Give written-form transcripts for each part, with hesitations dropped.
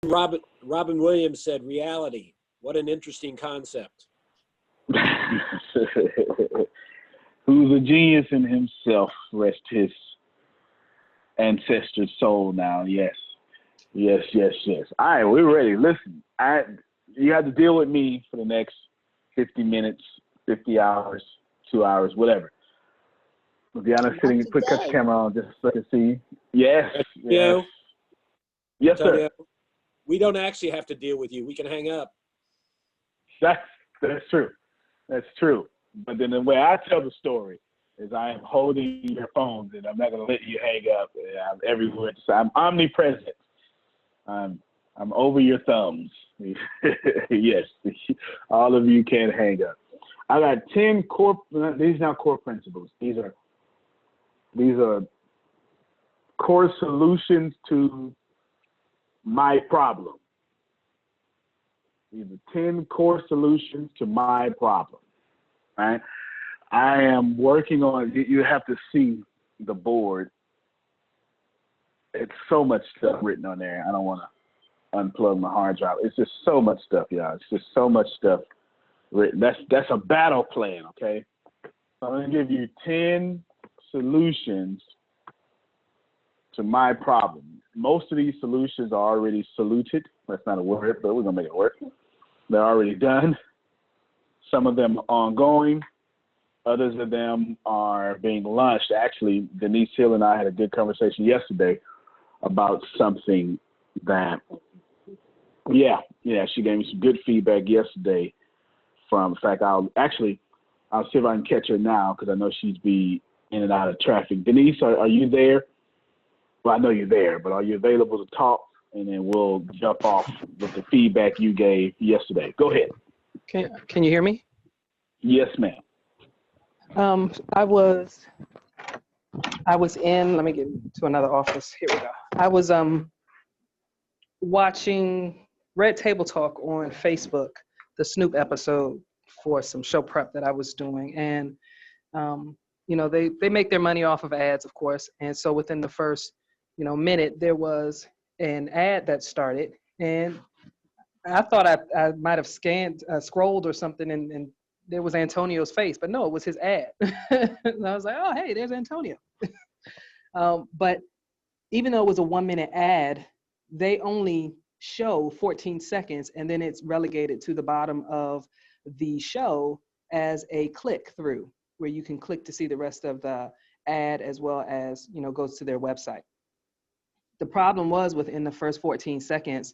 Robin Williams said, reality. What an interesting concept. Who's a genius in himself, rest his ancestor's soul now. Yes. Yes, yes, yes. All right, we're ready. Listen, you have to deal with me for the next 50 minutes, 50 hours, 2 hours, whatever. Deanna's sitting, cut the camera on just so I can see. Yes. Yes. Yes, sir. We don't actually have to deal with you. We can hang up. That's true. That's true. But then the way I tell the story is I am holding your phones and I'm not going to let you hang up. I'm everywhere. I'm omnipresent. I'm over your thumbs. Yes, all of you can hang up. I got 10 core. These are not core principles. These are core solutions to my problem. These are 10 core solutions to my problem. Right? I am working on. You have to see the board. It's so much stuff written on there. I don't want to unplug my hard drive. It's just so much stuff, y'all. It's just so much stuff written. That's a battle plan, okay? So I'm going to give you 10 solutions to my problem. Most of these solutions are already saluted. That's not a word, but we're going to make it work. They're already done. Some of them are ongoing. Others of them are being launched. Actually, Denise Hill and I had a good conversation yesterday about something that, she gave me some good feedback yesterday from, in fact, I'll see if I can catch her now because I know she'd be in and out of traffic. Denise, are you there? Well, I know you're there, but are you available to talk? And then we'll jump off with the feedback you gave yesterday. Go ahead. Can you hear me? Yes, ma'am. I was in, let me get to another office. Here we go. I was watching Red Table Talk on Facebook, the Snoop episode for some show prep that I was doing. And, they make their money off of ads, of course. And so within the first, minute, there was an ad that started. And I thought I might have scrolled or something and there was Antonio's face, but no, it was his ad. And I was like, oh, hey, there's Antonio. But even though it was a 1 minute ad, they only show 14 seconds and then it's relegated to the bottom of the show as a click through where you can click to see the rest of the ad as well as, goes to their website. The problem was within the first 14 seconds,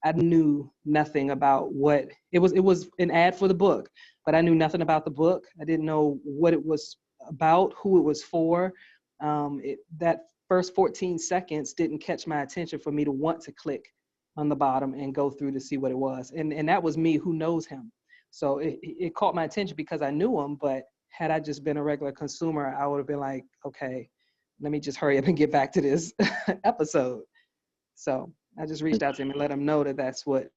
I knew nothing about what it was. It was an ad for the book, but I knew nothing about the book. I didn't know what it was about, who it was for. That first 14 seconds didn't catch my attention for me to want to click on the bottom and go through to see what it was. And that was me who knows him. So it caught my attention because I knew him, but had I just been a regular consumer, I would have been like, okay, let me just hurry up and get back to this episode. So I just reached out to him and let him know that that's what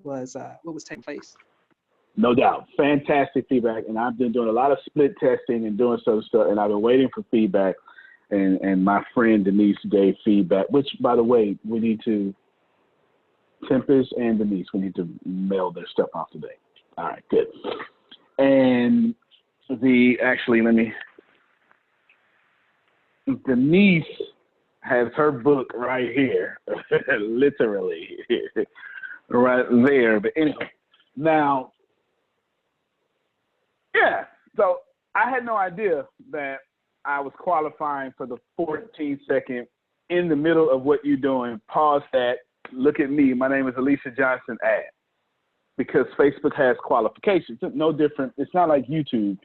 was taking place. No doubt. Fantastic feedback. And I've been doing a lot of split testing and doing some stuff, and I've been waiting for feedback. And my friend Denise gave feedback, which, by the way, we need to, Tempest and Denise, we need to mail their stuff off today. All right, good. And Denise has her book right here, literally right there. But anyway, now, so I had no idea that I was qualifying for the 14-second in the middle of what you're doing. Pause that. Look at me. My name is Alicia Johnson ad. Because Facebook has qualifications. It's no different. It's not like YouTube.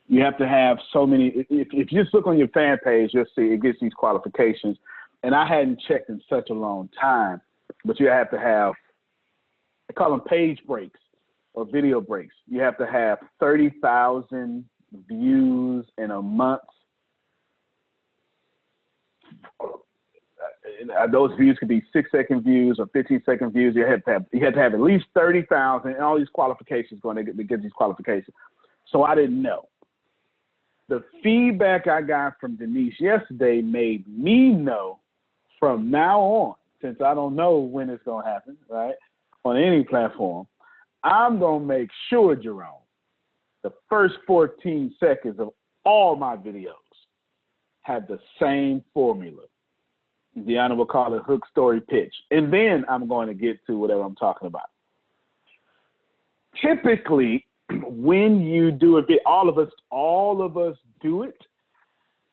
You have to have so many. If you just look on your fan page, you'll see it gets these qualifications. And I hadn't checked in such a long time, but you have to have, I call them page breaks or video breaks. You have to have 30,000 views in a month. Those views could be 6-second views or 15-second views. You have to have at least 30,000 and all these qualifications going to get these qualifications. So I didn't know. The feedback I got from Denise yesterday made me know from now on, since I don't know when it's going to happen, right, on any platform, I'm going to make sure, Jerome, the first 14 seconds of all my videos have the same formula. Deanna will call it hook, story, pitch. And then I'm going to get to whatever I'm talking about. Typically, when you do a bit, all of us do it.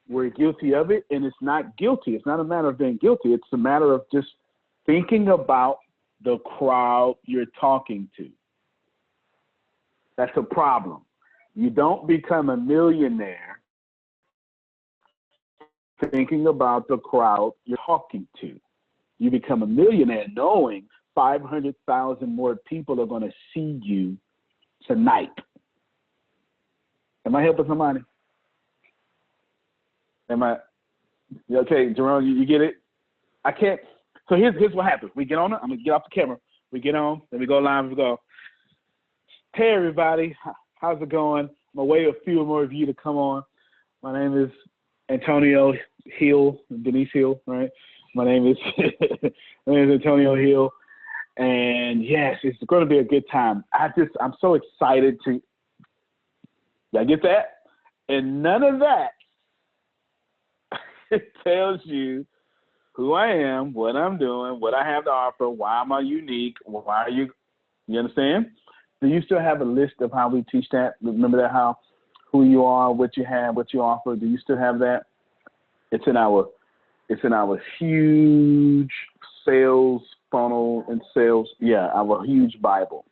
We're guilty of it, and it's not guilty. It's not a matter of being guilty. It's a matter of just thinking about the crowd you're talking to. That's a problem. You don't become a millionaire thinking about the crowd you're talking to. You become a millionaire knowing 500,000 more people are going to see you tonight. Am I helping somebody? Am I? Okay, Jerome, you get it? I can't. So here's what happens. We get on it. I'm going to get off the camera. We get on. Then we go live. We go, hey, everybody. How's it going? I'm going to wait a few more of you to come on. My name is Antonio Hill, Denise Hill, right? My name is Antonio Hill. And yes, it's going to be a good time. I'm so excited to, y'all get that? And none of that, it tells you who I am, what I'm doing, what I have to offer, why am I unique, why are you understand? Do you still have a list of how we teach that? Remember that, how, who you are, what you have, what you offer? Do you still have that? It's in our huge sales funnel and sales, our huge Bible.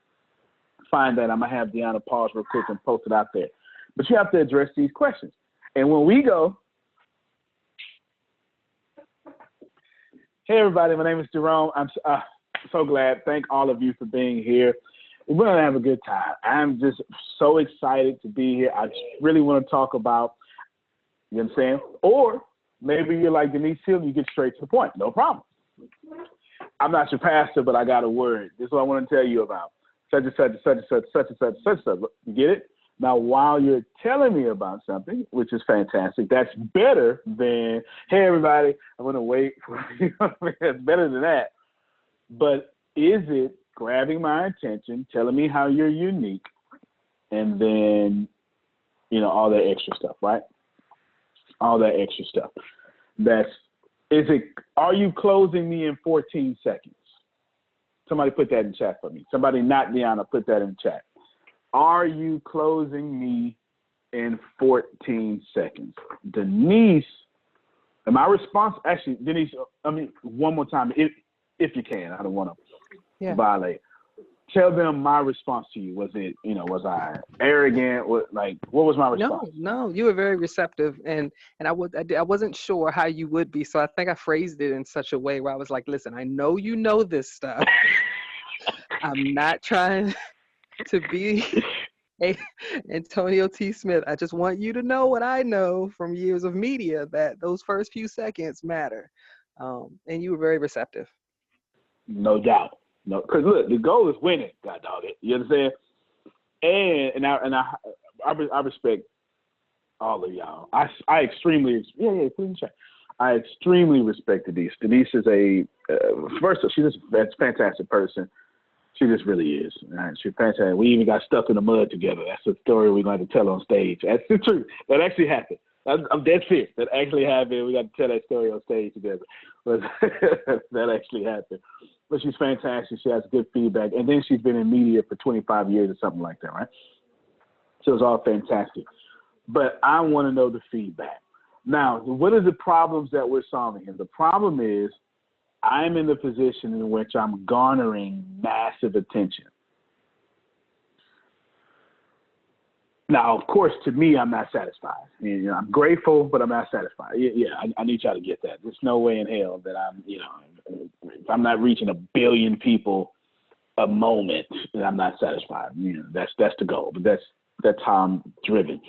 Find that. I'm going to have Deanna pause real quick and post it out there. But you have to address these questions. And when we go, hey, everybody, my name is Jerome. I'm so glad. Thank all of you for being here. We're going to have a good time. I'm just so excited to be here. I really want to talk about, you know what I'm saying? Or maybe you're like Denise Hill, you get straight to the point. No problem. I'm not your pastor, but I got a word. This is what I want to tell you about. Such and such and such and such, such and such, such and such. You get it? Now, while you're telling me about something, which is fantastic, that's better than, hey, everybody, I'm going to wait for you. It's better than that. But is it grabbing my attention, telling me how you're unique, and then, all that extra stuff, right? All that extra stuff. Are you closing me in 14 seconds? Somebody put that in chat for me. Somebody, not Deanna, put that in chat. Are you closing me in 14 seconds? Denise, and my response, actually, Denise, one more time, if you can, I don't want to violate. Tell them my response to you. Was it, was I arrogant? What was my response? No, you were very receptive, and I wasn't sure how you would be, so I think I phrased it in such a way where I was like, listen, I know you know this stuff. I'm not trying to be Antonio T. Smith. I just want you to know what I know from years of media, that those first few seconds matter. And you were very receptive. No doubt. No, because look, the goal is winning. God dog it. You understand? And I respect all of y'all. I extremely put in chat. I extremely respect Denise. Denise is first of all, she's a fantastic person. She just really is. Right? She's fantastic. We even got stuck in the mud together. That's a story we're going to tell on stage. That's the truth. That actually happened. I'm dead serious. That actually happened. We got to tell that story on stage together. But that actually happened. But she's fantastic. She has good feedback. And then she's been in media for 25 years or something like that, right? So it's all fantastic. But I want to know the feedback. Now, what are the problems that we're solving here? The problem is I'm in the position in which I'm garnering massive attention. Now, of course, to me, I'm not satisfied. I'm grateful, but I'm not satisfied. I need y'all to get that. There's no way in hell that if I'm not reaching 1 billion people a moment, and I'm not satisfied. That's the goal. But that's how I'm driven.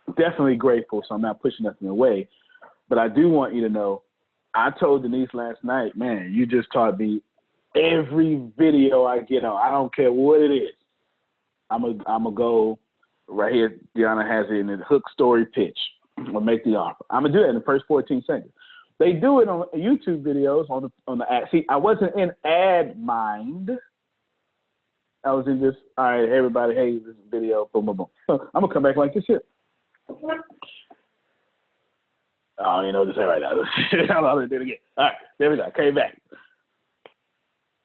Definitely grateful, so I'm not pushing nothing away. But I do want you to know, I told Denise last night, man, you just taught me every video I get on. I don't care what it is. I'm a go right here. Deanna has it in the hook, story, pitch. I'm gonna make the offer. I'm gonna do that in the first 14 seconds. They do it on YouTube videos on the ad. See, I wasn't in ad mind. I was in this, all right, everybody, hey, this video, boom, boom, boom. So I'm going to come back like this here. Oh, you know, just say right now. I'll do it again. All right, there we go. Came back.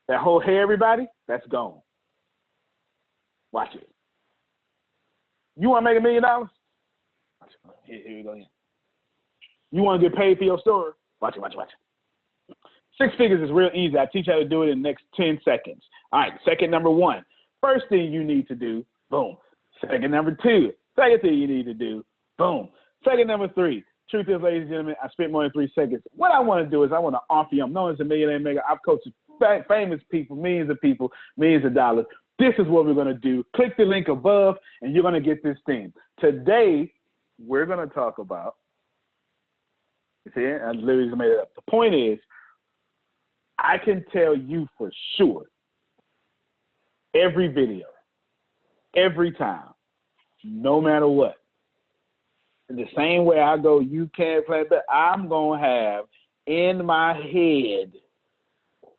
That whole hair, everybody, that's gone. Watch it. You want to make $1 million? Here we go. You want to get paid for your story? Watch it. 6 figures is real easy. I teach you how to do it in the next 10 seconds. All right, second number 1. First thing you need to do, boom. Second number 2. Second thing you need to do, boom. Second number 3. Truth is, ladies and gentlemen, I spent more than 3 seconds. What I want to do is I want to offer you, I'm known as a millionaire maker. I've coached famous people, millions of people, millions of dollars. This is what we're going to do. Click the link above, and you're going to get this thing. Today, we're going to talk about, you see, I literally just made it up. The point is, I can tell you for sure, every video, every time, no matter what, the same way I go, you can't play, but I'm going to have in my head,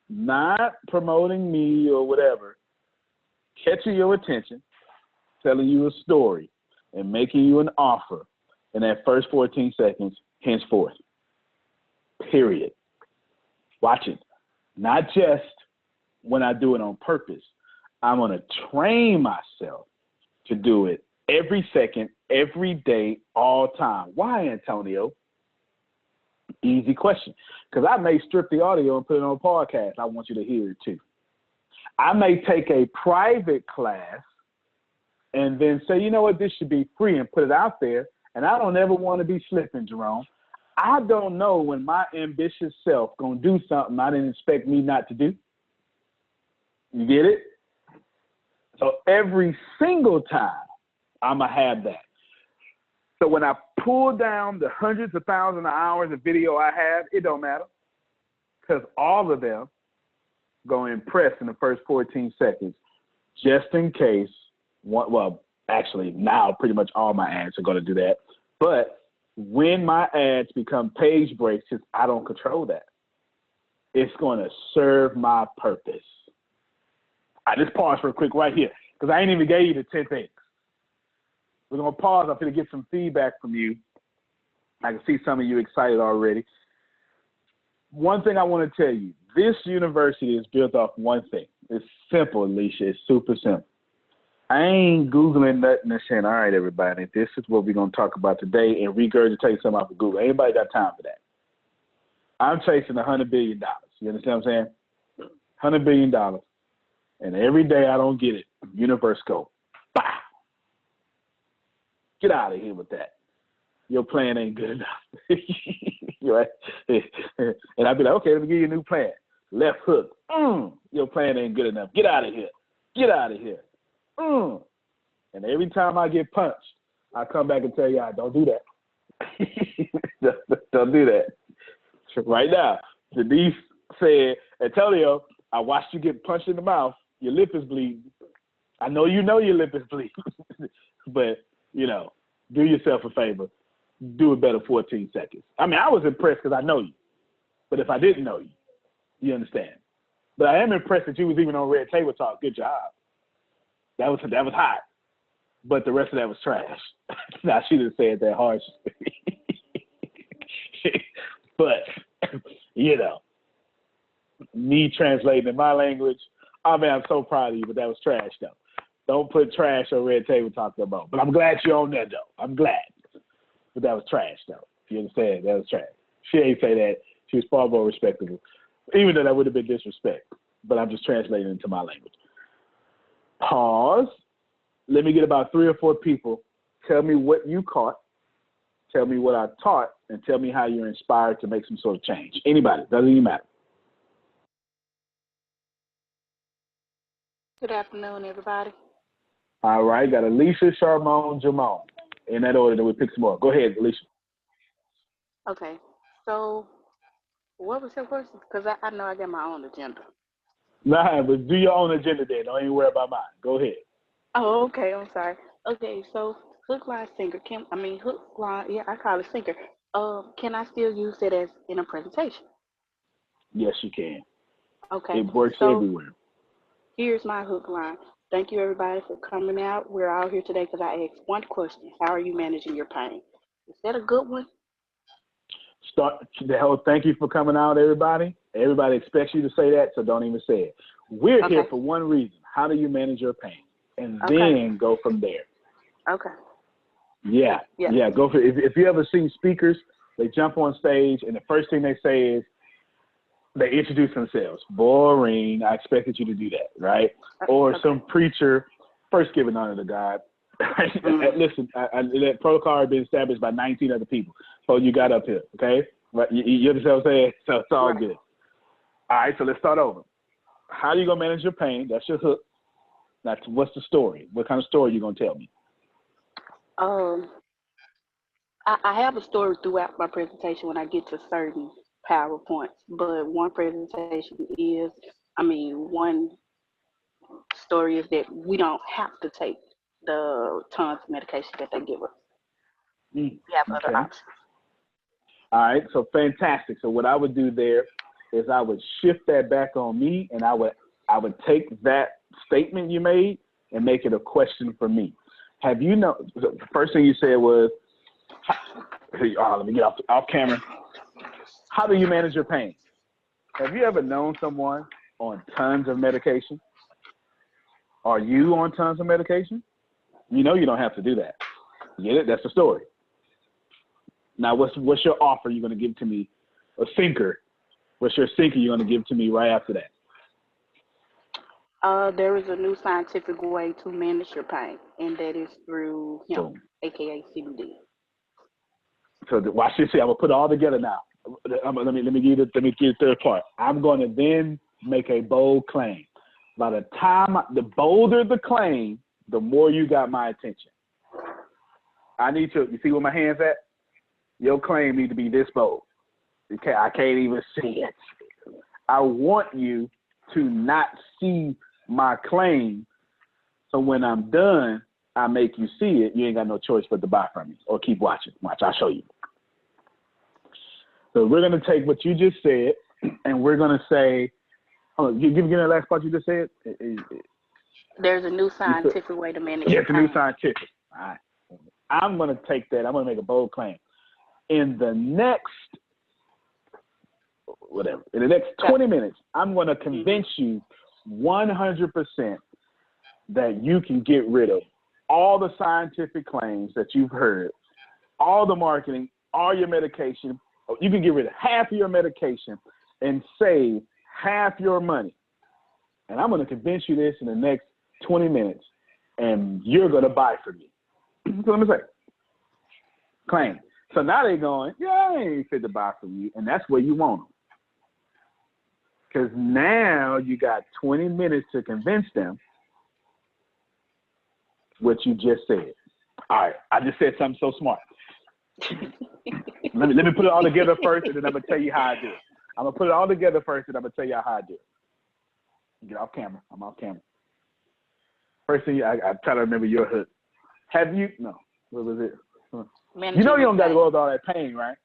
not promoting me or whatever, catching your attention, telling you a story, and making you an offer in that first 14 seconds, henceforth. Period. Watch it. Not just when I do it on purpose. I'm going to train myself to do it every second, every day, all time. Why, Antonio? Easy question. Because I may strip the audio and put it on a podcast. I want you to hear it too. I may take a private class and then say, you know what, this should be free and put it out there. And I don't ever want to be slipping, Jerome. I don't know when my ambitious self going to do something I didn't expect me not to do. You get it? So every single time, I'm going to have that. So when I pull down the hundreds of thousands of hours of video I have, it don't matter. Because all of them going to impress in the first 14 seconds, just in case, well, actually now pretty much all my ads are going to do that. But when my ads become page breaks, since I don't control that, it's going to serve my purpose. I just pause for a quick right here because I ain't even gave you the 10 things. We're going to pause. I'm going to get some feedback from you. I can see some of you excited already. One thing I want to tell you, this university is built off one thing. It's simple, Alicia. It's super simple. I ain't Googling nothing and saying, all right, everybody, this is what we're going to talk about today and regurgitate something off of Google. Anybody got time for that? I'm chasing $100 billion. You understand what I'm saying? $100 billion. And every day I don't get it. Universe go, bah! Get out of here with that. Your plan ain't good enough. Right? And I'd be like, okay, let me give you a new plan. Left hook. Your plan ain't good enough. Get out of here. Get out of here. And every time I get punched, I come back and tell you, don't do that. Don't do that. Right now, Denise said, Antonio, I watched you get punched in the mouth. Your lip is bleeding. I know your lip is bleeding. But, do yourself a favor. Do it better 14 seconds. I mean, I was impressed because I know you. But if I didn't know you, you understand. But I am impressed that you was even on Red Table Talk. Good job. That was hot. But the rest of that was trash. Now, she didn't say it that harsh. But, me translating in my language, I mean, I'm so proud of you, but that was trash, though. Don't put trash on Red Table Talk no more. But I'm glad you're on there, though. I'm glad. But that was trash, though. You understand? That was trash. She ain't say that. She was far more respectable. Even though that would have been disrespect. But I'm just translating into my language. Pause. Let me get about 3 or 4 people. Tell me what you caught. Tell me what I taught. And tell me how you're inspired to make some sort of change. Anybody. Doesn't even matter. Good afternoon, everybody. All right. Got Alicia, Charmone, Jamone. In that order, then we'll pick some more. Go ahead, Alicia. Okay. So, what was your question? Because I know I got my own agenda. Nah, but do your own agenda then. Don't even worry about mine. Go ahead. Oh, okay. I'm sorry. Okay. So, hook, line, sinker. Hook, line. Yeah, I call it sinker. Can I still use it as in a presentation? Yes, you can. Okay. It works So everywhere. here's my hook line. Thank you, everybody, for coming out. We're all here today because I asked one question: how are you managing your pain? Is that a good one? Thank you for coming out, everybody. Everybody expects you to say that, so don't even say it. We're here Okay. for one reason. How do you manage your pain? And Okay. then go from there. Okay. Yeah. Go for it. If you ever seen speakers, they jump on stage and the first thing they say is they introduce themselves. Boring. I expected you to do that, right? Or some preacher first giving honor to God. Listen, that protocol had been established by 19 other people. So you got up here, okay? Right? You understand what I'm saying? So it's all good. All right, so let's start over. How are you going to manage your pain? That's your hook. Now, what's the story? What kind of story are you going to tell me? I have a story throughout my presentation when I get to certain PowerPoints, but one presentation is, one story is that we don't have to take the tons of medication that they give us. We have other options. All right, so fantastic. So what I would do there is I would shift that back on me, and I would take that statement you made and make it a question for me. Have you know? The first thing you said was, let me get off camera. How do you manage your pain? Have you ever known someone on tons of medication? Are you on tons of medication? You know you don't have to do that. You get it? That's the story. Now, what's your offer you're going to give to me? A sinker. What's your sinker you're going to give to me right after that? There is a new scientific way to manage your pain, and that is through hemp, aka CBD. So watch this. I'm gonna put it all together now. Let me give you the third part. I'm going to then make a bold claim. By the time the bolder the claim, the more you got my attention. I need to. You see where my hands at? Your claim need to be this bold. Okay, I can't even see it. I want you to not see my claim, so when I'm done, I make you see it. You ain't got no choice but to buy from me or keep watching. Watch, I'll show you. So we're gonna take what you just said, and we're gonna say, hold on, give me the last part you just said. There's a new scientific way to manage your pain. Yeah, it's a new scientific. All right. I'm gonna take that. I'm gonna make a bold claim. In the next 20 minutes, I'm gonna convince you 100% that you can get rid of all the scientific claims that you've heard, all the marketing, all your medication. You can get rid of half of your medication and save half your money. And I'm going to convince you this in the next 20 minutes, and you're going to buy from me. So let me say, claim. So now they're going, yeah, I ain't fit to buy from you, and that's where you want them. Because now you got 20 minutes to convince them what you just said. All right, I just said something so smart. Let me put it all together first, and then I'm going to tell you how I do it. I'm going to put it all together first, and I'm going to tell you how I do it. Get off camera. I'm off camera. First thing, I try to remember your hook. Have you, no, what was it? You know you don't got to go with all that pain, right?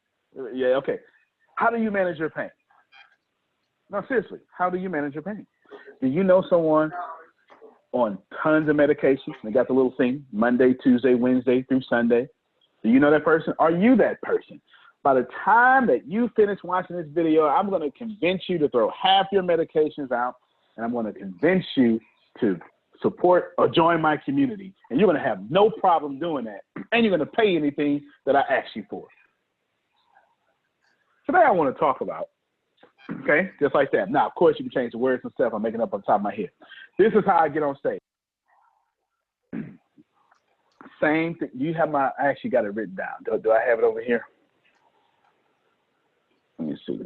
Yeah, okay. How do you manage your pain? No, seriously, how do you manage your pain? Do you know someone on tons of medication? They got the little thing, Monday, Tuesday, Wednesday through Sunday. Do you know that person? Are you that person? By the time that you finish watching this video, I'm going to convince you to throw half your medications out, and I'm going to convince you to support or join my community. And you're going to have no problem doing that. And you're going to pay anything that I ask you for. Today I want to talk about, okay, just like that. Now, of course, you can change the words and stuff. I'm making up on top of my head. This is how I get on stage. Same thing. You have I actually got it written down. Do I have it over here? Let me see.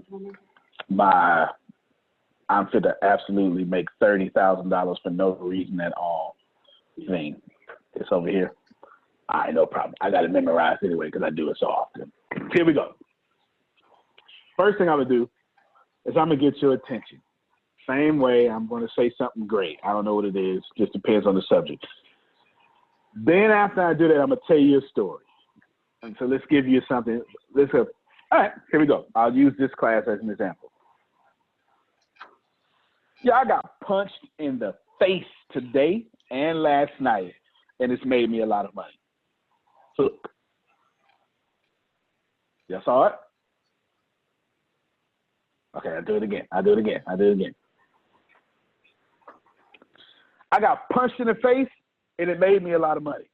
I'm fit to absolutely make $30,000 for no reason at all thing. It's over here. All right, no problem. I got it memorized anyway because I do it so often. Here we go. First thing I'm going to do is I'm going to get your attention. Same way, I'm going to say something great. I don't know what it is. Just depends on the subject. Then after I do that, I'm going to tell you a story. And so let's give you something. All right, here we go. I'll use this class as an example. Yeah, I got punched in the face today and last night, and it's made me a lot of money. So, y'all saw it? Okay, I'll do it again. I got punched in the face, and it made me a lot of money.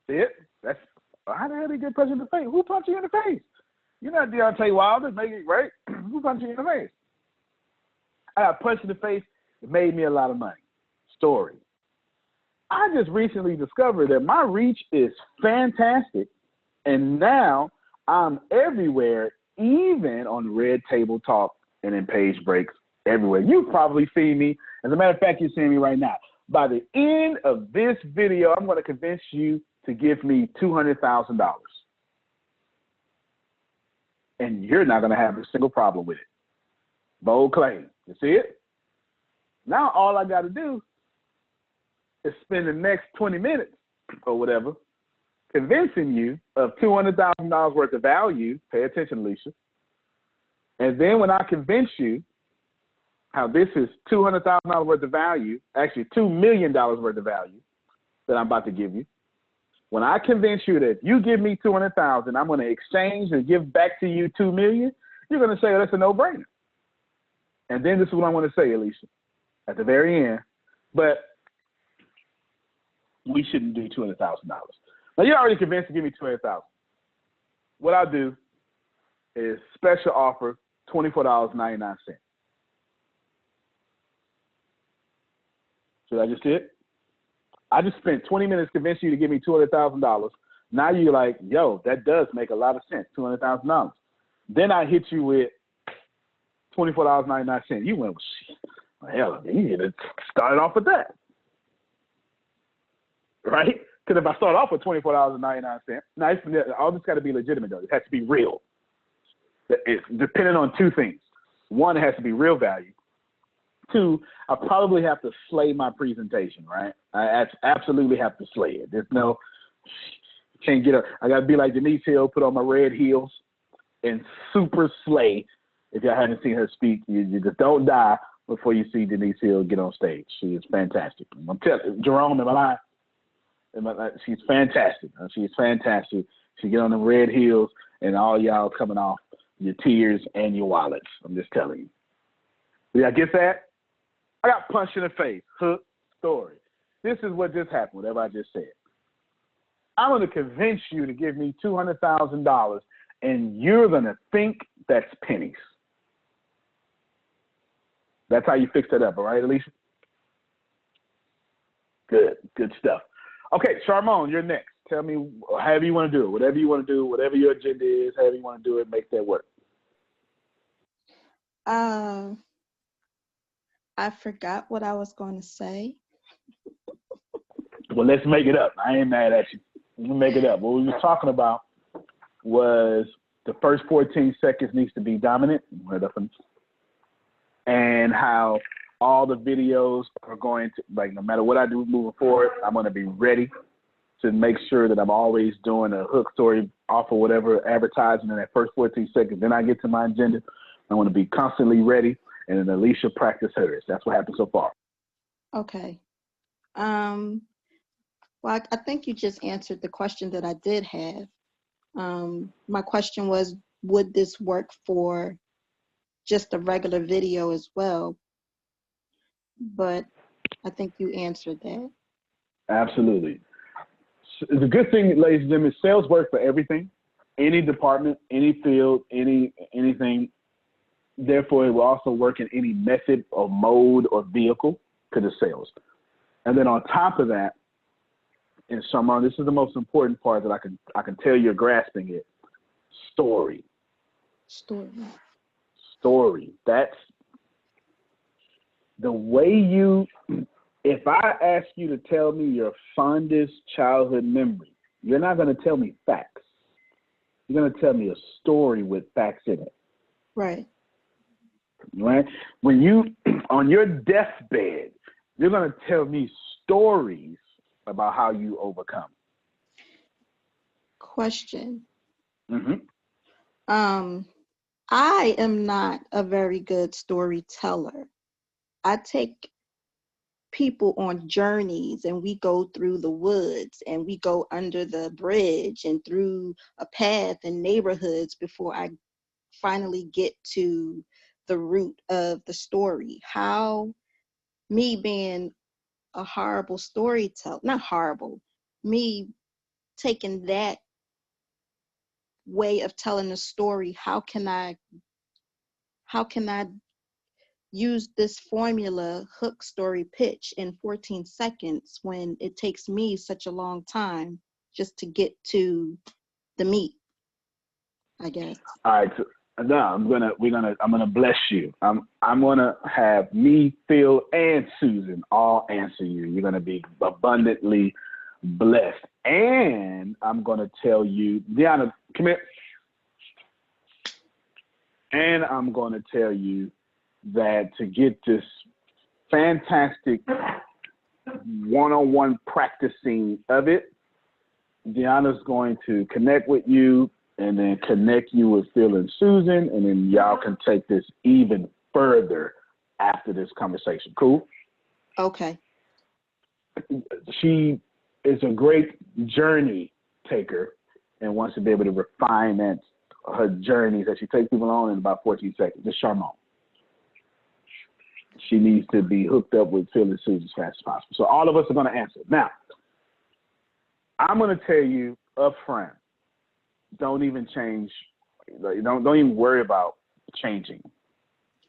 See it? That's how the hell did you get punched in the face? Who punched you in the face? You're not Deontay Wilder, maybe, right? Who punched you in the face? I got punched in the face. It made me a lot of money. Story. I just recently discovered that my reach is fantastic, and now I'm everywhere, even on Red Table Talk and in page breaks everywhere. You've probably seen me. As a matter of fact, you're seeing me right now. By the end of this video, I'm going to convince you to give me $200,000. And you're not going to have a single problem with it. Bold claim. You see it? Now all I got to do is spend the next 20 minutes or whatever convincing you of $200,000 worth of value. Pay attention, Alicia. And then when I convince you how this is $200,000 worth of value, actually $2 million worth of value that I'm about to give you. When I convince you that if you give me $200,000, I'm going to exchange and give back to you $2 million, you're going to say, oh, that's a no-brainer. And then this is what I want to say, Alicia, at the very end. But we shouldn't do $200,000. Now, you're already convinced to give me $200,000. What I'll do is special offer, $24.99. Should I just do it? I just spent 20 minutes convincing you to give me $200,000. Now you're like, yo, that does make a lot of sense, $200,000. Then I hit you with $24.99. You went, well, hell, you need to start off with that. Right? Because if I start off with $24.99, now all this got to be legitimate, though. It has to be real. It's depending on two things. One, it has to be real value. Two, I probably have to slay my presentation, right? I absolutely have to slay it. There's no, can't get up. I got to be like Denise Hill, put on my red heels and super slay. If y'all haven't seen her speak, you just don't die before you see Denise Hill get on stage. She is fantastic. I'm telling you, Jerome, am I lying? She's fantastic. She's fantastic. She get on the red heels and all y'all coming off your tears and your wallets. I'm just telling you. Did I get that? I got punched in the face. Hook story. This is what just happened, whatever I just said. I'm going to convince you to give me $200,000, and you're going to think that's pennies. That's how you fix that up, all right, Alicia? Good stuff. Okay, Charmone, you're next. Tell me however you want to do it, whatever you want to do, whatever your agenda is, however you want to do it, make that work. I forgot what I was going to say. Well, let's make it up. I ain't mad at you. We'll make it up. What we were talking about was the first 14 seconds needs to be dominant, and how all the videos are going to, like, no matter what I do moving forward, I'm going to be ready to make sure that I'm always doing a hook story off of whatever advertising in that first 14 seconds. Then I get to my agenda. I want to be constantly ready. And then Alicia practice hers. That's what happened so far. Okay. Well, I think you just answered the question that I did have. My question was, would this work for just a regular video as well? But I think you answered that. Absolutely. The good thing, ladies and gentlemen, sales work for everything, any department, any field, anything. Therefore, it will also work in any method or mode or vehicle to the sales. And then on top of that, and Sharman, this is the most important part that I can tell you're grasping it. Story. That's the way you, if I ask you to tell me your fondest childhood memory, you're not going to tell me facts. You're going to tell me a story with facts in it. Right. Right? When you, on your deathbed, you're going to tell me stories about how you overcome. question. Mm-hmm. I am not a very good storyteller. I take people on journeys and we go through the woods and we go under the bridge and through a path and neighborhoods before I finally get to the root of the story. How me being a horrible storyteller, not horrible, me taking that way of telling a story, how can I use this formula hook story pitch in 14 seconds when it takes me such a long time just to get to the meat, I guess. All right. So, no, I'm gonna bless you. I'm gonna have me, Phil, and Susan all answer you. You're gonna be abundantly blessed. And I'm gonna tell you, Deanna, come here. And I'm gonna tell you that to get this fantastic one-on-one practicing of it, Deanna's going to connect with you and then connect you with Phil and Susan, and then y'all can take this even further after this conversation. Cool? Okay. She is a great journey taker and wants to be able to refine her journeys that she takes people on in about 14 seconds. It's charmant. She needs to be hooked up with Phil and Susan as fast as possible. So all of us are going to answer. Now, I'm going to tell you up front, don't even change. Don't even worry about changing.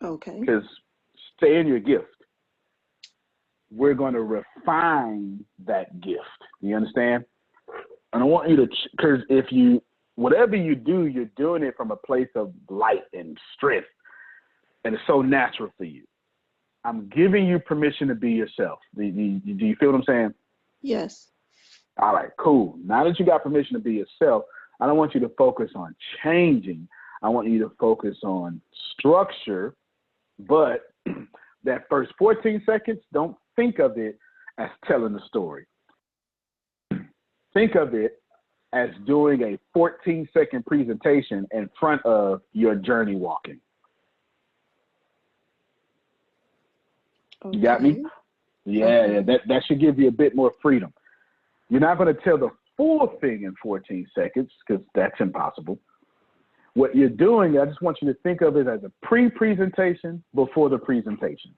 Okay. Because stay in your gift. We're going to refine that gift. You understand? And I want you to, because whatever you do, you're doing it from a place of light and strength. And it's so natural for you. I'm giving you permission to be yourself. Do you feel what I'm saying? Yes. All right, cool. Now that you got permission to be yourself, I don't want you to focus on changing. I want you to focus on structure, but that first 14 seconds, don't think of it as telling the story. Think of it as doing a 14-second presentation in front of your journey walking. Okay. You got me? Yeah, that should give you a bit more freedom. You're not going to tell the full thing in 14 seconds because that's impossible. What you're doing, I just want you to think of it as a pre-presentation before the presentation.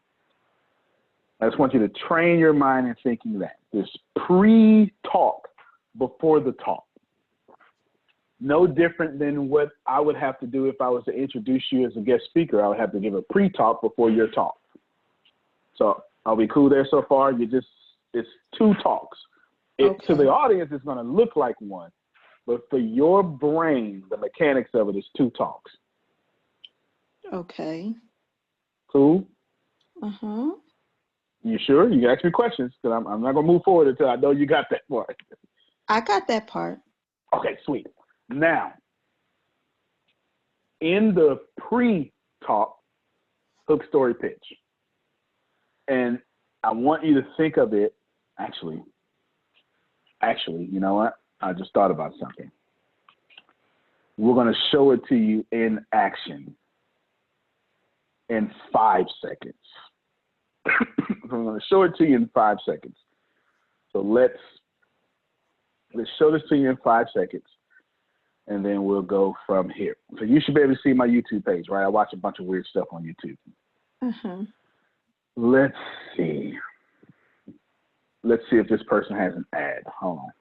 I just want you to train your mind in thinking that. This pre-talk before the talk. No different than what I would have to do if I was to introduce you as a guest speaker. I would have to give a pre-talk before your talk. So are we cool there so far? It's two talks. Okay. To the audience, it's going to look like one, but for your brain, the mechanics of it is two talks. Okay. Cool? Uh-huh. You sure? You can ask me questions because I'm not going to move forward until I know you got that part. I got that part. Okay, sweet. Now, in the pre-talk, hook story pitch. And I want you to think of it, actually, you know what? I just thought about something. We're going to show it to you in action in 5 seconds. I'm going to show it to you in 5 seconds. So let's show this to you in 5 seconds, and then we'll go from here. So you should be able to see my YouTube page, right? I watch a bunch of weird stuff on YouTube. Uh-huh. Let's see. Let's see if this person has an ad. Hold on.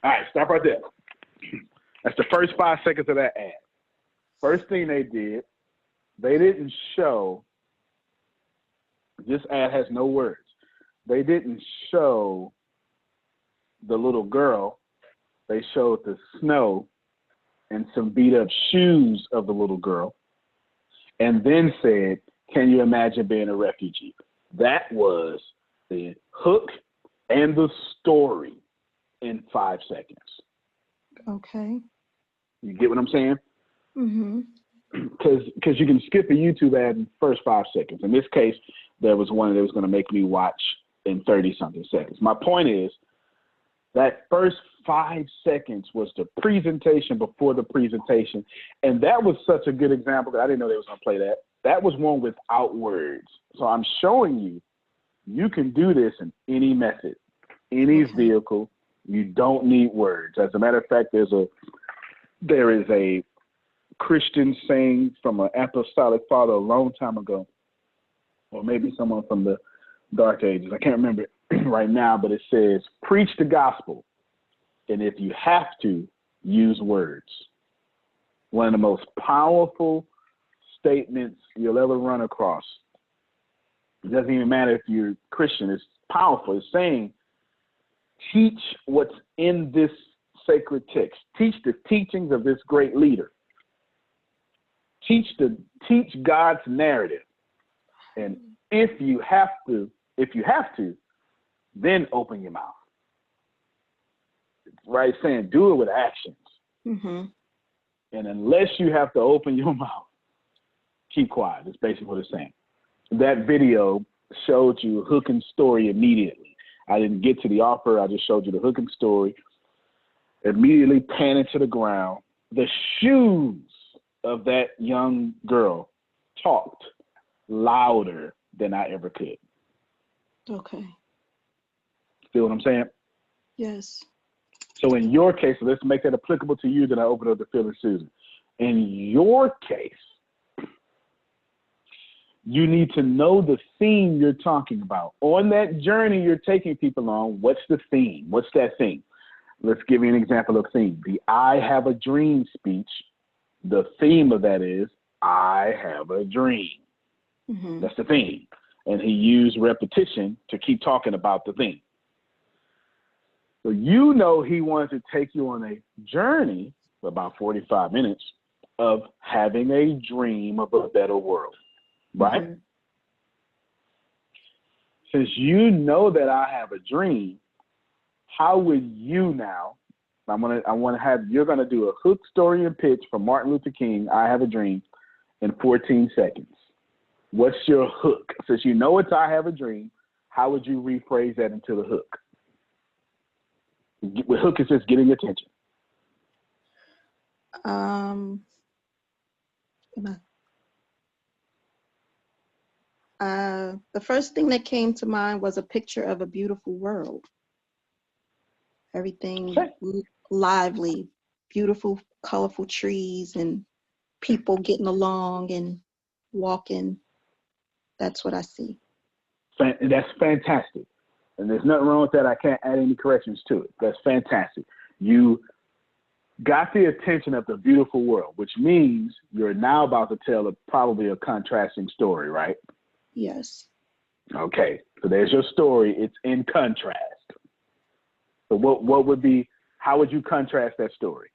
All right, stop right there. That's the first 5 seconds of that ad. First thing they did, they didn't show, this ad has no words. They didn't show the little girl. They showed the snow and some beat up shoes of the little girl, and then said, can you imagine being a refugee? That was the hook and the story in 5 seconds. Okay. You get what I'm saying? Mm-hmm. Because you can skip a YouTube ad in the first 5 seconds. In this case, there was one that was going to make me watch in 30-something seconds. My point is that first 5 seconds was the presentation before the presentation. And that was such a good example that I didn't know they was going to play that. That was one without words. So I'm showing you, you can do this in any method, any vehicle. You don't need words. As a matter of fact, there is a Christian saying from an apostolic father a long time ago, or maybe someone from the Dark Ages. I can't remember it right now, but it says, preach the gospel. And if you have to, use words. One of the most powerful statements you'll ever run across. It doesn't even matter if you're Christian. It's powerful. It's saying, teach what's in this sacred text. Teach the teachings of this great leader. Teach God's narrative. And if you have to, then open your mouth. Right? Saying do it with actions. Mm-hmm. And unless you have to open your mouth, keep quiet. That's basically what it's saying. That video showed you hook and story immediately. I didn't get to the offer. I just showed you the hook and story. Immediately panning to the ground. The shoes of that young girl talked louder than I ever could. Okay. Feel what I'm saying? Yes. So in your case, so let's make that applicable to you, then I open up to Phil and Susan. In your case, you need to know the theme you're talking about. On that journey you're taking people on, what's the theme? What's that theme? Let's give you an example of theme. The I have a dream speech, the theme of that is, I have a dream. Mm-hmm. That's the theme. And he used repetition to keep talking about the theme. So you know he wanted to take you on a journey for about 45 minutes of having a dream of a better world, right? Mm-hmm. Since you know that I have a dream, how would you now, you're gonna do a hook, story, and pitch for Martin Luther King, I Have a Dream, in 14 seconds. What's your hook? Since you know it's I have a dream, how would you rephrase that into the hook? The hook is just getting attention. The first thing that came to mind was a picture of a beautiful world. Everything lively, beautiful, colorful trees and people getting along and walking. That's what I see. That's fantastic. And there's nothing wrong with that. I can't add any corrections to it. That's fantastic. You got the attention of the beautiful world, which means you're now about to tell probably a contrasting story, right? Yes. Okay. So there's your story. It's in contrast. So what would be, how would you contrast that story?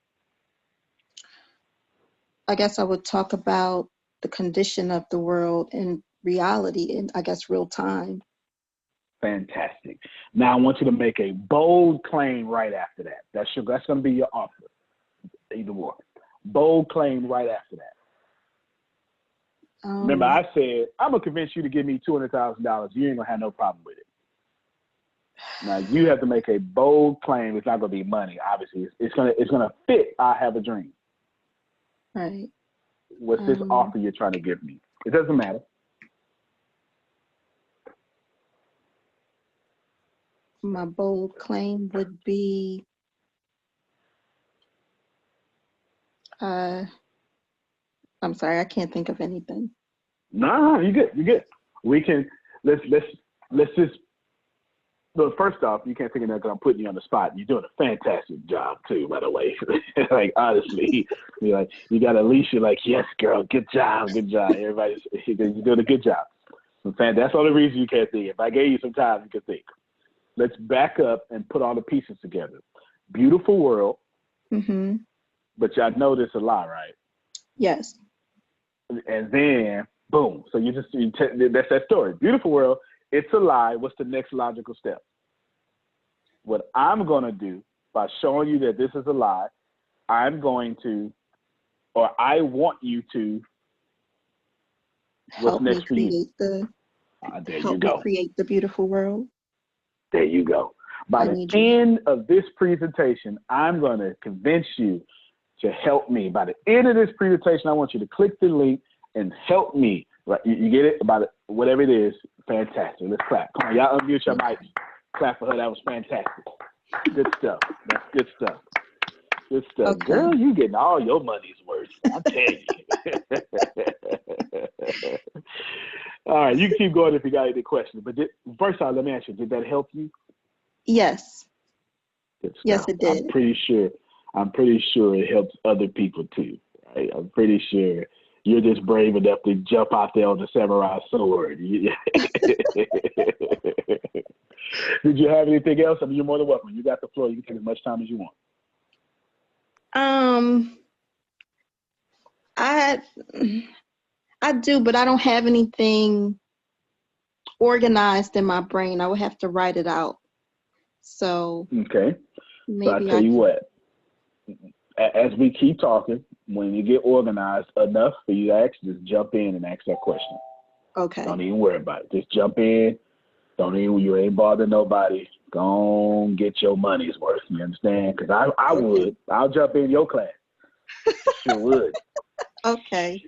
I guess I would talk about the condition of the world in reality in, I guess, real time. Fantastic. Now I want you to make a bold claim right after that. That's going to be your offer. Either one. Bold claim right after that. Remember, I said, I'm going to convince you to give me $200,000. You ain't going to have no problem with it. Now, you have to make a bold claim. It's not going to be money, obviously. It's going to fit I Have a Dream. Right. What's this offer you're trying to give me? It doesn't matter. My bold claim would be, I'm sorry, I can't think of anything. No, you're good. You're good. We can, let's just, well, first off, you can't think of that because I'm putting you on the spot. You're doing a fantastic job too, by the way. Like, honestly, you got Alicia like, yes, girl, good job. Everybody's, you're doing a good job. That's all the reason you can't think. If I gave you some time, you could think. Let's back up and put all the pieces together. Beautiful world, Mm-hmm. but y'all know this a lot, right? Yes. And then, boom. So that's that story. Beautiful world, it's a lie. What's the next logical step? What I'm going to do by showing you that this is a lie, I'm going to or I want you to. What's Help me next for you? create the There you help me go. create the beautiful world. There you go. By I the need you. end of this presentation, I'm going to convince you to help me. By the end of this presentation, I want you to click the link and help me. Right? You get it? About it, whatever it is, fantastic. Let's clap. Come on, y'all unmute your mics. Clap for her. That was fantastic. Good stuff. That's good stuff. Good stuff. Okay. Girl, you getting all your money's worth. I tell you. All right, you can keep going if you got any questions. But first off, let me ask you, did that help you? Yes. Good stuff. Yes, it did. I'm pretty sure it helps other people too. Right? I'm pretty sure you're just brave enough to jump out there on the samurai sword. Did you have anything else? I mean, you're more than welcome. You got the floor. You can take as much time as you want. I do, but I don't have anything organized in my brain. I would have to write it out. So Okay. maybe So I tell you what, as we keep talking, when you get organized enough for you to ask, just jump in and ask that question. Okay. Don't even worry about it. Just jump in. You ain't bothering nobody. Go on, get your money's worth. You understand? Because I would. I'll jump in your class. Sure would. Okay.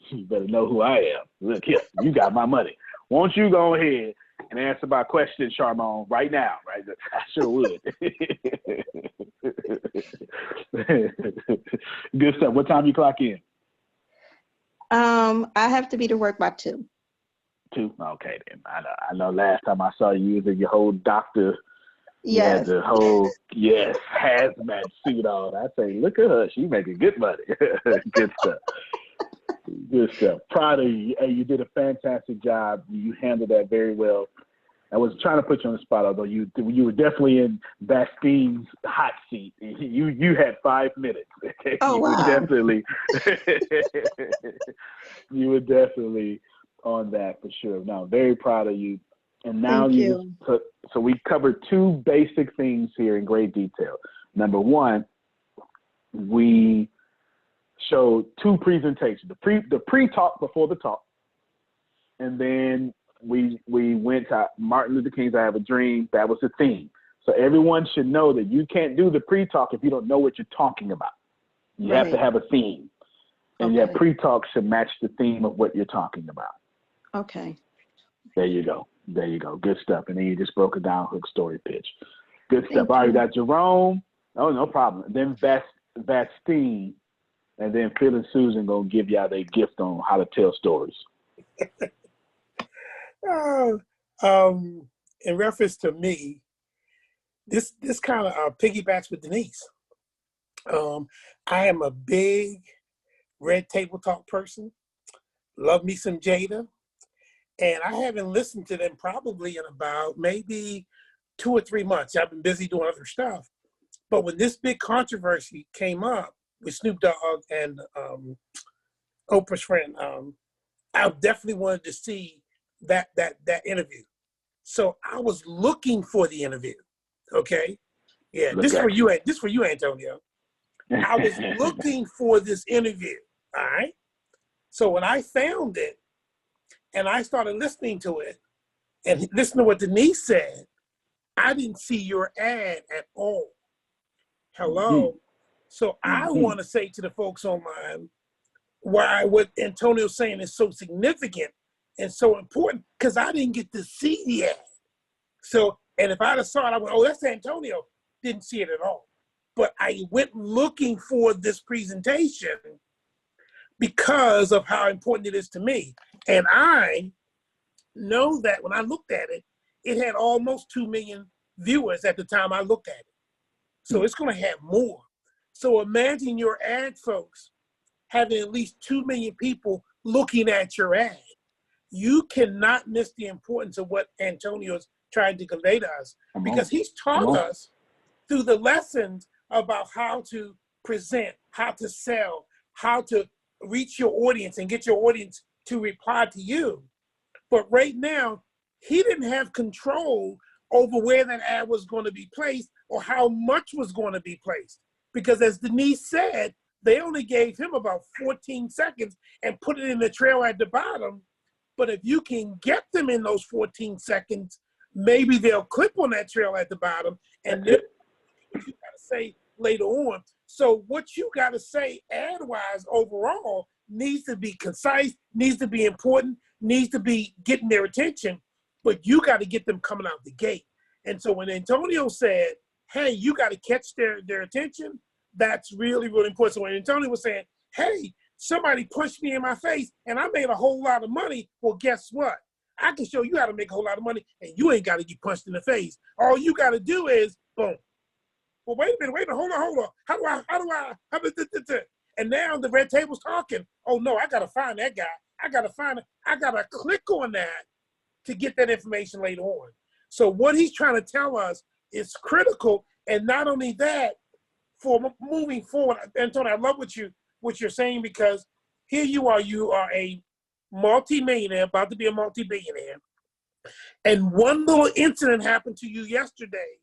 You better know who I am. Look here, you got my money. Won't you go ahead and answer my question, Charmon, right now? Right? I sure would. Good stuff. What time you clock in? I have to be to work by 2. 2? Okay, then. I know last time I saw you was in your whole doctor. You Yes. had the whole, hazmat suit on. I say, look at her. She making good money. Good stuff. Good stuff. Proud of you. Hey, you did a fantastic job. You handled that very well. I was trying to put you on the spot, although you were definitely in Bastine's hot seat. You had 5 minutes. Okay? Oh, wow. You were definitely on that for sure. No, very proud of you. And now Thank you. So we covered 2 basic things here in great detail. Number 1, we showed 2 presentations, the pre-talk before the talk, and then we went to Martin Luther King's I Have a Dream. That was the theme. So everyone should know that you can't do the pre-talk if you don't know what you're talking about. You have to have a theme, and your pre-talk should match the theme of what you're talking about. Okay. There you go. Good stuff. And then you just broke it down, hook, story, pitch. Good stuff. Thank All right, you. we got Jerome. Oh, no problem. Then Bastine, and then Phil and Susan gonna give y'all their gift on how to tell stories. In reference to me, this kind of piggybacks with Denise. I am a big Red Table Talk person. Love me some Jada. And I haven't listened to them probably in about maybe 2 or 3 months. I've been busy doing other stuff. But when this big controversy came up with Snoop Dogg and Oprah's friend, I definitely wanted to see that interview. So I was looking for the interview. Okay, yeah, this for you, Antonio. I was looking for this interview. All right. So when I found it, and I started listening to it, and listen to what Denise said, I didn't see your ad at all. Hello. So I want to say to the folks online why what Antonio's saying is so significant and so important, because I didn't get to see the ad. So, and if I'd have saw it, I went, oh, that's Antonio. Didn't see it at all. But I went looking for this presentation because of how important it is to me. And I know that when I looked at it, it had almost 2 million viewers at the time I looked at it. So it's going to have more. So imagine your ad, folks, having at least 2 million people looking at your ad. You cannot miss the importance of what Antonio is trying to convey to us, because he's taught us through the lessons about how to present, how to sell, how to reach your audience and get your audience to reply to you. But right now, he didn't have control over where that ad was going to be placed or how much was going to be placed. Because as Denise said, They only gave him about 14 seconds and put it in the trail at the bottom. But if you can get them in those 14 seconds, maybe they'll click on that trail at the bottom, and then what you got to say later on. So what you got to say ad-wise overall needs to be concise, needs to be important, needs to be getting their attention, but you got to get them coming out the gate. And so when Antonio said, hey, you got to catch their attention, that's really, really important. So when Antonio was saying, hey, somebody punched me in my face and I made a whole lot of money, well, guess what? I can show you how to make a whole lot of money and you ain't got to get punched in the face. All you got to do is, boom. Well, wait a minute, hold on. How do I, and now the red table's talking. Oh no, I got to find that guy. I got to click on that to get that information later on. So what he's trying to tell us is critical. And not only that, for moving forward, Antonio, I love what you're saying, because here you are a multi-millionaire, about to be a multi-billionaire. And one little incident happened to you yesterday.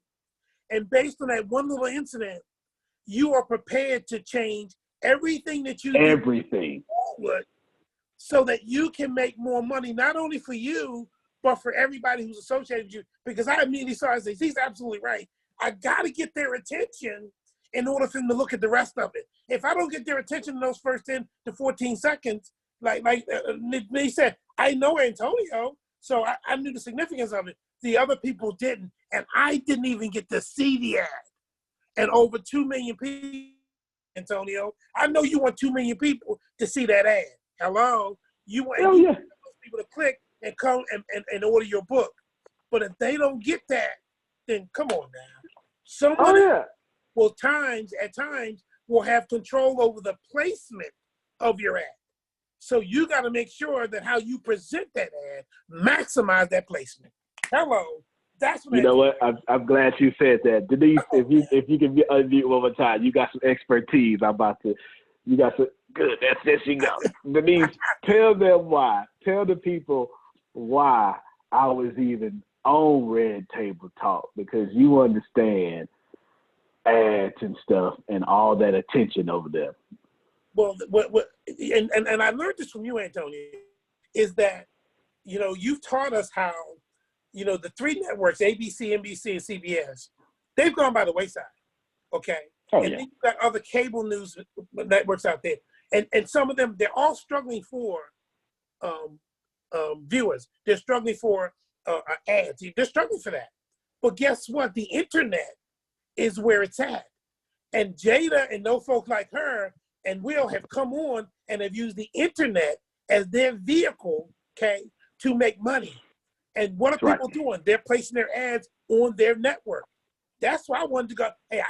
And based on that one little incident, you are prepared to change everything that you do forward so that you can make more money, not only for you, but for everybody who's associated with you. Because I immediately saw, I said, he's absolutely right. I got to get their attention in order for them to look at the rest of it. If I don't get their attention in those first 10 to 14 seconds, like they said, I know Antonio, so I knew the significance of it. The other people didn't, and I didn't even get to see the ad. And over 2 million people, Antonio, I know you want 2 million people to see that ad. Hello? You want those people to click and come and order your book. But if they don't get that, then come on now. Somebody at times will have control over the placement of your ad. So you got to make sure that how you present that ad, maximize that placement. Hello. That's what you know what? I'm glad you said that. Denise, if you can unmute one more time, you got some expertise. You got some good. There she go. Denise, tell them why. Tell the people why I was even on Red Table Talk, because you understand ads and stuff and all that attention over there. Well, and I learned this from you, Antonio, is that, you've taught us how, the three networks, ABC, NBC, and CBS, they've gone by the wayside, okay? And then you've got other cable news networks out there. And some of them, they're all struggling for viewers. They're struggling for ads. They're struggling for that. But guess what? The internet is where it's at. And Jada and those folks like her and Will have come on and have used the internet as their vehicle, okay, to make money. And what are people doing? They're placing their ads on their network. That's why I wanted to go, hey,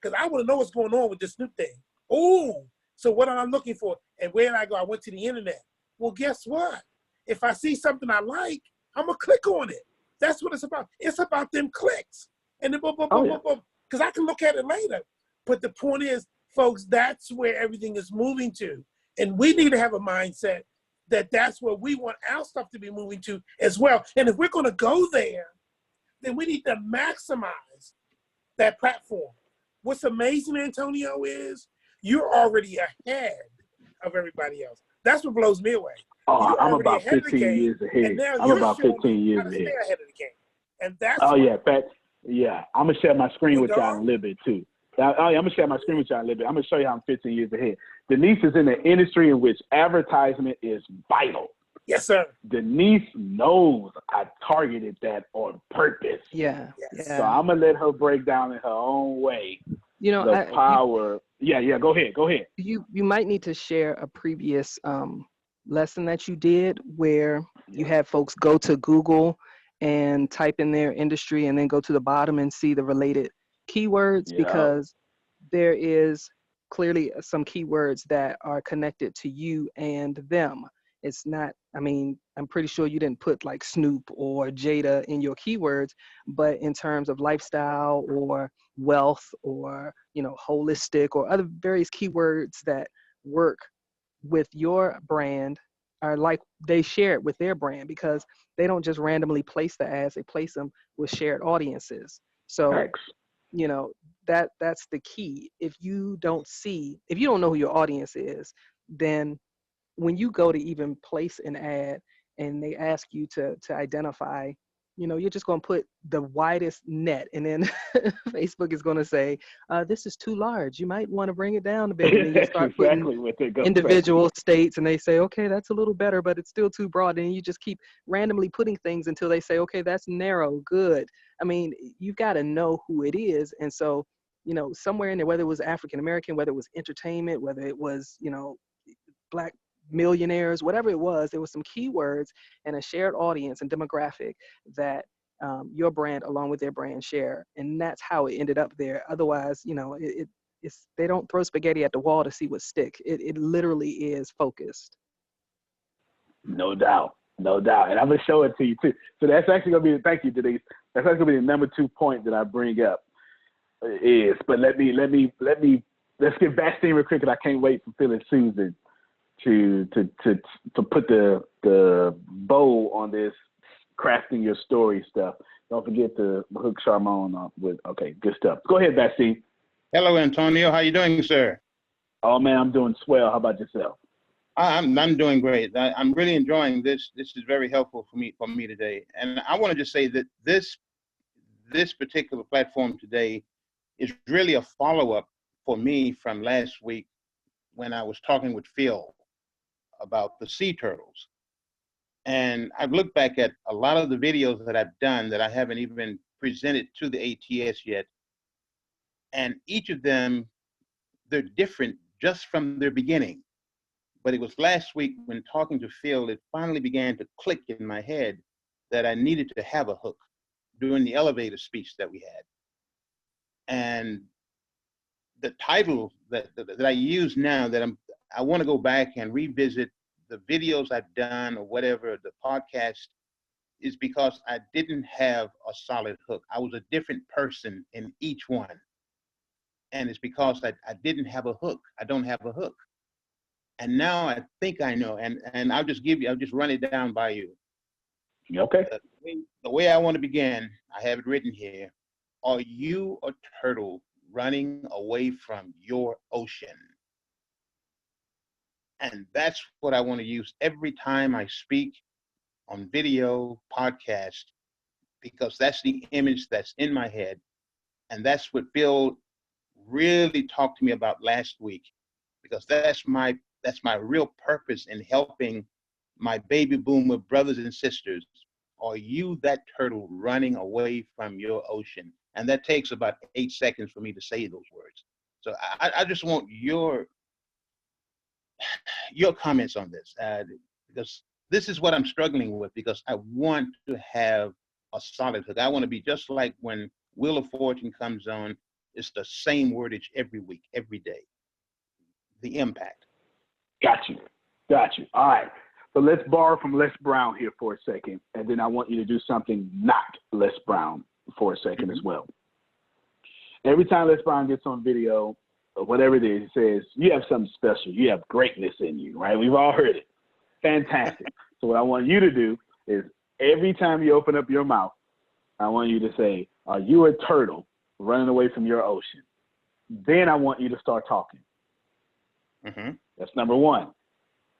because I want to know what's going on with this new thing. Oh, so what am I looking for? And where did I go? I went to the internet. Well, guess what? If I see something I like, I'm going to click on it. That's what it's about. It's about them clicks. And then because I can look at it later. But the point is, folks, that's where everything is moving to. And we need to have a mindset that that's where we want our stuff to be moving to as well. And if we're going to go there, then we need to maximize that platform. What's amazing, Antonio, is you're already ahead of everybody else. That's what blows me away. Oh, I'm about 15 years ahead. I'm about 15 years ahead. Stay ahead of the game. And that's I'm going to share my screen with y'all in a little bit, too. I'm going to share my screen with y'all a little bit. I'm going to show you how I'm 15 years ahead. Denise is in an industry in which advertisement is vital. Yes, sir. Denise knows I targeted that on purpose. Yeah. So I'm going to let her break down in her own way the power. Go ahead. You might need to share a previous lesson that you did where you had folks go to Google and type in their industry and then go to the bottom and see the related keywords, because there is clearly some keywords that are connected to you and them. It's not, I'm pretty sure you didn't put like Snoop or Jada in your keywords, but in terms of lifestyle or wealth or, holistic or other various keywords that work with your brand are like they share it with their brand, because they don't just randomly place the ads, they place them with shared audiences. So Thanks. you know, that's the key. If you don't know who your audience is, then when you go to even place an ad and they ask you to identify, you're just going to put the widest net, and then Facebook is going to say, this is too large. You might want to bring it down a bit. And then you That's start putting exactly what they're going to say. individual states, and they say, okay, that's a little better, but it's still too broad. And you just keep randomly putting things until they say, okay, that's narrow, good. I mean, you've got to know who it is. And so, somewhere in there, whether it was African American, whether it was entertainment, whether it was, Black millionaires, whatever it was, there was some keywords and a shared audience and demographic that your brand along with their brand share. And that's how it ended up there. Otherwise, it's, they don't throw spaghetti at the wall to see what stick. It literally is focused. No doubt. No doubt. And I'm going to show it to you too. So that's actually going to be, thank you, Denise. That's actually going to be the number 2 point that I bring up is, but let's get Bastine real quick, and I can't wait for Phil and Susan to put the bow on this crafting your story stuff. Don't forget to hook Charmon up with, okay, good stuff. Go ahead, Bastine. Hello, Antonio. How you doing, sir? Oh man, I'm doing swell. How about yourself? I'm doing great. I'm really enjoying this. This is very helpful for me today. And I want to just say that this particular platform today is really a follow-up for me from last week when I was talking with Phil about the sea turtles. And I've looked back at a lot of the videos that I've done that I haven't even presented to the ATS yet. And each of them, they're different just from their beginning. But it was last week when talking to Phil, it finally began to click in my head that I needed to have a hook during the elevator speech that we had. And the title that I use now, that I want to go back and revisit the videos I've done or whatever, the podcast, is because I didn't have a solid hook. I was a different person in each one. And it's because I didn't have a hook. I don't have a hook. And now I think I know, and I'll just run it down by you. Okay. The way I want to begin, I have it written here. Are you a turtle running away from your ocean? And that's what I want to use every time I speak on video, podcast, because that's the image that's in my head. And that's what Phil really talked to me about last week, because that's my real purpose in helping my baby boomer brothers and sisters. Are you that turtle running away from your ocean? And that takes about 8 seconds for me to say those words. So I just want your comments on this, because this is what I'm struggling with, because I want to have a solid hook. I want to be just like when Wheel of Fortune comes on, it's the same wordage every week, every day. The impact. Got you. All right. So let's borrow from Les Brown here for a second, and then I want you to do something not Les Brown for a second as well. Every time Les Brown gets on video, or whatever it is, he says, you have something special. You have greatness in you, right? We've all heard it. Fantastic. So what I want you to do is every time you open up your mouth, I want you to say, are you a turtle running away from your ocean? Then I want you to start talking. Mm-hmm. That's number 1.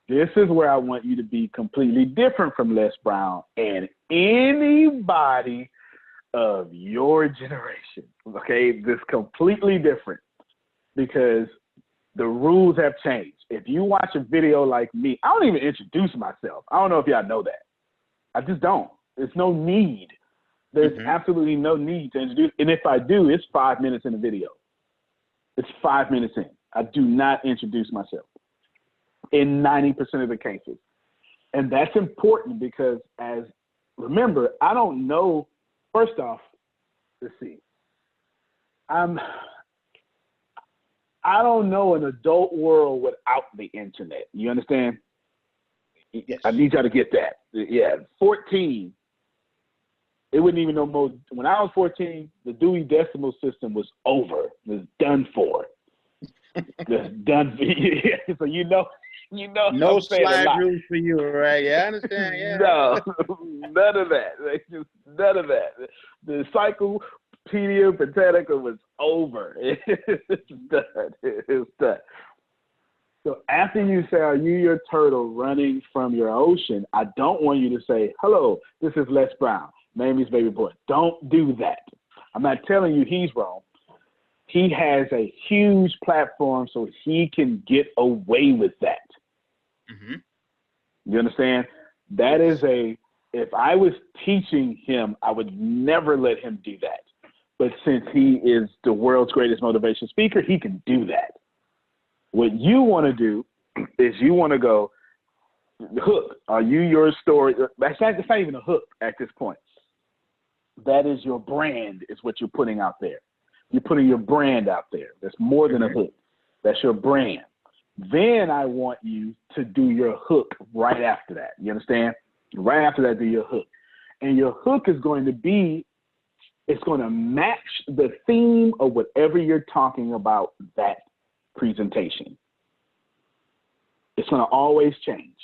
This is where I want you to be completely different from Les Brown and anybody of your generation. Okay, this completely different, because the rules have changed. If you watch a video like me, I don't even introduce myself. I don't know if y'all know that. I just don't. There's no need. There's absolutely no need to introduce. And if I do, it's 5 minutes in the video. It's 5 minutes in. I do not introduce myself in 90% of the cases. And that's important because, remember, I don't know, first off, let's see. I don't know an adult world without the internet. You understand? Yes. I need y'all to get that. Yeah, 14. They wouldn't even know most. When I was 14, the Dewey Decimal System was over. It was done for. It's done for you. So you know. No slide rules for you, right? Yeah, I understand. Yeah. No, none of that. None of that. The cycle, Pedia Patetica was over. It's done. It's done. So after you say, are you your turtle running from your ocean? I don't want you to say, hello, this is Les Brown. Mamie's baby boy. Don't do that. I'm not telling you he's wrong. He has a huge platform, so he can get away with that. Mm-hmm. You understand? That is if I was teaching him, I would never let him do that. But since he is the world's greatest motivation speaker, he can do that. What you want to do is you want to go, hook. Are you your story? It's not even a hook at this point. That is your brand, is what you're putting out there. You're putting your brand out there. That's more than a hook. That's your brand. Then I want you to do your hook right after that. You understand? Right after that, do your hook. And your hook is going to be, it's going to match the theme of whatever you're talking about that presentation. It's going to always change.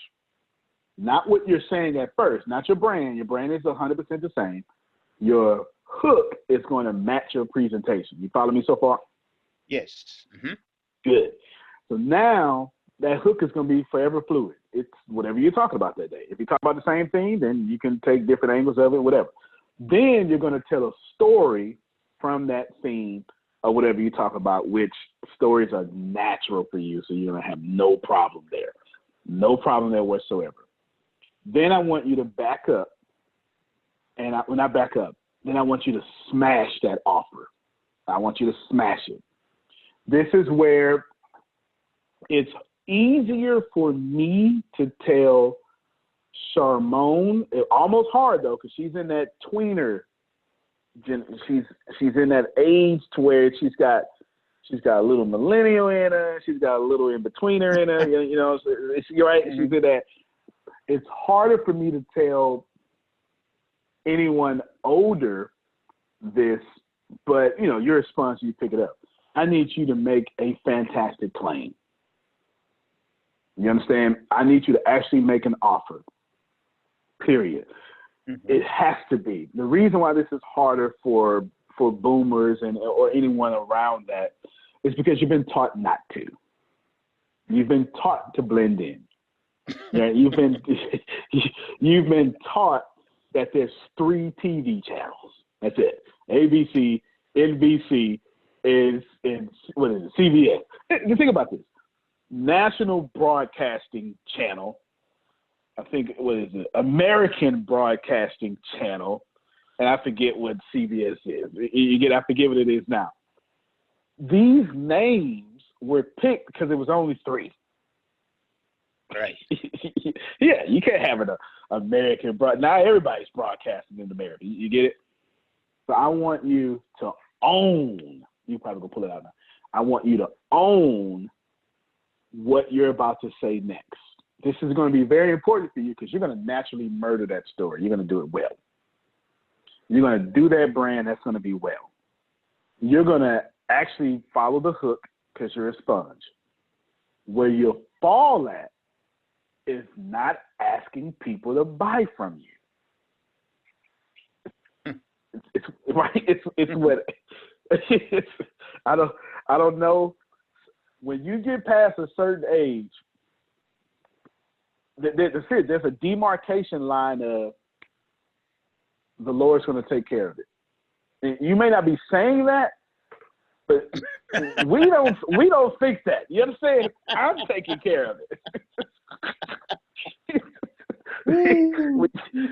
Not what you're saying at first, not your brand. Your brand is 100% the same. Your hook is going to match your presentation. You follow me so far? Yes. Mm-hmm. Good. So now that hook is going to be forever fluid. It's whatever you're talking about that day. If you talk about the same thing, then you can take different angles of it, whatever. Then you're going to tell a story from that theme or whatever you talk about, which stories are natural for you. So you're going to have no problem there. No problem there whatsoever. Then I want you to back up. And when I back up, then I want you to smash that offer. I want you to smash it. This is where it's easier for me to tell Charmone. Almost hard though, because she's in that tweener. She's in that age to where she's got a little millennial in her. She's got a little in betweener in her. You know, you're right. She's in that. It's harder for me to tell anyone older this, but you know, you're a sponsor, you pick it up. I need you to make a fantastic claim. You understand? I need you to actually make an offer. Period. Mm-hmm. It has to be. The reason why this is harder for boomers or anyone around that is because you've been taught not to. You've been taught to blend in. Yeah, you've been taught that there's 3 TV channels. That's it. ABC, NBC, and what is it? CBS. Think about this. National Broadcasting Channel. I think, what is it? American Broadcasting Channel. And I forget what CBS is. I forget what it is now. These names were picked because it was only 3. Right. Yeah, you can't have an American now everybody's broadcasting in America. You get it? So I want you to own. You probably gonna pull it out now. I want you to own what you're about to say next. This is going to be very important for you because you're going to naturally murder that story. You're going to do it well. You're going to do that brand. That's going to be well. You're going to actually follow the hook because you're a sponge. Where you'll fall at is not asking people to buy from you. It's right. It's what it's. I don't know. When you get past a certain age, there's a demarcation line of the Lord's going to take care of it. And you may not be saying that, but we don't think that. You understand? I'm taking care of it.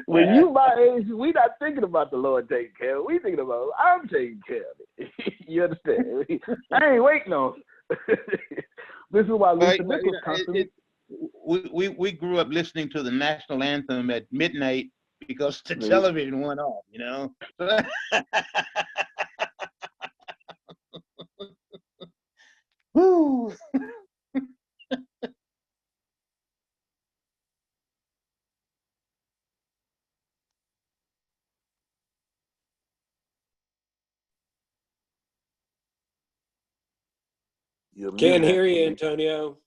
when you my age, we're not thinking about the Lord taking care of it. We thinking about I'm taking care of it. You understand? I ain't waiting on. This is why Lisa Nichols constantly. We grew up listening to the national anthem at midnight because the television went off, you know. Woo. Can't hear you, Antonio.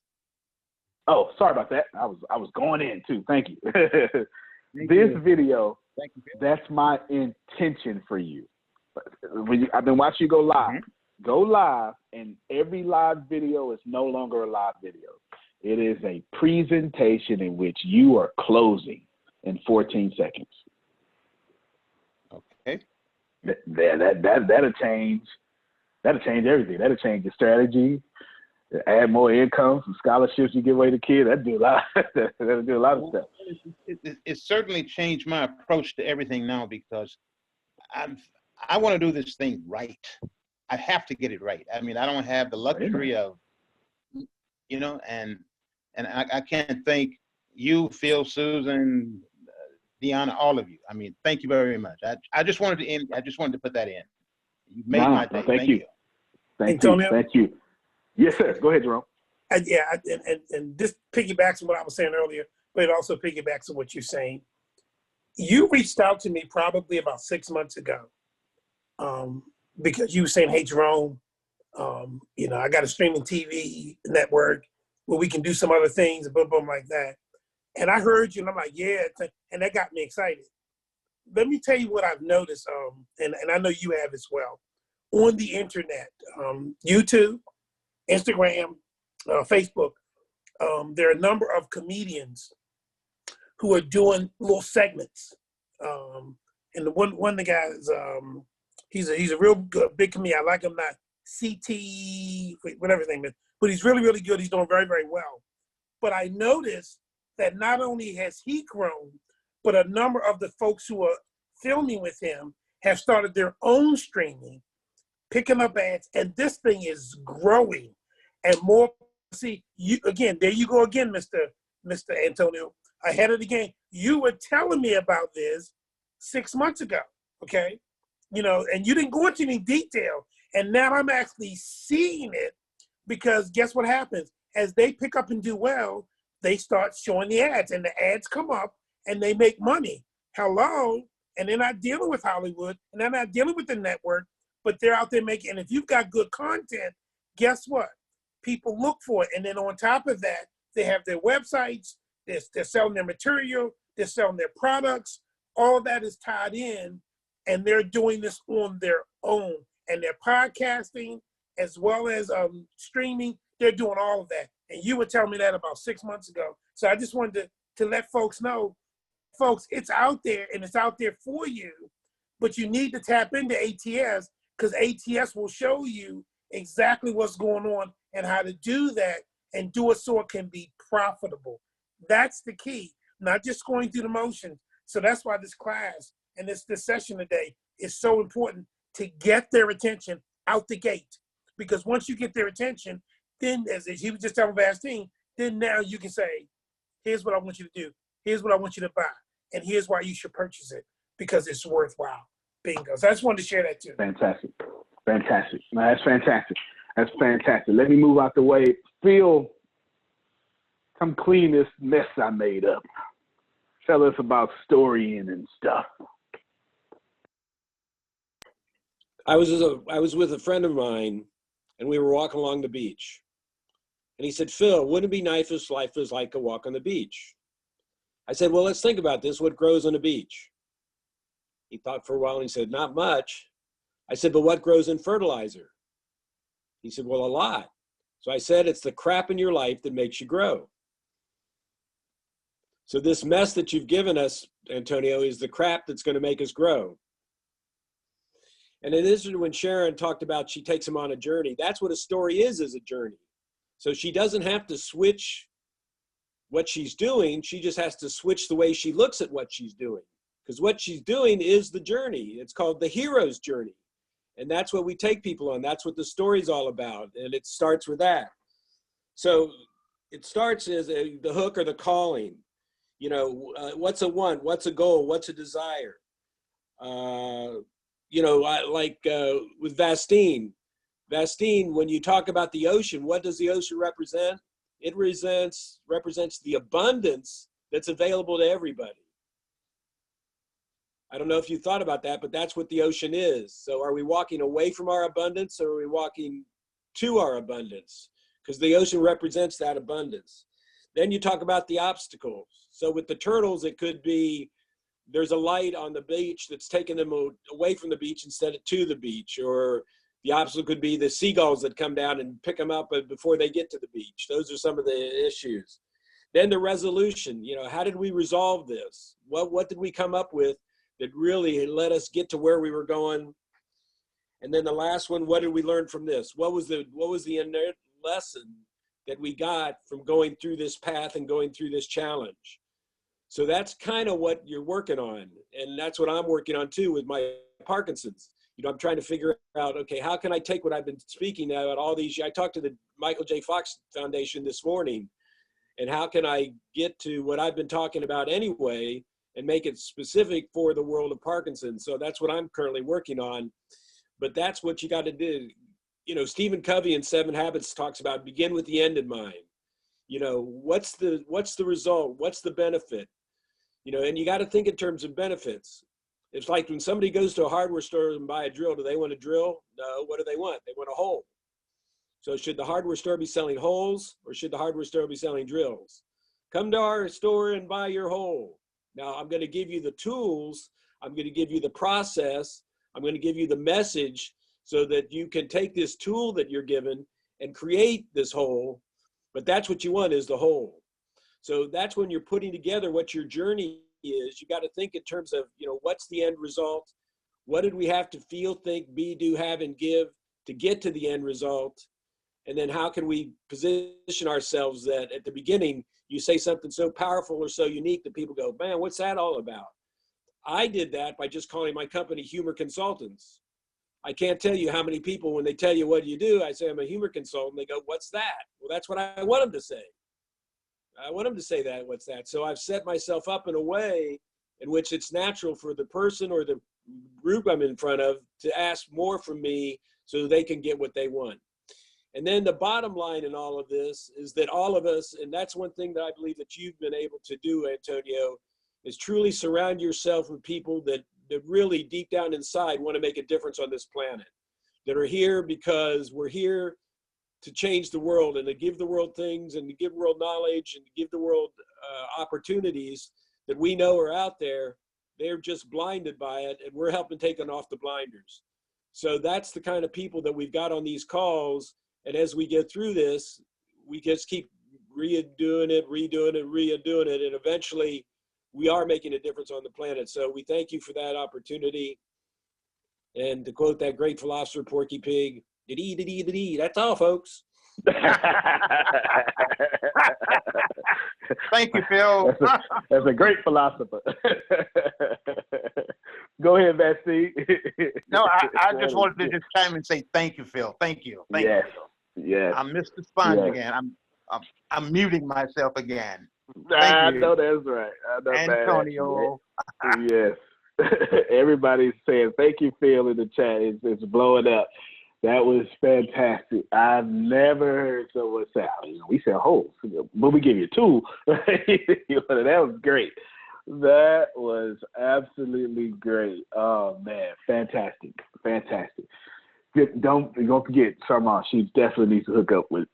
Oh, sorry about that. I was going in too. Thank you. This video, that's my intention for you. I've been watching you go live. Mm-hmm. Go live, and every live video is no longer a live video. It is a presentation in which you are closing in 14 seconds. Okay. That'll change. That'll change everything. That'll change your strategy. Add more income, some scholarships you give away to kids. That'll do a lot. That'll do a lot of stuff. It certainly changed my approach to everything now because I want to do this thing right. I have to get it right. I mean, I don't have the luxury of, you know, and I can't thank you, Phil, Susan, Deanna, all of you. I mean, thank you very much. I just wanted to end. I just wanted to put that in. You made my day. Thank you. Thank Antonio? you. Thank you. Yes, sir. Go ahead, Jerome. And this piggybacks on what I was saying earlier, but it also piggybacks on what you're saying. You reached out to me probably about 6 months ago, because you were saying, "Hey, Jerome, you know, I got a streaming TV network where we can do some other things, boom, boom, like that." And I heard you, and I'm like, "Yeah," and that got me excited. Let me tell you what I've noticed, and I know you have as well, on the internet, YouTube, Instagram, Facebook. There are a number of comedians who are doing little segments, and the one of the guys, he's a real good big comedian. I like him, not CT, whatever his name is, but he's really, really good. He's doing very, very well. But I noticed that not only has he grown, but a number of the folks who are filming with him have started their own streaming, picking up ads, and this thing is growing. And more, see, you again, there you go again, Mr. Antonio, ahead of the game. You were telling me about this 6 months ago, okay? You know, and you didn't go into any detail. And now I'm actually seeing it because guess what happens? As they pick up and do well, they start showing the ads, and the ads come up and they make money. Hello? And they're not dealing with Hollywood, and they're not dealing with the network, but they're out there making, and if you've got good content, guess what? People look for it. And then on top of that, they have their websites, they're selling their material, they're selling their products. All that is tied in, and they're doing this on their own. And they're podcasting as well as streaming. They're doing all of that. And you were telling me that about 6 months ago. So I just wanted to let folks know, folks, it's out there and it's out there for you, but you need to tap into ATS because ATS will show you exactly what's going on and how to do that and do it so it can be profitable. That's the key, not just going through the motions. So that's why this class and this session today is so important to get their attention out the gate. Because once you get their attention, then as he was just telling Vastine, then now you can say, here's what I want you to do. Here's what I want you to buy. And here's why you should purchase it, because it's worthwhile. Bingo. So I just wanted to share that too. Fantastic. Fantastic. No, that's fantastic. That's fantastic. Let me move out the way. Phil, come clean this mess I made up. Tell us about storying and stuff. I was with a friend of mine, and we were walking along the beach. And he said, "Phil, wouldn't it be nice if life was like a walk on the beach?" I said, "Well, let's think about this. What grows on the beach?" He thought for a while and he said, "Not much." I said, "But what grows in fertilizer?" He said, "Well, a lot." So I said, "It's the crap in your life that makes you grow." So this mess that you've given us, Antonio, is the crap that's going to make us grow. And it is when Sharon talked about she takes him on a journey. That's what a story is a journey. So she doesn't have to switch what she's doing. She just has to switch the way she looks at what she's doing. Because what she's doing is the journey. It's called the hero's journey. And that's what we take people on. That's what the story's all about. And it starts with that. So it starts as the hook or the calling. You know, what's a want? What's a goal? What's a desire? You know, with Vastine, when you talk about the ocean, what does the ocean represent? It represents the abundance that's available to everybody. I don't know if you thought about that, but that's what the ocean is. So are we walking away from our abundance, or are we walking to our abundance? Because the ocean represents that abundance. Then you talk about the obstacles. So with the turtles, it could be there's a light on the beach that's taking them away from the beach instead of to the beach, or the obstacle could be the seagulls that come down and pick them up before they get to the beach. Those are some of the issues. Then the resolution, you know, how did we resolve this? What did we come up with that really let us get to where we were going? And then the last one, what did we learn from this? What was the inert lesson that we got from going through this path and going through this challenge? So that's kind of what you're working on. And that's what I'm working on too with my Parkinson's. You know, I'm trying to figure out, okay, how can I take what I've been speaking about all these, I talked to the Michael J. Fox Foundation this morning, and how can I get to what I've been talking about anyway and make it specific for the world of Parkinson's? So that's what I'm currently working on. But that's what you got to do. You know, Stephen Covey in 7 Habits talks about begin with the end in mind. You know, what's the result? What's the benefit? You know, and you got to think in terms of benefits. It's like when somebody goes to a hardware store and buy a drill, do they want a drill? No, what do they want? They want a hole. So should the hardware store be selling holes, or should the hardware store be selling drills? Come to our store and buy your hole. Now I'm going to give you the tools. I'm going to give you the process. I'm going to give you the message so that you can take this tool that you're given and create this hole. But that's what you want, is the whole. So that's when you're putting together what your journey is. You got to think in terms of, you know, what's the end result? What did we have to feel, think, be, do, have, and give to get to the end result? And then how can we position ourselves that at the beginning, you say something so powerful or so unique that people go, man, what's that all about? I did that by just calling my company Humor Consultants. I can't tell you how many people, when they tell you what you do, I say I'm a humor consultant. They go, what's that? Well, that's what I want them to say. I want them to say that, what's that? So I've set myself up in a way in which it's natural for the person or the group I'm in front of to ask more from me so they can get what they want. And then the bottom line in all of this is that all of us, and that's one thing that I believe that you've been able to do, Antonio, is truly surround yourself with people that really deep down inside want to make a difference on this planet, that are here because we're here to change the world and to give the world things and to give the world knowledge and to give the world opportunities that we know are out there. They're just blinded by it, and we're helping take them off the blinders. So that's the kind of people that we've got on these calls. And as we get through this, we just keep redoing it, and eventually we are making a difference on the planet. So we thank you for that opportunity. And to quote that great philosopher, Porky Pig, "Da-dee, that's all, folks." Thank you, Phil. That's a great philosopher. Go ahead, Betsy. No, I just wanted to just chime and say thank you, Phil. Thank you. Thank you. Yes. I'm Mr. Sponge again. I'm muting myself again. I know that's right. I know Antonio. Yes. Everybody's saying thank you, Phil, in the chat. It's blowing up. That was fantastic. I've never heard someone say, we sell holes, but we give you a tool. That was great. That was absolutely great. Oh, man. Fantastic. Don't forget Charmant. She definitely needs to hook up with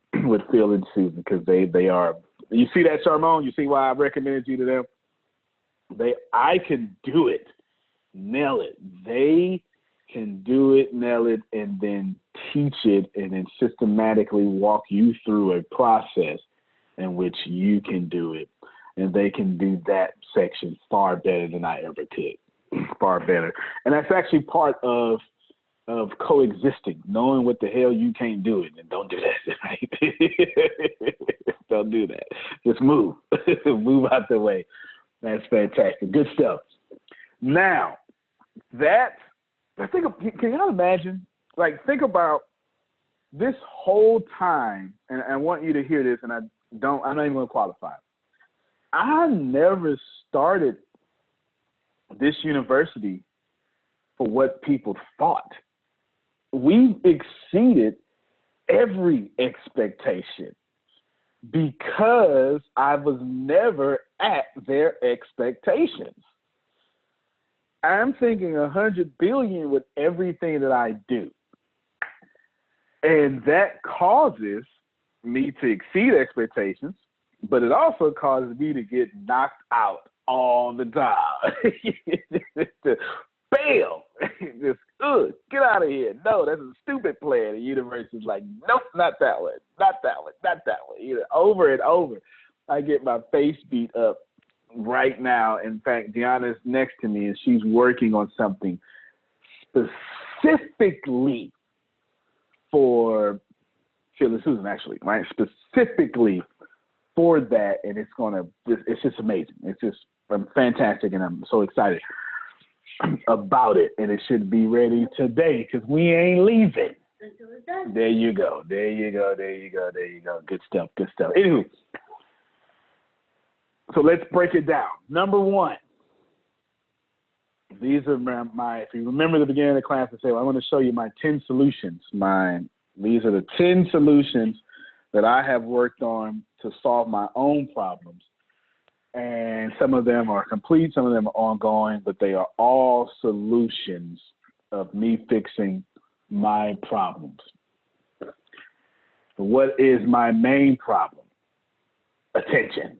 Phil and Susan, because they are. You see that, Charmant? You see why I recommended you to them? I can do it. Nail it. They can do it, nail it, and then teach it, and then systematically walk you through a process in which you can do it. And they can do that section far better than I ever could. Far better. And that's actually part of coexisting, knowing what the hell you can't do it, and don't do that. Right? Don't do that. Just move. Move out the way. That's fantastic. Good stuff. Now, can you imagine? Like, think about this whole time, and I want you to hear this, and I'm not even going to qualify. I never started this university for what people thought. We exceeded every expectation because I was never at their expectations. I'm thinking 100 billion with everything that I do. And that causes me to exceed expectations, but it also causes me to get knocked out all the time. Bail. Just, get out of here. No, that's a stupid plan. The universe is like, nope, not that one, not that one, not that one. Over and over. I get my face beat up right now. In fact, Deanna's next to me and she's working on something specifically for Phyllis Susan, actually, right? Specifically for that, and it's just amazing. It's just fantastic, and I'm so excited about it, and it should be ready today because we ain't leaving. Until it's done. There you go. Good stuff. Anywho, so let's break it down. Number one, these are if you remember the beginning of the class, I said, I want to show you my 10 solutions. These are the 10 solutions that I have worked on to solve my own problems. And some of them are complete, some of them are ongoing, but they are all solutions of me fixing my problems. What is my main problem? Attention.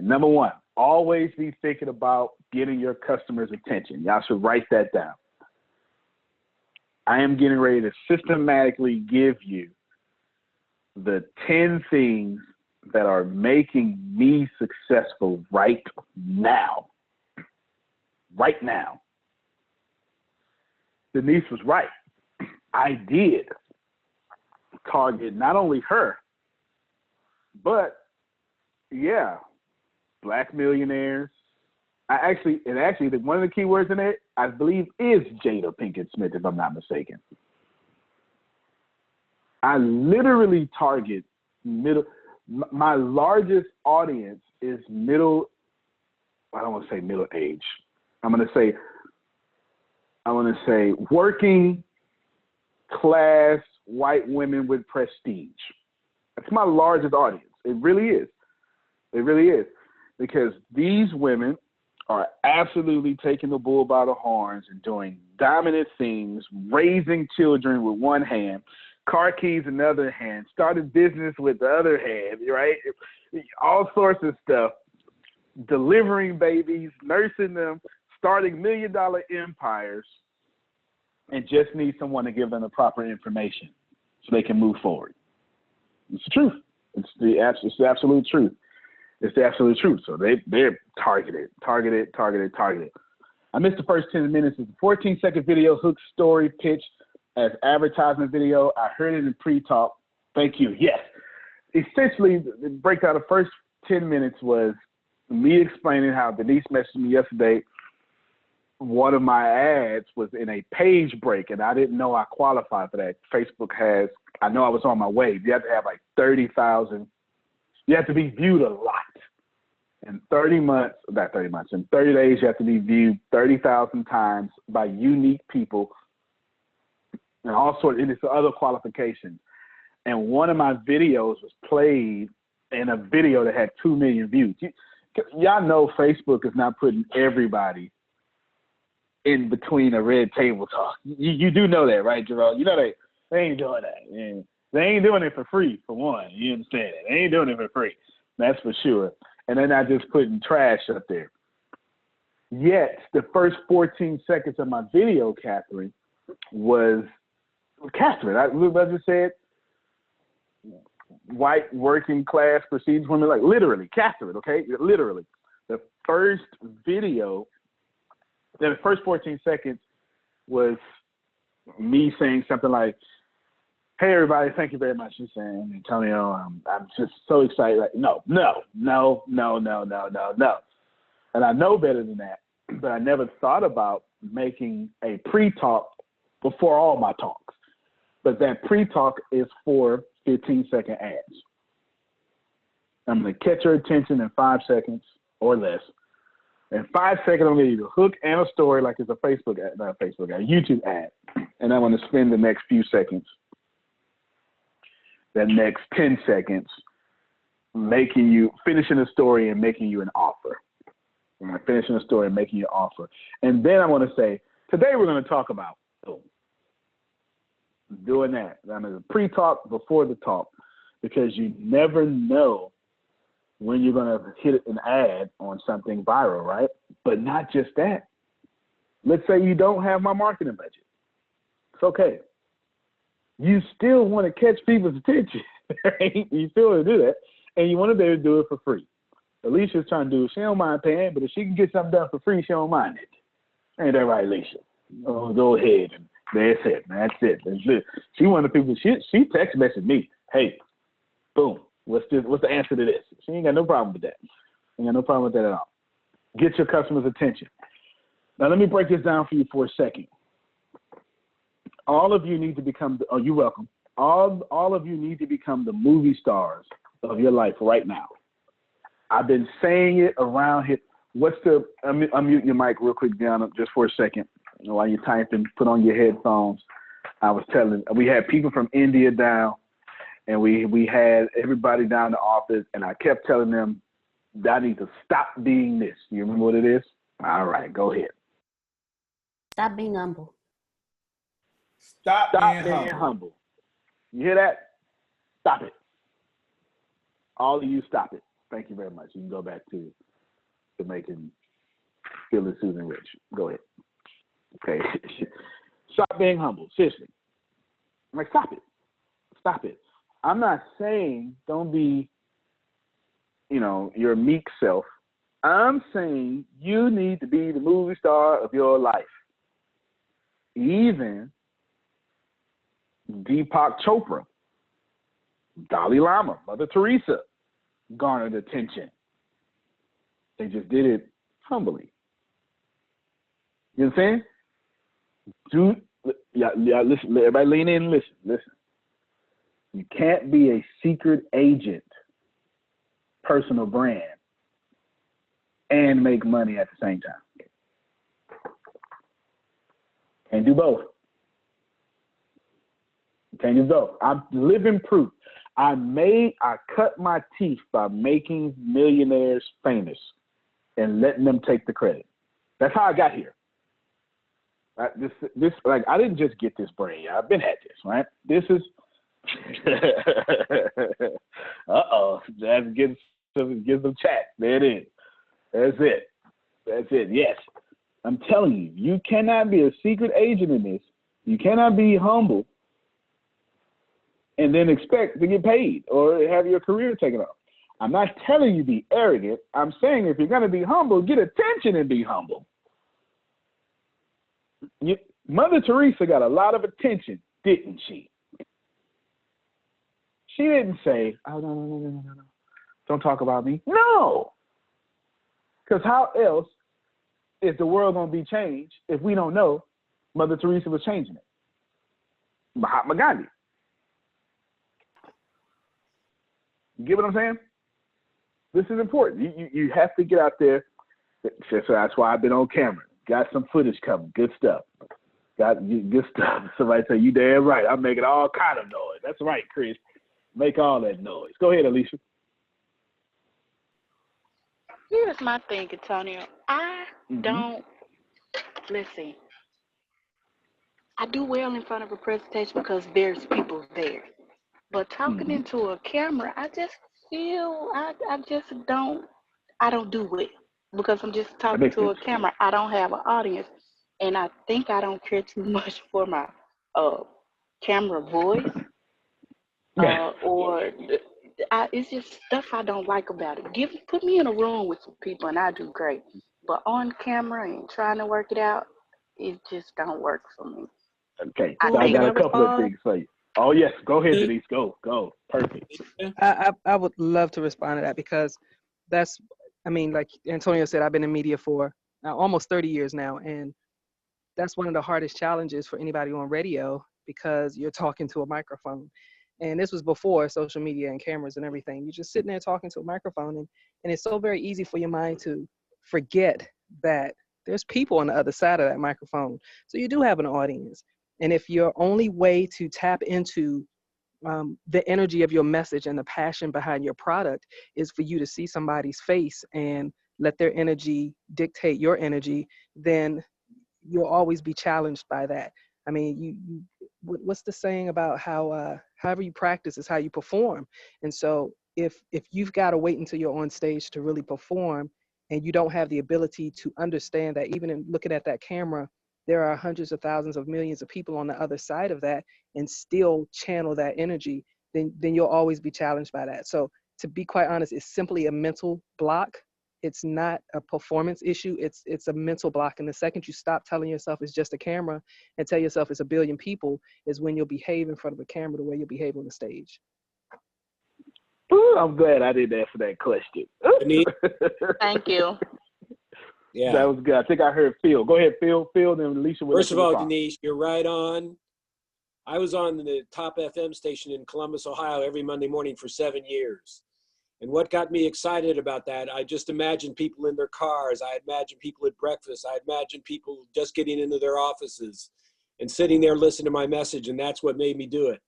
Number one, always be thinking about getting your customers' attention. Y'all should write that down. I am getting ready to systematically give you the 10 things that are making me successful right now. Right now. Denise was right. I did target not only her, but Black millionaires. One of the key words in it, I believe, is Jada Pinkett Smith, if I'm not mistaken. I literally target middle. My largest audience is middle. I don't want to say middle age. I want to say working class white women with prestige. That's my largest audience. It really is. Because these women are absolutely taking the bull by the horns and doing dominant things, raising children with one hand, car keys in the other hand, started business with the other hand, right? All sorts of stuff, delivering babies, nursing them, starting $1 million empires, and just need someone to give them the proper information so they can move forward. It's the truth. It's the absolute truth. It's the absolute truth. So they're targeted. I missed the first 10 minutes. It's a 14-second video, hook, story, pitch as advertisement video. I heard it in pre-talk. Thank you. Yes. Essentially, the breakdown of the first 10 minutes was me explaining how Denise messaged me yesterday. One of my ads was in a page break, and I didn't know I qualified for that. Facebook has, I know I was on my way. You have to have like 30,000. You have to be viewed a lot. In 30 days, you have to be viewed 30,000 times by unique people and all sorts of other qualifications. And one of my videos was played in a video that had 2 million views. Y'all know Facebook is not putting everybody in between a red table talk. You do know that, right, Jerome? You know they ain't doing that. Yeah. They ain't doing it for free, for one. You understand that? They ain't doing it for free. That's for sure. And they're not just putting trash up there. Yet, the first 14 seconds of my video, Catherine, was Catherine. I just said white working class prestige women, like literally, Catherine, okay? Literally. The first video, the first 14 seconds was me saying something like, hey, everybody, thank you very much. You're saying, Antonio, I'm just so excited. Like, no. And I know better than that, but I never thought about making a pre-talk before all my talks. But that pre-talk is for 15-second ads. I'm going to catch your attention in 5 seconds or less. In 5 seconds, I'm going to give you a hook and a story like it's a Facebook ad, not a Facebook ad, a YouTube ad. And I'm going to spend the next few seconds, the next 10 seconds, finishing the story and making you an offer. I'm finishing the story and making you an offer. And then I want to say, today we're going to talk about doing that. I mean, the pre-talk before the talk, because you never know when you're going to hit an ad on something viral, right? But not just that. Let's say you don't have my marketing budget. It's okay. You still want to catch people's attention, right? You still want to do that, and you want to be able to do it for free. Alicia's trying to do it. She don't mind paying, but if she can get something done for free, she don't mind it. Ain't that right, Alicia? Oh, go ahead. And that's it. That's it. That's it. She one of the people. She text messaged me. Hey, boom. What's the answer to this? She ain't got no problem with that. Ain't got no problem with that at all. Get your customers' attention. Now let me break this down for you for a second. All of you need to become. Oh, you're welcome. All of you need to become the movie stars of your life right now. I've been saying it around here. Unmute your mic real quick, Deanna, just for a second. While you're typing, put on your headphones. I was telling, we had people from India down, and we had everybody down in the office, and I kept telling them that I need to stop being this. You remember what it is? All right, go ahead. Stop being humble. Stop Stop being being humble. humble. You hear that? Stop it. All of you, stop it. Thank you very much. You can go back to making Phil and Susan rich. Go ahead. Okay. Stop being humble. Seriously. I'm like, stop it. Stop it. I'm not saying don't be, your meek self. I'm saying you need to be the movie star of your life. Even Deepak Chopra, Dalai Lama, Mother Teresa garnered attention. They just did it humbly. You know what I'm saying? Listen, everybody lean in and listen. You can't be a secret agent, personal brand, and make money at the same time. Can't do both. Can't do both. I'm living proof. I cut my teeth by making millionaires famous and letting them take the credit. That's how I got here. I didn't just get this brain. I've been at this, right? This is, That's get some chat. There it is. That's it. Yes. I'm telling you, you cannot be a secret agent in this. You cannot be humble and then expect to get paid or have your career taken off. I'm not telling you be arrogant. I'm saying if you're going to be humble, get attention and be humble. Mother Teresa got a lot of attention, didn't she? She didn't say, oh, no. Don't talk about me. No. Because how else is the world going to be changed if we don't know Mother Teresa was changing it? Mahatma Gandhi. You get what I'm saying? This is important. You have to get out there. So that's why I've been on camera. Got some footage coming. Good stuff. Got good stuff. Somebody say, you damn right. I'm making all kind of noise. That's right, Chris. Make all that noise. Go ahead, Alicia. Here's my thing, Antonio. I don't, listen, I do well in front of a presentation because there's people there. But talking into a camera, I just feel, I don't do well because I'm just talking to a camera. I don't have an audience. And I think I don't care too much for my camera voice it's just stuff I don't like about it. Put me in a room with some people and I do great. But on camera and trying to work it out, it just don't work for me. Okay, so I got a couple of things for you. Oh, yes. Go ahead, Denise. Go. Perfect. I would love to respond to that because like Antonio said, I've been in media for almost 30 years now. And that's one of the hardest challenges for anybody on radio because you're talking to a microphone. And this was before social media and cameras and everything. You're just sitting there talking to a microphone and it's so very easy for your mind to forget that there's people on the other side of that microphone. So you do have an audience. And if your only way to tap into the energy of your message and the passion behind your product is for you to see somebody's face and let their energy dictate your energy, then you'll always be challenged by that. I mean, what's the saying about how however you practice is how you perform? And so if you've got to wait until you're on stage to really perform, and you don't have the ability to understand that even in looking at that camera, there are hundreds of thousands of millions of people on the other side of that, and still channel that energy, then you'll always be challenged by that. So to be quite honest, it's simply a mental block. It's not a performance issue. It's a mental block. And the second you stop telling yourself it's just a camera and tell yourself it's a billion people is when you'll behave in front of a camera the way you'll behave on the stage. Ooh, I'm glad I didn't answer that question. Thank you. Yeah. That was good. I think I heard Phil. Go ahead, Phil. Phil, then Alicia will. First of all, Denise, you're right on. I was on the top FM station in Columbus, Ohio every Monday morning for 7 years. And what got me excited about that, I just imagined people in their cars. I imagined people at breakfast. I imagined people just getting into their offices and sitting there listening to my message. And that's what made me do it.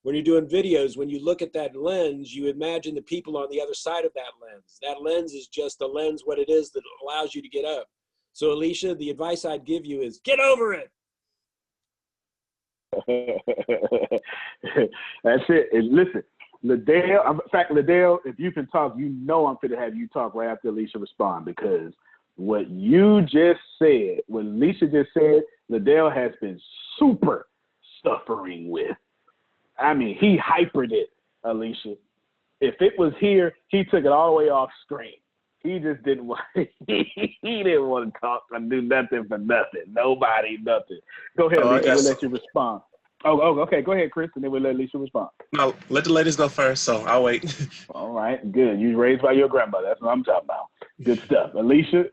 When you're doing videos, when you look at that lens, you imagine the people on the other side of that lens. That lens is just a lens, what it is that allows you to get up. So Alicia, the advice I'd give you is get over it. That's it. And listen, Liddell, in fact, Liddell, if you can talk, you know I'm going to have you talk right after Alicia respond, because what you just said, what Alicia just said, Liddell has been super suffering with. I mean, he hypered it, Alicia. If it was here, he took it all the way off screen. He just didn't want. He didn't want to talk or do nothing for nothing. Nobody, nothing. Go ahead, Alicia. We'll let you respond. Oh, okay. Go ahead, Chris, and then we'll let Alicia respond. No, let the ladies go first, so I'll wait. All right, good. You raised by your grandmother. That's what I'm talking about. Good stuff, Alicia.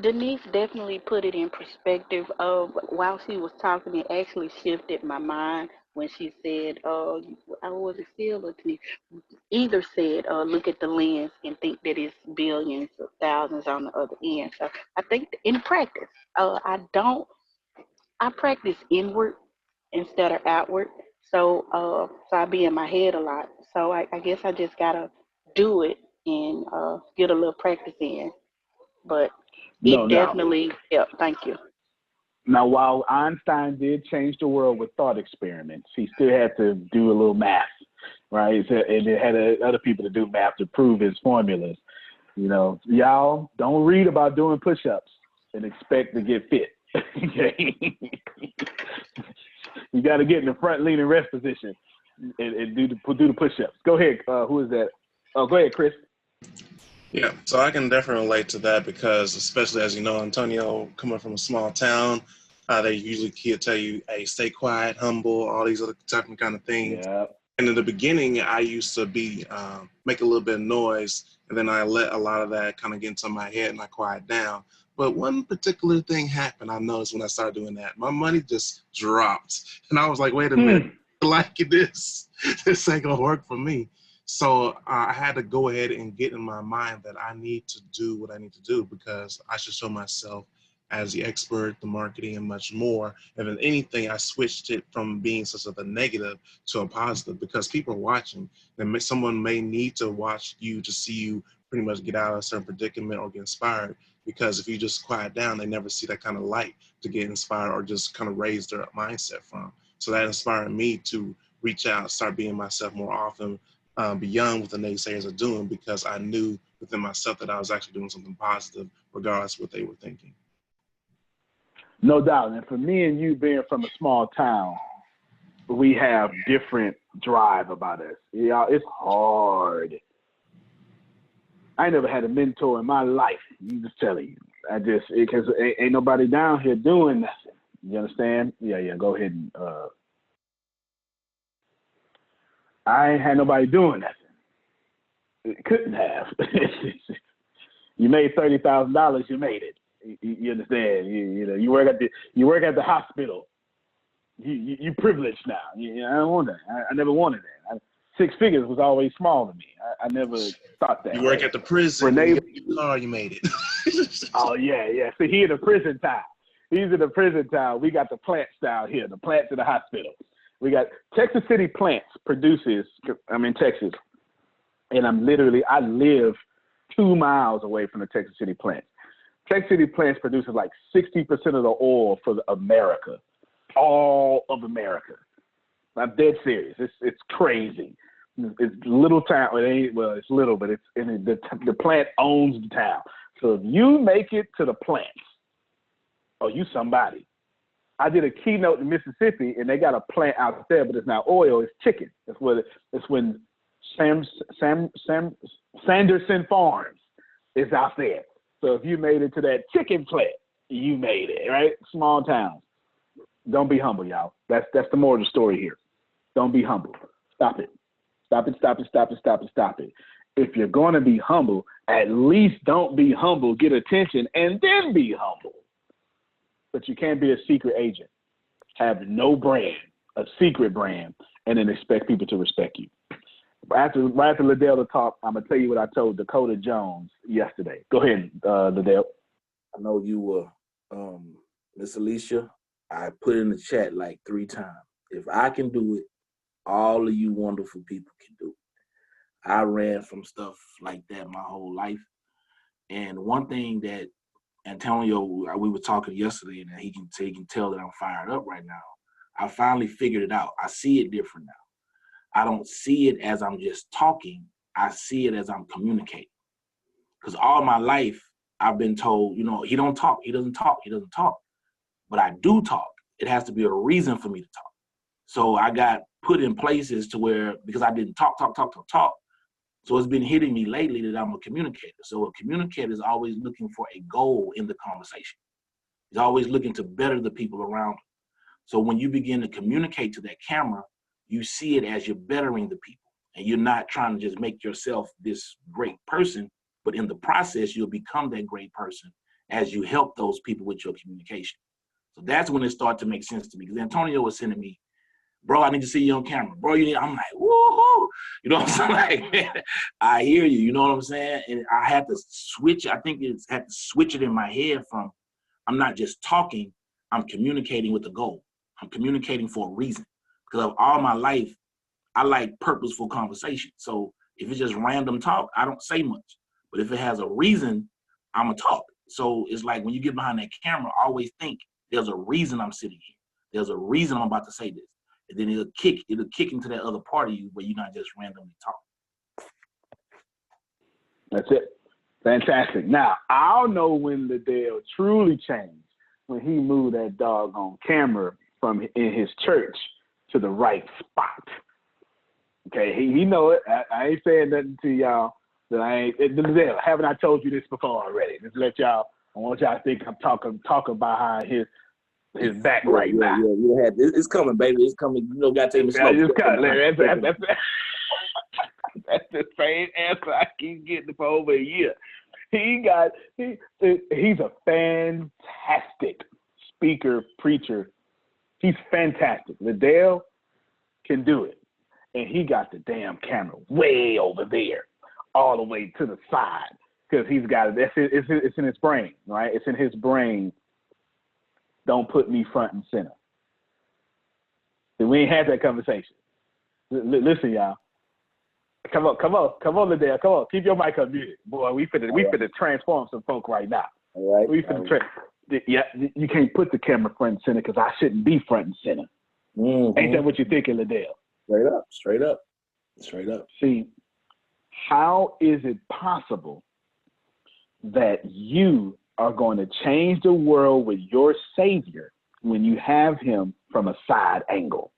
Denise definitely put it in perspective of while she was talking, it actually shifted my mind when she said, I was it still or Denise? Either said, look at the lens and think that it's billions or thousands on the other end. So I think in practice, I practice inward instead of outward. So I be in my head a lot. So I guess I just gotta do it and get a little practice in. But definitely, yeah, thank you. Now, while Einstein did change the world with thought experiments, he still had to do a little math, right? And it had other people to do math to prove his formulas. You know, y'all don't read about doing push-ups and expect to get fit. Okay? You got to get in the front leaning rest position and do the push-ups. Go ahead. Who is that? Oh, go ahead, Chris. Yeah, so I can definitely relate to that because, especially as you know, Antonio, coming from a small town, they usually tell you, hey, stay quiet, humble, all these other different kind of things. Yeah. And in the beginning, I used to make a little bit of noise, and then I let a lot of that kind of get into my head and I quiet down. But one particular thing happened, I noticed when I started doing that. My money just dropped. And I was like, wait a minute, like this ain't gonna work for me. So I had to go ahead and get in my mind that I need to do what I need to do because I should show myself as the expert, the marketing, and much more. And if anything, I switched it from being such a negative to a positive because people are watching. And someone may need to watch you to see you pretty much get out of a certain predicament or get inspired. Because if you just quiet down, they never see that kind of light to get inspired or just kind of raise their mindset from. So that inspired me to reach out, start being myself more often, beyond what the naysayers are doing, because I knew within myself that I was actually doing something positive, regardless of what they were thinking. No doubt. And for me and you being from a small town, we have different drive about us. Yeah, it's hard. I never had a mentor in my life. I'm just telling you. Because ain't nobody down here doing nothing. You understand? Yeah. Go ahead and. I ain't had nobody doing nothing. Couldn't have. You made $30,000. You made it. You understand? You work at the hospital. You privileged now. I don't want that. I never wanted that. 6 figures was always small to me. I never thought that. You work at the prison. You made it. Oh yeah. See, he in the prison town. He's in the prison town. We got the plants down here. The plants in the hospital. We got Texas City Plants produces. I'm in Texas, and I live 2 miles away from the Texas City Plants. Texas City Plants produces like 60% of the oil for America, all of America. I'm dead serious. It's crazy. It's little town. It ain't, well, it's little, but the plant owns the town. So if you make it to the plants, oh, you somebody. I did a keynote in Mississippi, and they got a plant out there, but it's not oil, it's chicken. It's when Sanderson Farms is out there. So if you made it to that chicken plant, you made it, right? Small towns. Don't be humble, y'all. That's the moral of the story here. Don't be humble. Stop it. Stop it, stop it, stop it, stop it, stop it. If you're going to be humble, at least don't be humble, get attention, and then be humble. But you can't be a secret agent, have no brand, a secret brand, and then expect people to respect you. Right after Liddell to talk, I'm going to tell you what I told Dakota Jones yesterday. Go ahead, Liddell. I know you were, Miss Alicia, I put in the chat like 3 times. If I can do it, all of you wonderful people can do it. I ran from stuff like that my whole life. And one thing that Antonio, we were talking yesterday, and he can tell that I'm fired up right now. I finally figured it out. I see it different now. I don't see it as I'm just talking. I see it as I'm communicating. Because all my life, I've been told, he don't talk, he doesn't talk, he doesn't talk. But I do talk. It has to be a reason for me to talk. So I got put in places to where, because I didn't talk. So it's been hitting me lately that I'm a communicator. So a communicator is always looking for a goal in the conversation. He's always looking to better the people around him. So when you begin to communicate to that camera, you see it as you're bettering the people. And you're not trying to just make yourself this great person, but in the process, you'll become that great person as you help those people with your communication. So that's when it started to make sense to me. Because Antonio was sending me, bro, I need to see you on camera. Bro, I'm like, woohoo. You know what I'm saying? Like, I hear you, you know what I'm saying? And I had to switch, had to switch it in my head from, I'm not just talking, I'm communicating with a goal. I'm communicating for a reason. Because of all my life, I like purposeful conversation. So if it's just random talk, I don't say much. But if it has a reason, I'm going to talk. So it's like when you get behind that camera, always think there's a reason I'm sitting here. There's a reason I'm about to say this. And then it'll kick into that other part of you where you're not just randomly talking. That's it. Fantastic. Now, I'll know when Liddell truly changed, when he moved that doggone camera from in his church to the right spot. Okay, he know it. I ain't saying nothing to y'all that I ain't. Liddell, haven't I told you this before already? Just let y'all. I want y'all to think I'm talking behind his back right now. Yeah. It's coming, baby. It's coming. Gotta take me slow. That's the same answer I keep getting for over a year. He's a fantastic speaker, preacher. He's fantastic. Liddell can do it. And he got the damn camera way over there, all the way to the side, because he's got it. It's in his brain, right? It's in his brain. Don't put me front and center. And we ain't had that conversation. Listen, y'all. Come on, Liddell. Come on, keep your mic unmuted, boy. We finna transform some folk right now. All right. We finna yeah. You can't put the camera front and center because I shouldn't be front and center. Mm-hmm. Ain't that what you're thinking, Liddell? Straight up. See, how is it possible that you are going to change the world with your Savior when you have him from a side angle?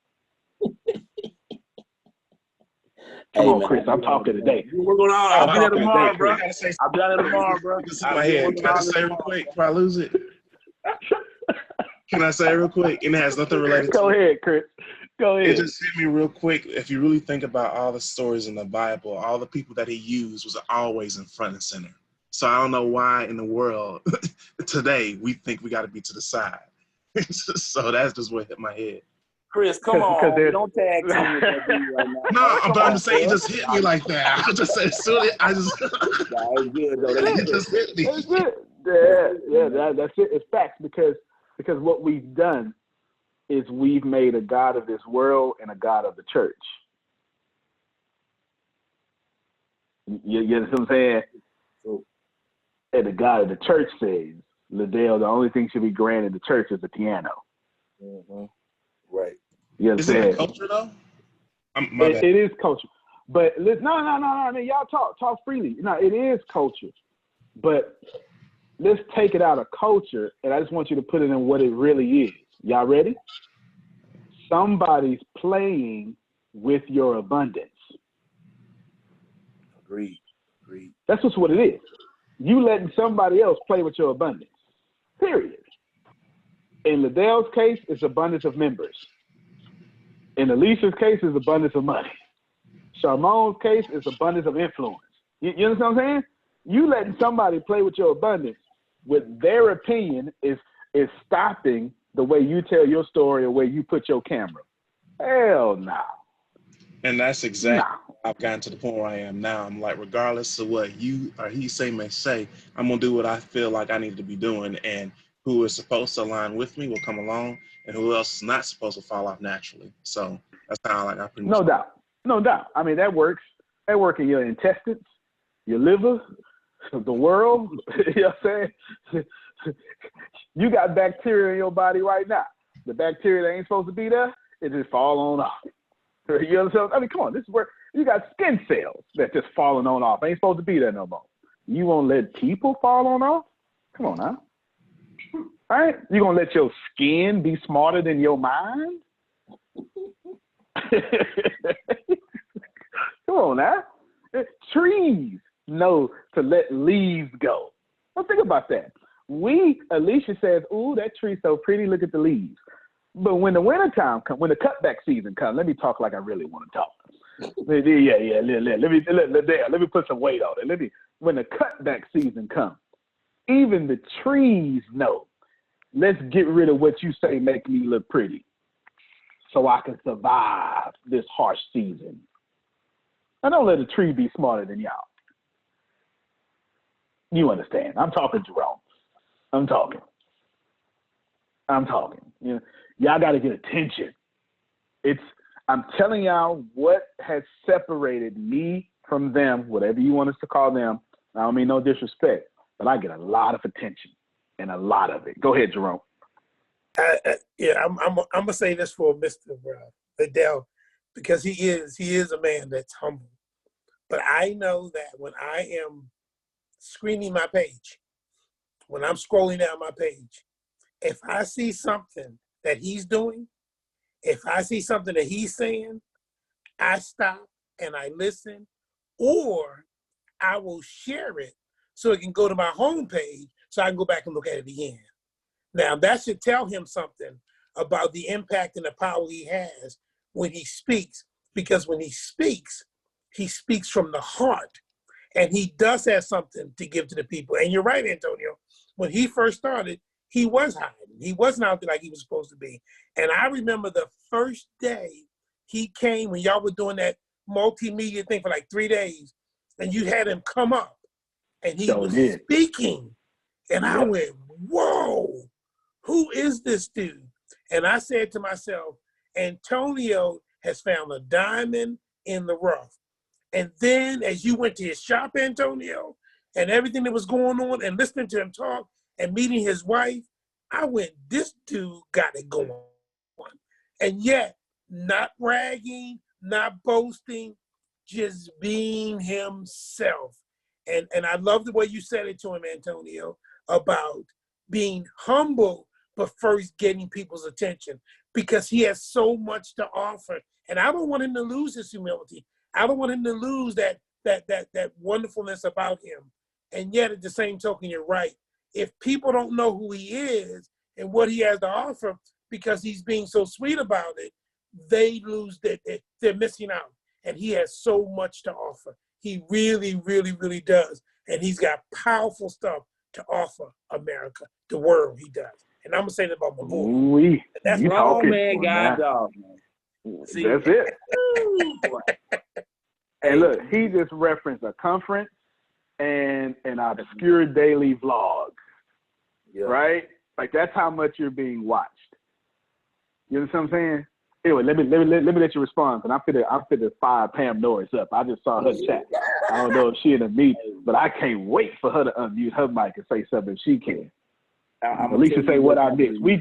Come on, Chris, I'm talking today. We're going on. I'll be there tomorrow, bro. I'll be there tomorrow, bro. My head. Can I say real quick before I lose it? Can I say real quick? And it has nothing related to Go ahead, Chris. Go ahead. It just hit me real quick. If you really think about all the stories in the Bible, all the people that he used was always in front and center. So I don't know why in the world today we think we got to be to the side. So that's just what hit my head. Chris, come on. Don't tag team with that dude right now. No, but I'm just saying it just hit me like that. I just said, it just hit me. That's it. Yeah, that's it. It's facts because what we've done is we've made a God of this world and a God of the church. You know what I'm saying? And the God of the church says, Liddell, the only thing should be granted in the church is the piano. Mm-hmm. Right. You know what I'm saying? Is it culture though? It is culture. But no. I mean, y'all talk freely. No, it is culture, but let's take it out of culture, and I just want you to put it in what it really is. Y'all ready? Somebody's playing with your abundance. Agreed. That's just what it is. You letting somebody else play with your abundance. Period. In Liddell's case, it's abundance of members. In Alicia's case, it's abundance of money. Charmon's case is abundance of influence. You understand what I'm saying? You letting somebody play with your abundance with their opinion is stopping the way you tell your story or where you put your camera. Hell no. And that's exactly I've gotten to the point where I am now. I'm like, regardless of what you or he may say, I'm gonna do what I feel like I need to be doing, and who is supposed to align with me will come along, and who else is not supposed to fall off naturally. So that's how I pretty much. No doubt. I mean, that works. That works in your intestines, your liver, the world. You know what I'm saying? You got bacteria in your body right now. The bacteria that ain't supposed to be there, it just fall on off. You understand? I mean, come on. This is where you got skin cells that just falling on off. Ain't supposed to be there no more. You won't let people fall on off? Come on now. All right? You gonna let your skin be smarter than your mind? Come on now. Trees know to let leaves go. Well, think about that. Alicia says, ooh, that tree's so pretty, look at the leaves. But when the wintertime comes, when the cutback season comes, let me talk like I really want to talk. Let me put some weight on it. When the cutback season comes, even the trees know, let's get rid of what you say make me look pretty so I can survive this harsh season. I don't let a tree be smarter than y'all. You understand. I'm talking, Jerome. I'm talking. You know, y'all got to get attention. I'm telling y'all what has separated me from them, whatever you want us to call them. I don't mean no disrespect, but I get a lot of attention and a lot of it. Go ahead, Jerome. I'm gonna say this for Mr. Liddell, because he is a man that's humble. But I know that when I am screening my page, when I'm scrolling down my page, if I see something that he's doing, if I see something that he's saying, I stop and I listen, or I will share it so it can go to my homepage so I can go back and look at it again. Now, that should tell him something about the impact and the power he has when he speaks, because when he speaks from the heart, and he does have something to give to the people. And you're right, Antonio. When he first started, he was hiding. He wasn't out there like he was supposed to be. And I remember the first day he came when y'all were doing that multimedia thing for like 3 days, and you had him come up, and he was speaking. And I went, whoa, who is this dude? And I said to myself, Antonio has found a diamond in the rough. And then as you went to his shop, Antonio, and everything that was going on, and listening to him talk and meeting his wife, I went, this dude got it going on. And yet, not bragging, not boasting, just being himself. And I love the way you said it to him, Antonio, about being humble, but first getting people's attention, because he has so much to offer. And I don't want him to lose his humility. I don't want him to lose that wonderfulness about him. And yet, at the same token, you're right. If people don't know who he is and what he has to offer because he's being so sweet about it, they lose that. They're missing out. And he has so much to offer. He really, really, really does. And he's got powerful stuff to offer America, the world. He does. And I'm gonna say that about my boy. That's wrong, man. God dog, man. See, that's it. And look, he just referenced a conference and an obscure daily vlog, right? Like, that's how much you're being watched. You know what I'm saying? Anyway, let me let you respond. And I'm finna fire Pam Norris up. I just saw her chat. I don't know if she in a meeting, but I can't wait for her to unmute her mic and say something if she can. Alicia say what I missed. We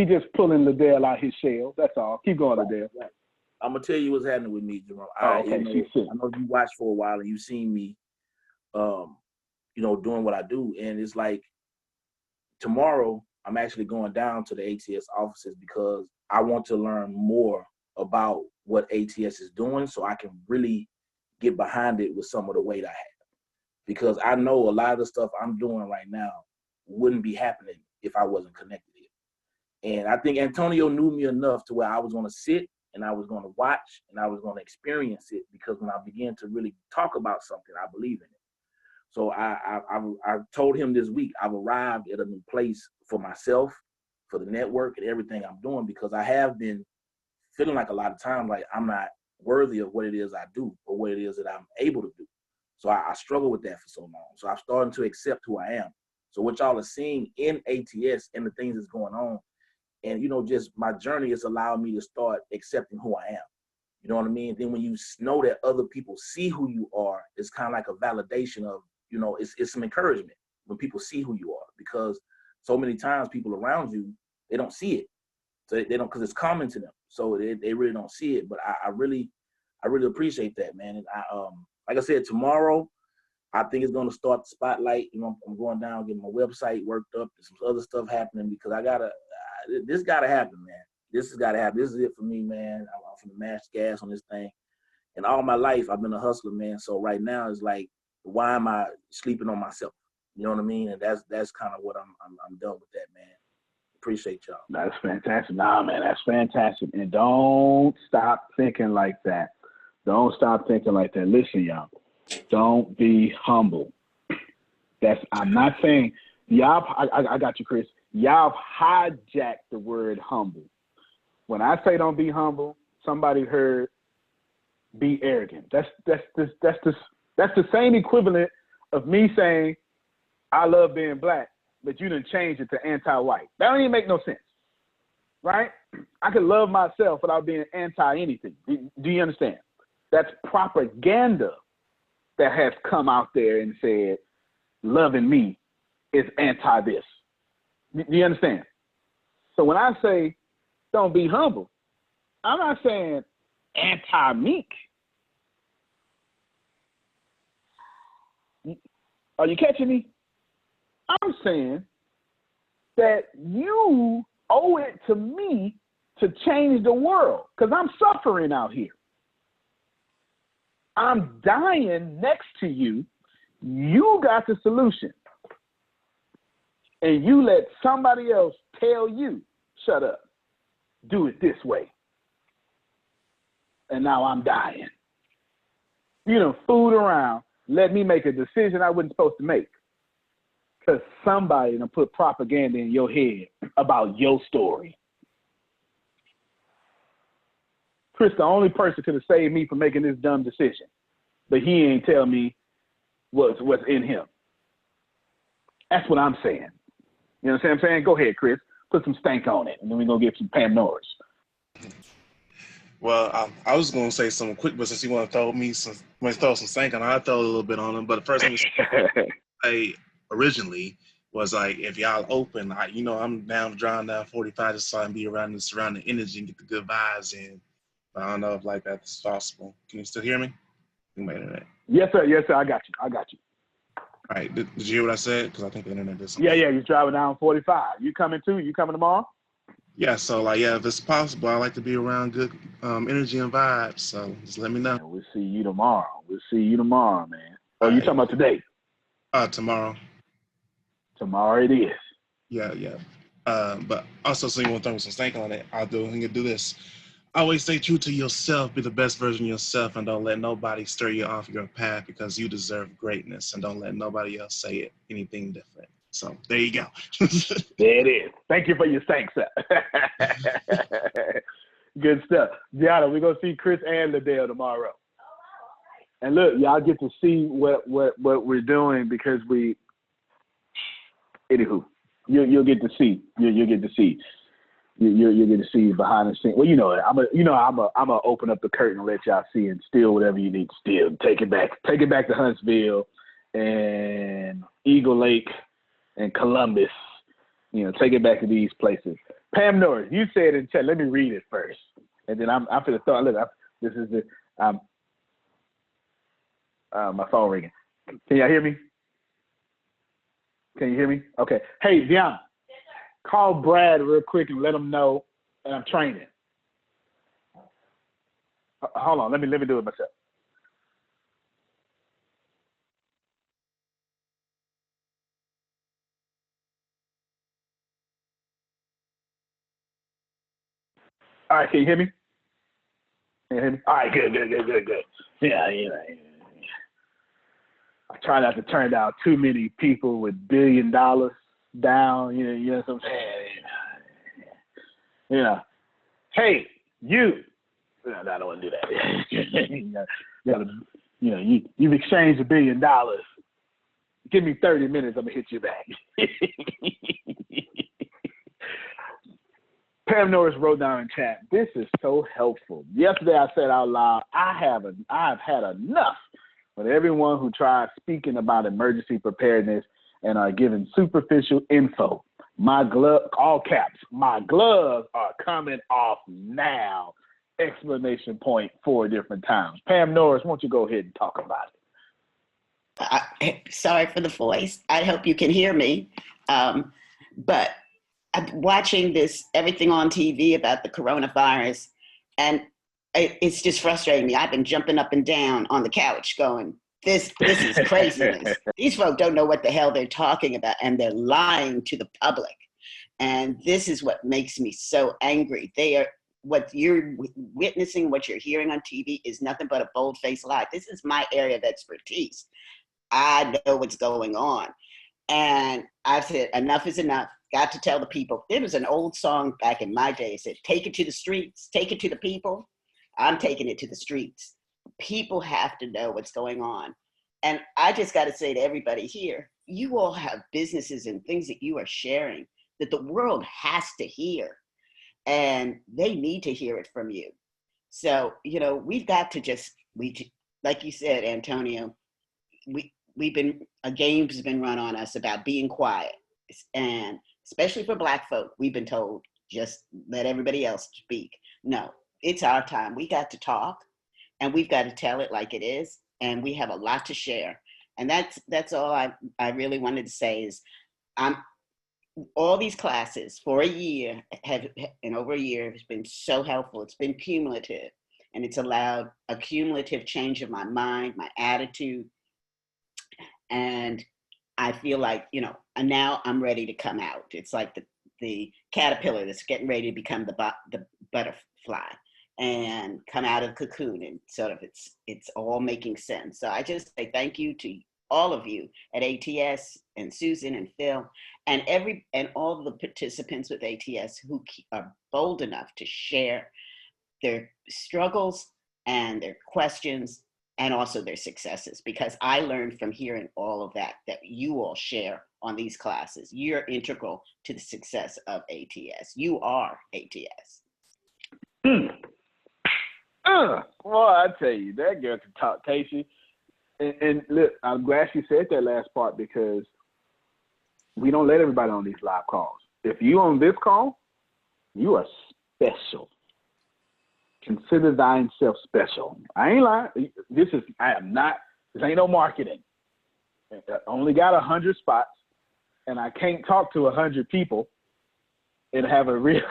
just pulling Liddell out his shell. That's all. Keep going, Liddell. I'm gonna tell you what's happening with me, Jerome. Oh, okay. She's sick. I know you watched for a while and you've seen me, doing what I do, and it's like tomorrow I'm actually going down to the ATS offices because I want to learn more about what ATS is doing, so I can really get behind it with some of the weight I have. Because I know a lot of the stuff I'm doing right now wouldn't be happening if I wasn't connected here. And I think Antonio knew me enough to where I was going to sit and I was going to watch and I was going to experience it, because when I began to really talk about something, I believe in it. So I told him this week I've arrived at a new place for myself, for the network and everything I'm doing, because I have been feeling like a lot of times like I'm not worthy of what it is I do or what it is that I'm able to do. So I struggle with that for so long. So I'm starting to accept who I am. So what y'all are seeing in ATS and the things that's going on, and just my journey has allowed me to start accepting who I am. You know what I mean? Then when you know that other people see who you are, it's kind of like a validation of, it's some encouragement when people see who you are, because so many times people around you, they don't see it. So they don't, because it's common to them. So they really don't see it. But I really appreciate that, man. And like I said, tomorrow, I think it's going to start the spotlight. I'm going down, getting my website worked up. There's some other stuff happening because this got to happen, man. This has got to happen. This is it for me, man. I'm going to mash gas on this thing. And all my life, I've been a hustler, man. So right now, it's like, why am I sleeping on myself? You know what I mean? And that's kind of what I'm done with that, man. Appreciate y'all. That's fantastic. Nah, man, that's fantastic. And don't stop thinking like that. Don't stop thinking like that. Listen, y'all, don't be humble. I'm not saying, y'all, I got you, Chris. Y'all hijacked the word humble. When I say don't be humble, somebody heard be arrogant. That's the same equivalent of me saying I love being black, but you didn't change it to anti-white. That don't even make no sense, right? I can love myself without being anti-anything. Do you understand? That's propaganda that has come out there and said loving me is anti-this. Do you understand? So when I say don't be humble, I'm not saying anti-meek. Are you catching me? I'm saying that you owe it to me to change the world because I'm suffering out here. I'm dying next to you. You got the solution. And you let somebody else tell you, shut up, do it this way. And now I'm dying. You done fooled around, let me make a decision I wasn't supposed to make. Because somebody done put propaganda in your head about your story. Chris, the only person could have saved me from making this dumb decision. But he ain't tell me what's in him. That's what I'm saying. You know what I'm saying? Go ahead, Chris. Put some stank on it, and then we're going to get some Pam Norris. Well, I was going to say something quick, but since you want to throw some stank on it, I'll throw a little bit on him. But the first thing I originally was like, if y'all open, I'm down to drive down 45 just so I can be around the surrounding energy and get the good vibes in. But I don't know if that's possible. Can you still hear me? Yes, sir. Yes, sir. I got you. All right. Did you hear what I said? Because I think the internet did something. Yeah. You're driving down 45. You coming too? You coming tomorrow? Yeah. So, if it's possible, I like to be around good energy and vibes. So just let me know. Yeah, we'll see you tomorrow. Man. Oh, you talking about today? Tomorrow. Tomorrow it is. Yeah. But also, so you want to throw some stank on it, I'm going to do this. Always stay true to yourself, be the best version of yourself, and don't let nobody stir you off your path because you deserve greatness, and don't let nobody else say anything different. So there you go. There it is. Thank you for your thanks, sir. Good stuff. Gianna, we're going to see Chris and Liddell tomorrow. And look, y'all get to see what we're doing because anywho, you'll get to see. You'll get to see. You're going to see behind the scenes. Well, I'm gonna open up the curtain and let y'all see and steal whatever you need to steal. Take it back to Huntsville and Eagle Lake and Columbus. Take it back to these places. Pam Norris, you said in chat. Let me read it first, and then I'm for the thought. Look, this is the my phone ringing. Can y'all hear me? Can you hear me? Okay. Hey, Deanna, call Brad real quick and let him know that I'm training. Hold on, let me do it myself. All right, can you hear me? Can you hear me? All right, good. Yeah. I try not to turn down too many people with $1 billion down. You know what I'm saying? Hey, you. No, I don't want to do that. You've exchanged $1 billion. Give me 30 minutes, I'm gonna hit you back. Pam Norris wrote down in chat, this is so helpful. Yesterday I said out loud, I've had enough with everyone who tried speaking about emergency preparedness and are giving superficial info. My glove, all caps, my gloves are coming off now! Exclamation point 4 different times. Pam Norris, why don't you go ahead and talk about it? Sorry for the voice. I hope you can hear me. But I'm watching everything on TV about the coronavirus, and it's just frustrating me. I've been jumping up and down on the couch going, this is craziness. These folks don't know what the hell they're talking about, and they're lying to the public. And this is what makes me so angry. What you're witnessing, what you're hearing on TV is nothing but a bold-faced lie. This is my area of expertise. I know what's going on. And I've said, enough is enough. Got to tell the people. There was an old song back in my day that said, take it to the streets, take it to the people. I'm taking it to the streets. People have to know what's going on. And I just got to say to everybody here, you all have businesses and things that you are sharing that the world has to hear. And they need to hear it from you. So, we've got to like you said, Antonio, a game's been run on us about being quiet. And especially for Black folk, we've been told, just let everybody else speak. No, it's our time. We got to talk, and we've got to tell it like it is. And we have a lot to share. And that's all I really wanted to say is all these classes for a year over a year has been so helpful. It's been cumulative, and it's allowed a cumulative change of my mind, my attitude. And I feel like, and now I'm ready to come out. It's like the caterpillar that's getting ready to become the butterfly and come out of the cocoon, and sort of it's all making sense. So I just say thank you to all of you at ATS and Susan and Phil and all the participants with ATS who are bold enough to share their struggles and their questions and also their successes, because I learned from hearing all of that you all share on these classes. You're integral to the success of ATS. You are ATS. Well, I tell you, that girl can talk, Casey. And look, I'm glad she said that last part, because we don't let everybody on these live calls. If you on this call, you are special. Consider thyself special. I ain't lying. This ain't no marketing. I only got 100 spots, and I can't talk to 100 people and have a real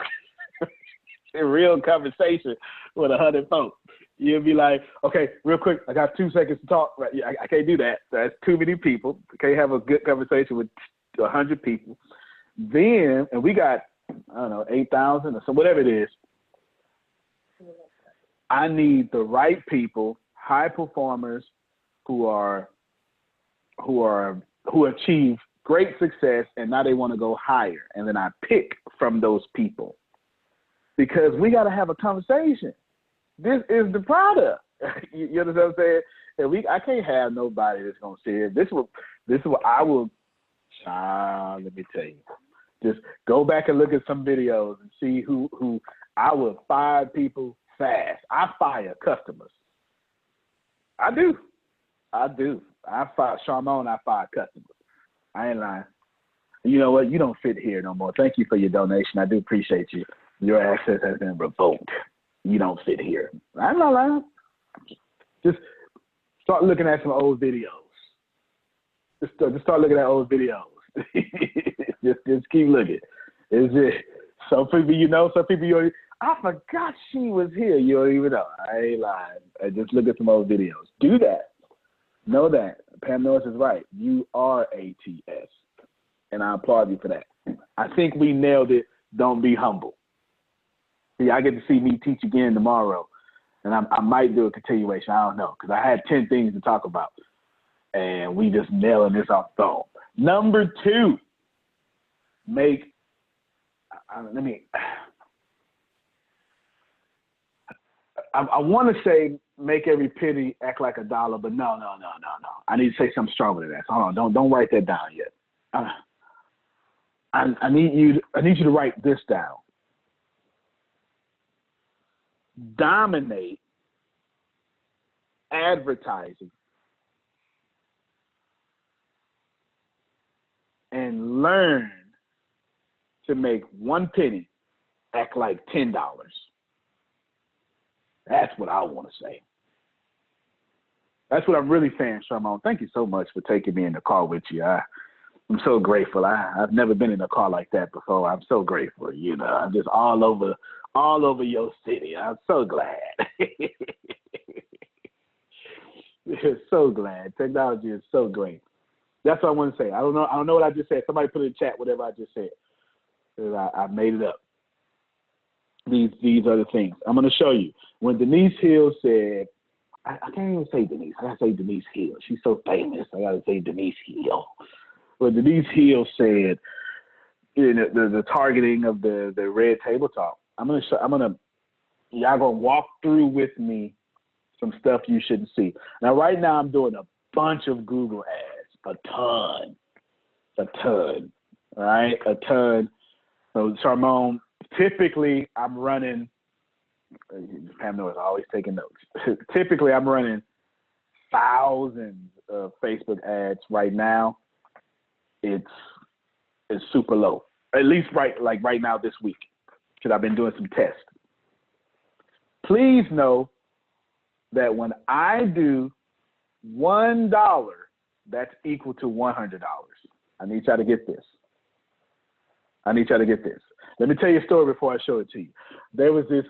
conversation with 100 folks. You'll be like, okay, real quick, I got 2 seconds to talk. Right? I can't do that. That's too many people. I can't have a good conversation with 100 people. Then, and we got, 8,000 or so, whatever it is. I need the right people, high performers who achieve great success, and now they want to go higher. And then I pick from those people, because we got to have a conversation. This is the product. You understand what I'm saying? And I can't have nobody that's gonna say it. This is what I will. Let me tell you. Just go back and look at some videos and see who I will fire people fast. I fire customers. I do. I fire Charmone. I fire customers. I ain't lying. You know what? You don't fit here no more. Thank you for your donation. I do appreciate you. Your access has been revoked. you don't fit here. I'm not lying. Just start looking at some old videos. Just start looking at old videos. just keep looking. Is it some people you know, some people you already, I forgot she was here. You don't even know. I ain't lying. Just look at some old videos. Do that. Know that. Pam Norris is right. You are ATS. And I applaud you for that. I think we nailed it. Don't be humble. See, I get to see me teach again tomorrow. And I might do a continuation. I don't know. Because I had 10 things to talk about. And we just nailing this off the phone. Number 2, I want to say make every penny act like a dollar, but no. I need to say something stronger than that. So hold on, don't write that down yet. I need you to write this down. Dominate advertising and learn to make 1 penny act like $10. That's what I want to say. That's what I'm really saying, Sharmon. Thank you so much for taking me in the car with you. I'm so grateful. I've never been in a car like that before. I'm so grateful. You know, I'm just all over your city. I'm so glad. So glad. Technology is so great. That's what I want to say. I don't know what I just said. Somebody put in the chat whatever I just said. I made it up. These are the things. I'm going to show you. When Denise Hill said, I can't even say Denise. I got to say Denise Hill. She's so famous. I got to say Denise Hill. When Denise Hill said, you know, the targeting of the red table talk, y'all going to walk through with me some stuff you shouldn't see. Now, right now, I'm doing a bunch of Google ads, a ton, all right, a ton. So, Sharmon, typically I'm running, Pam knows I'm always taking notes. Typically I'm running thousands of Facebook ads right now. It's super low, at least right now this week, because I've been doing some tests. Please know that when I do $1, that's equal to $100. I need y'all to get this. Let me tell you a story before I show it to you. There was this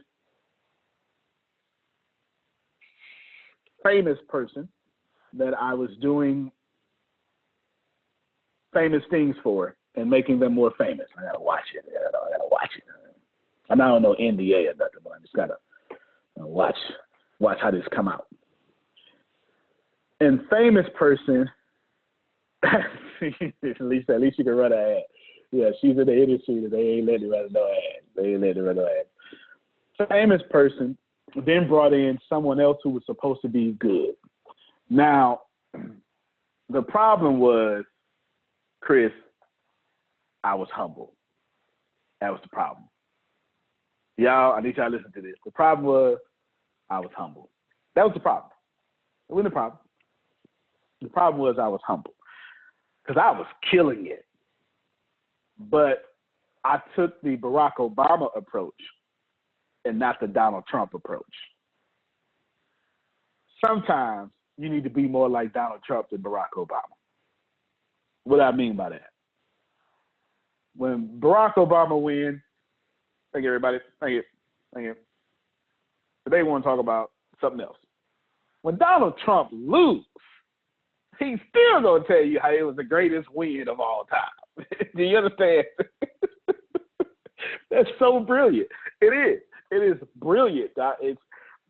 famous person that I was doing famous things for and making them more famous. I gotta watch it. I don't know NDA or nothing, but I just gotta watch how this come out. And famous person, at least you can run an ad. Yeah, she's in the industry, they ain't letting her run no ad. Famous person then brought in someone else who was supposed to be good. Now, the problem was, Chris, I was humble. That was the problem. Y'all, I need y'all to listen to this. The problem was I was humble. That was the problem. It wasn't the problem. The problem was I was humble because I was killing it. But I took the Barack Obama approach and not the Donald Trump approach. Sometimes you need to be more like Donald Trump than Barack Obama. What do I mean by that? When Barack Obama wins, thank you, everybody. Thank you. Today we want to talk about something else. When Donald Trump loses, he's still going to tell you how it was the greatest win of all time. Do you understand? That's so brilliant. It is. It is brilliant.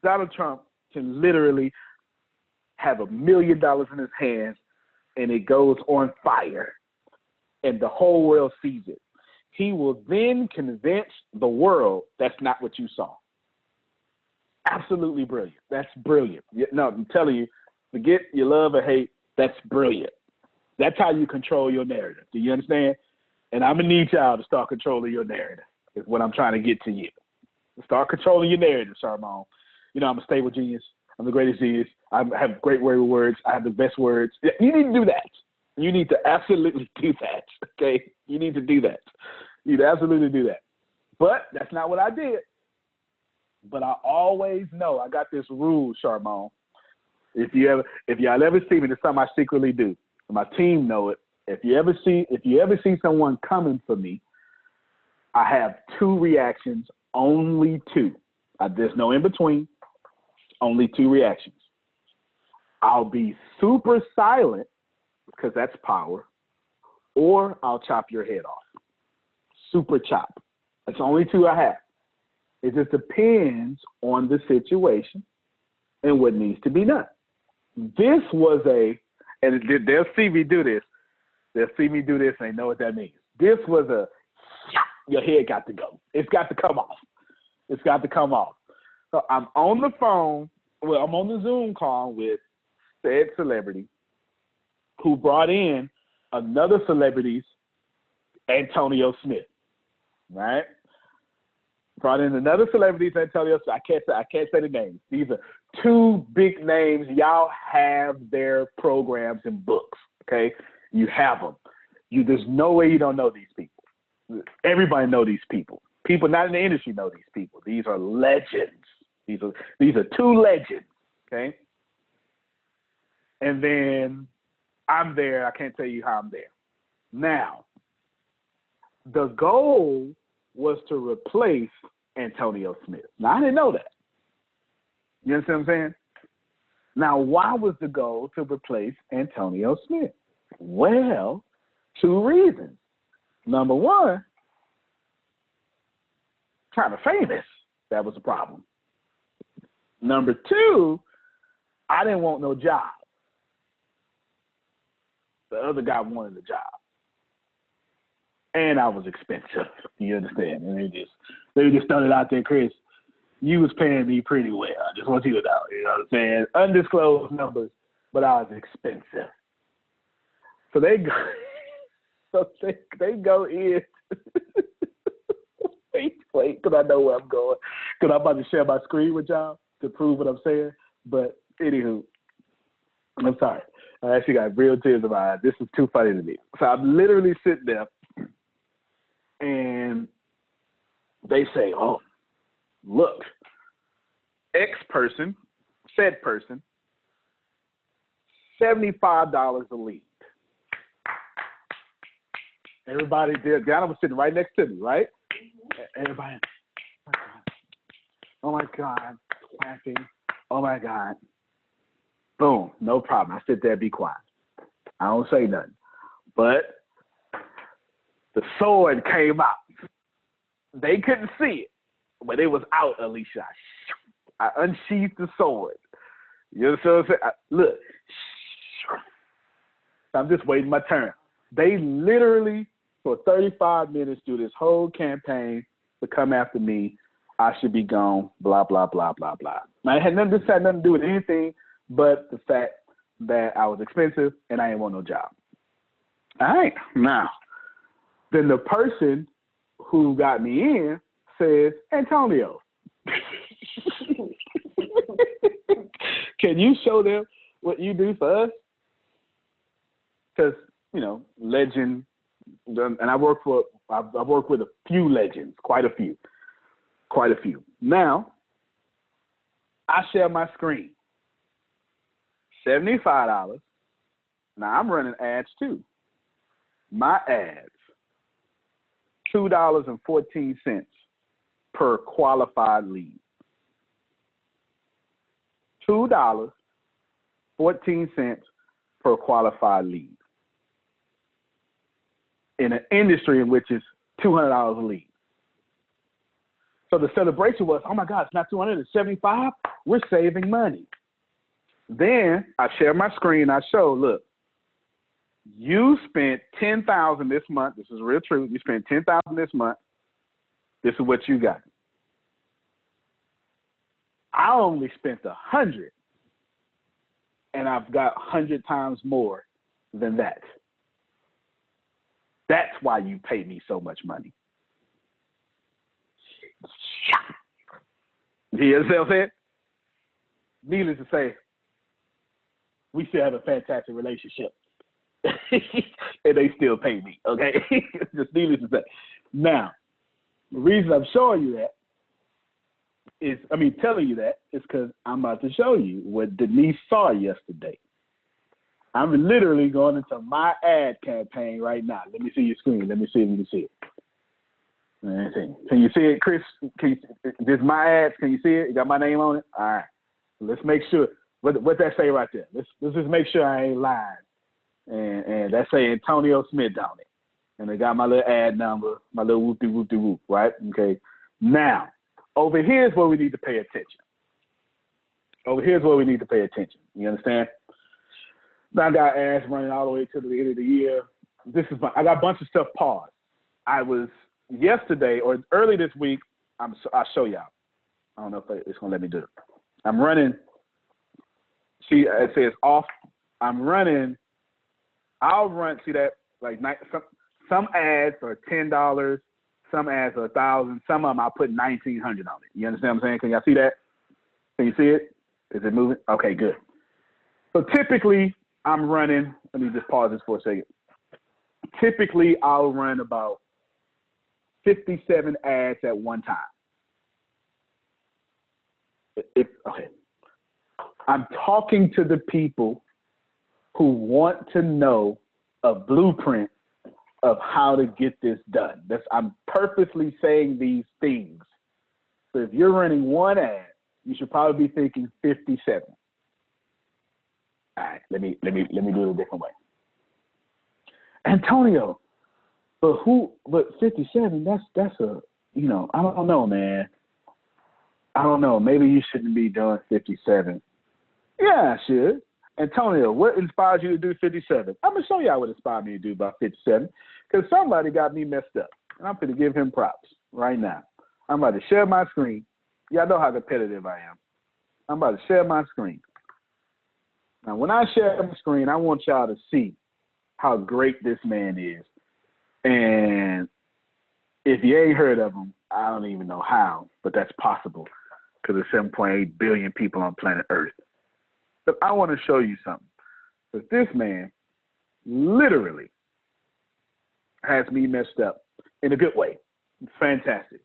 Donald Trump can literally have $1 million in his hands and it goes on fire and the whole world sees it. He will then convince the world that's not what you saw. Absolutely brilliant. That's brilliant. No, I'm telling you, forget your love or hate. That's brilliant. That's how you control your narrative. Do you understand? And I'm going to need y'all to start controlling your narrative is what I'm trying to get to you. Start controlling your narrative, Sharmon. You know, I'm a stable genius. I'm the greatest genius. I have great words. I have the best words. You need to do that. You need to absolutely do that, okay? You need to do that. You need to absolutely do that. But that's not what I did. But I always know, I got this rule, Charmon. If y'all ever see me, it's something I secretly do. My team know it. If you ever see someone coming for me, I have 2 reactions, only 2. There's no in between, only 2 reactions. I'll be super silent because that's power, or I'll chop your head off. Super chop. That's the only 2 I have. It just depends on the situation and what needs to be done. This was and they'll see me do this. They'll see me do this and they know what that means. This was your head got to go. It's got to come off. It's got to come off. So I'm on the phone, I'm on the Zoom call with said celebrity who brought in another celebrity's Antonio Smith, right? Brought in another celebrity's Antonio Smith. I can't say the names. These are 2 big names. Y'all have their programs and books, okay? You have them. There's no way you don't know these people. Everybody know these people. People not in the industry know these people. These are legends. These are 2 legends, okay? And then I'm there. I can't tell you how I'm there. Now, the goal was to replace Antonio Smith. Now, I didn't know that. You understand what I'm saying? Now, why was the goal to replace Antonio Smith? Well, 2 reasons. Number 1, kind of famous. That was a problem. Number 2, I didn't want no job. The other guy wanted a job. And I was expensive. You understand? And they just started out there, Chris, you was paying me pretty well. I just want you to know. You know what I'm saying? Undisclosed numbers, but I was expensive. So they go in. Wait, because I know where I'm going. Because I'm about to share my screen with y'all to prove what I'm saying. But anywho, I'm sorry. I actually got real tears in my eyes. This is too funny to me. So I'm literally sitting there, and they say, oh, look, said person, $75 a lead. Everybody there, Ghana was sitting right next to me, right? Everybody, oh my God, clapping, oh my God. Boom, no problem. I sit there, be quiet. I don't say nothing. But the sword came out. They couldn't see it, but it was out, Alicia. I unsheathed the sword. You know what I'm saying? Look, I'm just waiting my turn. They literally, for 35 minutes, do this whole campaign to come after me. I should be gone, blah, blah, blah, blah, blah. Now, this had nothing to do with anything but the fact that I was expensive and I didn't want no job. All right, now, then the person who got me in says, Antonio, can you show them what you do for us? Because, legend, and I work with a few legends, quite a few. Now, I share my screen. $75. Now I'm running ads too. My ads, $2.14 per qualified lead. $2.14 per qualified lead. In an industry in which it's $200 a lead. So the celebration was, oh my God, it's not 200, it's 75. We're saving money. Then I share my screen. I show, look, you spent $10,000 this month. This is real true. You spent $10,000 this month. This is what you got. I only spent $100, and I've got 100 times more than that. That's why you pay me so much money. You understand what I'm saying? Needless to say, we still have a fantastic relationship. And they still pay me, okay? Just needless to say. Now, the reason I'm showing you that telling you that is because I'm about to show you what Denise saw yesterday. I'm literally going into my ad campaign right now. Let me see your screen. Let me see if you can see it. Let me see. Can you see it, Chris? This is my ads. Can you see it? You got my name on it? All right. Let's make sure. What that say right there? Let's just make sure I ain't lying. And that say Antonio Smith on it. And they got my little ad number, my little whoop-de-whoop-de-whoop, right? Okay. Now, over here's where we need to pay attention. You understand? Now I got ads running all the way to the end of the year. I got a bunch of stuff paused. I was yesterday or early this week. I'll show y'all. I don't know if it's gonna let me do it. I'm running. See, it says off. I'm running. I'll run. See that? Like some ads are $10. Some ads are $1,000. Some of them I'll put $1,900 on it. You understand what I'm saying? Can y'all see that? Can you see it? Is it moving? Okay, good. So typically I'm running. Let me just pause this for a second. Typically I'll run about 57 ads at one time. Okay. I'm talking to the people who want to know a blueprint of how to get this done. I'm purposely saying these things. So if you're running one ad, you should probably be thinking 57. All right, let me do it a different way. Antonio, but 57, that's a, I don't know, man. I don't know. Maybe you shouldn't be doing 57. Yeah, I should. Antonio, what inspires you to do 57? I'm going to show y'all what inspired me to do about 57 because somebody got me messed up. And I'm going to give him props right now. I'm about to share my screen. Y'all know how competitive I am. I'm about to share my screen. Now, when I share my screen, I want y'all to see how great this man is. And if you ain't heard of him, I don't even know how, but that's possible because there's 7.8 billion people on planet Earth. But I want to show you something. Because this man literally has me messed up in a good way. It's fantastic.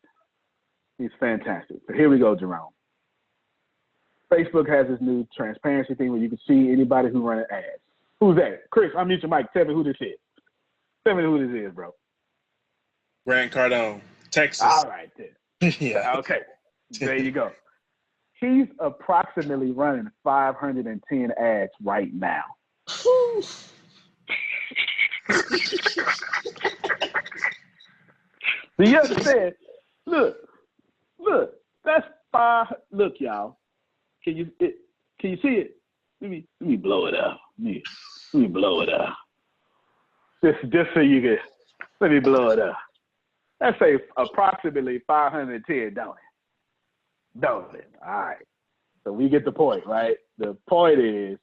He's fantastic. So here we go, Jerome. Facebook has this new transparency thing where you can see anybody who runs ads. Who's that? Chris, unmute your mic. Tell me who this is. Tell me who this is, bro. Grant Cardone, Texas. All right, then. Yeah. Okay. There you go. He's approximately running 510 ads right now. Do you understand? Look, that's 5. Look, y'all. Can you see it? Let me blow it up. Let me blow it up. Just so you can. Let me blow it up. Let's say approximately 510, don't it? Don't it? All right. So we get the point, right? The point is,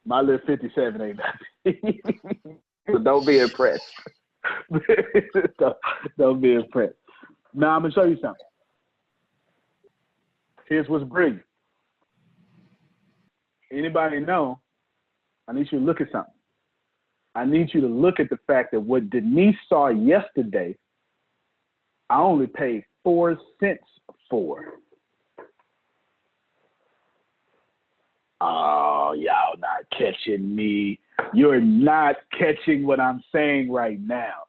my little 57 ain't nothing. So don't be impressed. don't be impressed. Now I'm gonna show you something. Here's what's brilliant. Anybody know? I need you to look at something. I need you to look at the fact that what Denise saw yesterday, I only paid 4 cents for. Oh, y'all not catching me. You're not catching what I'm saying right now.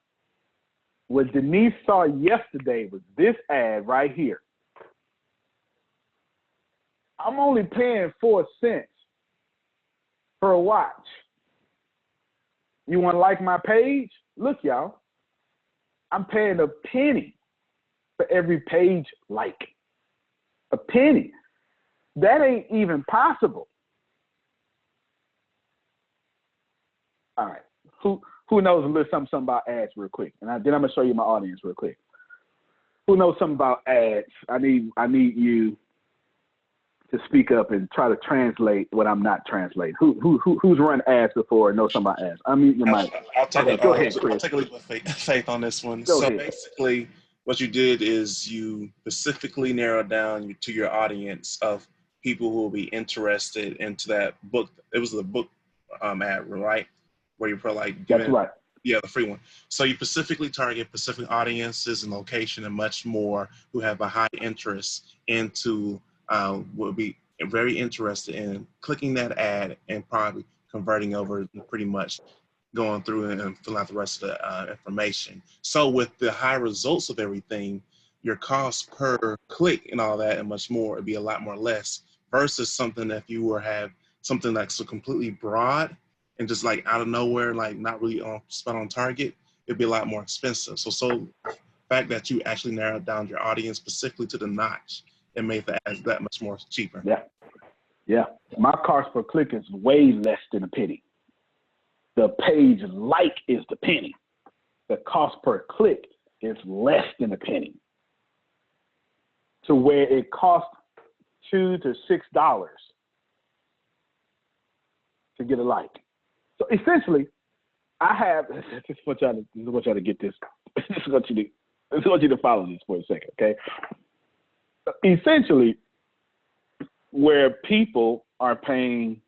What Denise saw yesterday was this ad right here. I'm only paying 4 cents for a watch. You want to like my page? Look, y'all. I'm paying a penny for every page like. A penny. That ain't even possible. All right. Who knows a little something about ads real quick? And then I'm gonna show you my audience real quick. Who knows something about ads? I need you to speak up and try to translate what I'm not translating. Who's run ads before and knows something about ads? Unmute your mic. Go ahead, Chris. I'll take a leap of faith on this one. Go ahead. Basically, what you did is you specifically narrowed down to your audience of people who will be interested into that book. It was the book ad, right? Where you're probably like That's right. Yeah, the free one. So you specifically target specific audiences and location and much more who have a high interest into, will be very interested in clicking that ad and probably converting over and pretty much going through and filling out the rest of the information. So with the high results of everything, your cost per click and all that and much more would be a lot more less versus something that if you were have something that's so completely broad and just like out of nowhere, like not really on spot on target, it'd be a lot more expensive. So the fact that you actually narrowed down your audience specifically to the notch and made the ads that much more cheaper. Yeah. Yeah. My cost per click is way less than a penny. The page like is the penny. The cost per click is less than a penny. To where it costs $2 to $6 to get a like. So essentially, I have, I just want y'all to get this. I just want you to follow this for a second, okay? Essentially, where people are paying,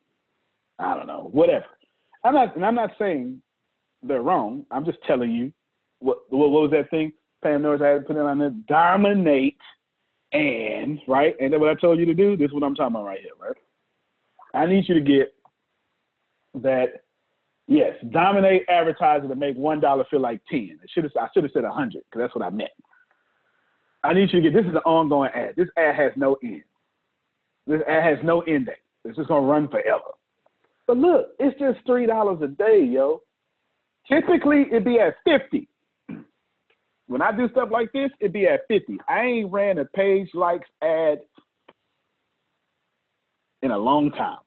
I don't know, whatever. I'm not saying they're wrong. I'm just telling you what was that thing Pam Norris had to put it on there? Dominate and, right? And then what I told you to do, this is what I'm talking about right here, right? I need you to get that, yes, dominate advertising to make $1 feel like 10. I should have said 100 because that's what I meant. I need you to get, this is an ongoing ad. This ad has no end. This ad has no end date. It's just gonna run forever. But look, it's just $3 a day, yo. Typically, it'd be at 50. When I do stuff like this, it'd be at 50. I ain't ran a page likes ad in a long time.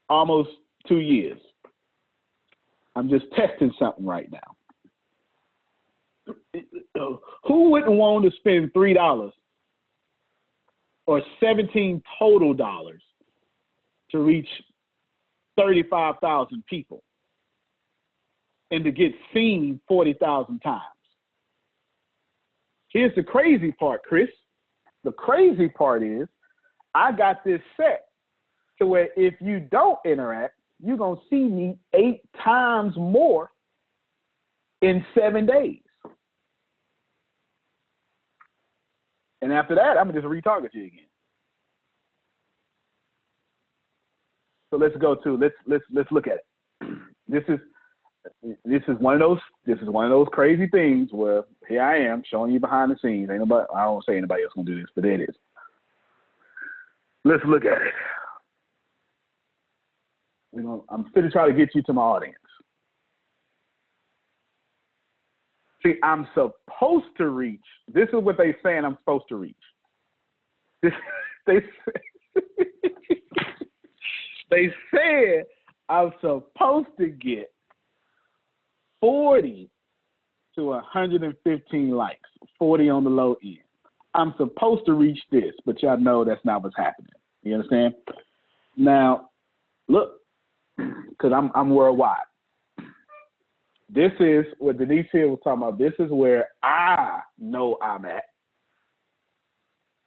Almost 2 years. I'm just testing something right now. Who wouldn't want to spend $3 or 17 total dollars to reach 35,000 people and to get seen 40,000 times? Here's the crazy part, Chris. The crazy part is I got this set to where if you don't interact, you're going to see me 8 times more in 7 days. And after that, I'm going to just retarget you again. So let's go to, let's look at it. This is one of those crazy things where here I am showing you behind the scenes. Ain't nobody, I don't say anybody else gonna do this, but there it is. Let's look at it. I'm going to try to get you to my audience. See, I'm supposed to reach. This is what they saying I'm supposed to reach. They said I'm supposed to get 40 to 115 likes, 40 on the low end. I'm supposed to reach this, but y'all know that's not what's happening. You understand? Now, look, because I'm worldwide. This is what Denise here was talking about. This is where I know I'm at.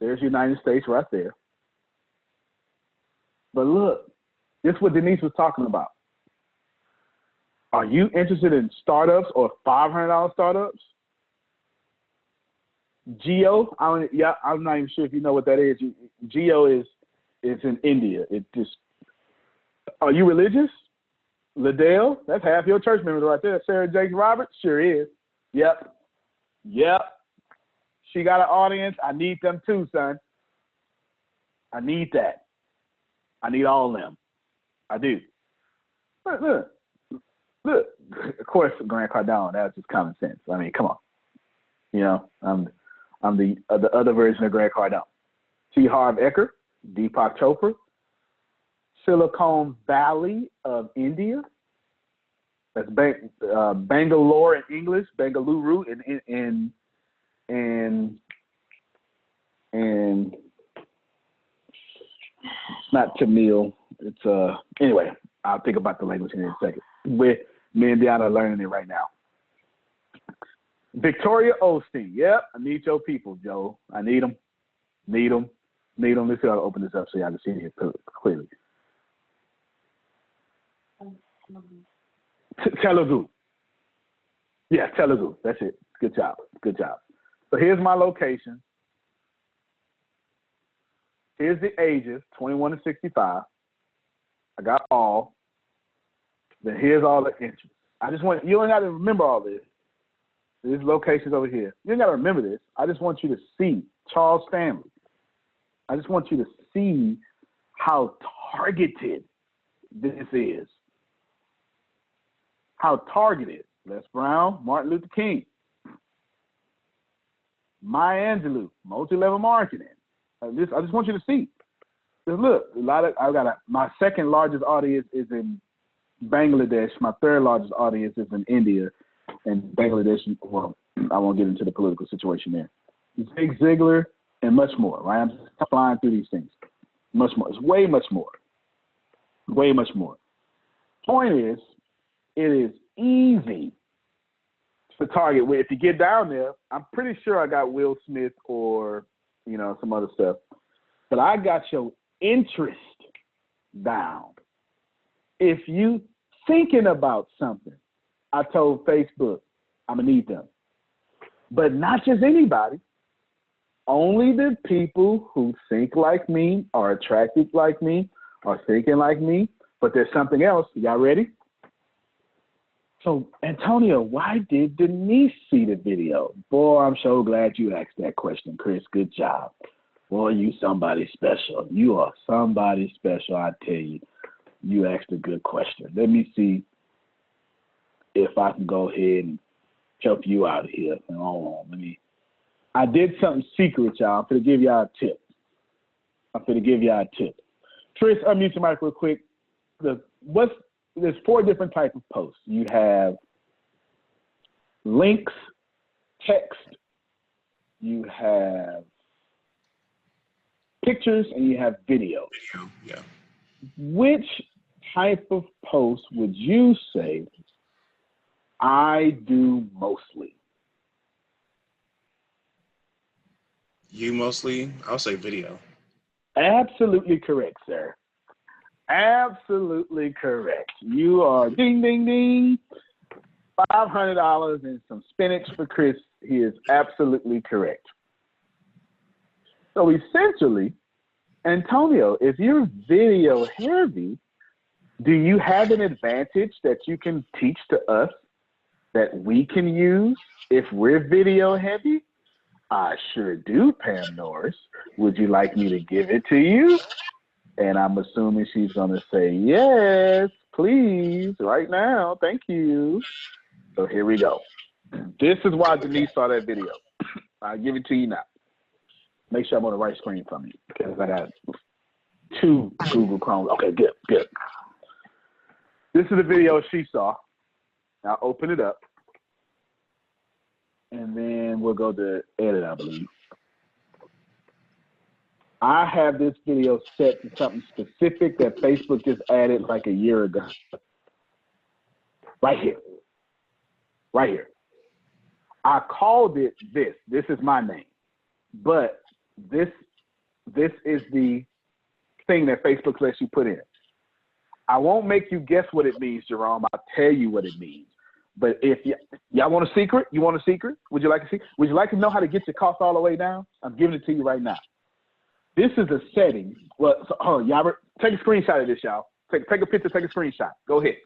There's United States right there. But look, this is what Denise was talking about. Are you interested in startups or $500 startups? Geo, I'm not even sure if you know what that is. Geo is in India. It just, are you religious? Liddell, that's half your church members right there. Sarah Jakes Roberts, sure is. Yep. She got an audience. I need them too, son. I need that. I need all of them. I do. Look. Of course, Grant Cardone, that's just common sense. I mean, come on. You know, I'm the other version of Grant Cardone. T. Harv Eker, Deepak Chopra, Silicon Valley of India. That's Bangalore in English, Bengaluru in not Tamil. It's anyway. I'll think about the language in a second. Me and Deanna are learning it right now. Victoria Osteen. Yep, I need your people, Joe. I need them. Let's see how to open this up so y'all can see it clearly. Telugu. Yeah, Telugu. That's it. Good job. Good job. So here's my location. Here's the ages, 21 to 65. I got all. Then here's all the interests. I just want, you don't have to remember all this. These locations over here. You don't got to remember this. I just want you to see Charles Stanley. I just want you to see how targeted this is. How targeted. Les Brown, Martin Luther King. Maya Angelou, multi-level marketing. I just want you to see. Just look, my second largest audience is in Bangladesh. My third largest audience is in India and Bangladesh. Well, I won't get into the political situation there. Zig Ziglar and much more, right? I'm just flying through these things. Much more. It's way much more. Way much more. Point is, it is easy to target. If you get down there, I'm pretty sure I got Will Smith or, some other stuff. But I got your interest down. If you thinking about something, I told Facebook, I'm going to need them. But not just anybody. Only the people who think like me, are attracted like me, are thinking like me. But there's something else. Y'all ready? So, Antonio, why did Denise see the video? Boy, I'm so glad you asked that question, Chris. Good job. Boy, you somebody special. You are somebody special, I tell you. You asked a good question. Let me see if I can go ahead and help you out here. Hold on, I did something secret, y'all. I'm going to give y'all a tip. Chris, unmute your mic real quick. There's 4 different types of posts. You have links, text, you have pictures, and you have video. Yeah. Which type of post would you say I do mostly? You mostly? I'll say video. Absolutely correct, sir. Absolutely correct. You are ding, ding, ding. $500 and some spinach for Chris. He is absolutely correct. So essentially, Antonio, if you're video heavy, do you have an advantage that you can teach to us that we can use if we're video heavy? I sure do, Pam Norris. Would you like me to give it to you? And I'm assuming she's going to say, yes, please, right now. Thank you. So here we go. This is why Denise saw that video. I'll give it to you now. Make sure I'm on the right screen for me because I got 2 Google Chrome. Okay, good. This is the video she saw. I'll open it up. And then we'll go to edit, I believe. I have this video set to something specific that Facebook just added like a year ago. Right here. I called it this. This is my name. But this is the thing that Facebook lets you put in. I won't make you guess what it means, Jerome. I'll tell you what it means. But if y'all want a secret, Would you like to see? Would you like to know how to get your cost all the way down? I'm giving it to you right now. This is a setting. Well, so, hold on, y'all. Take a screenshot of this, y'all. Take a picture, take a screenshot. Go ahead.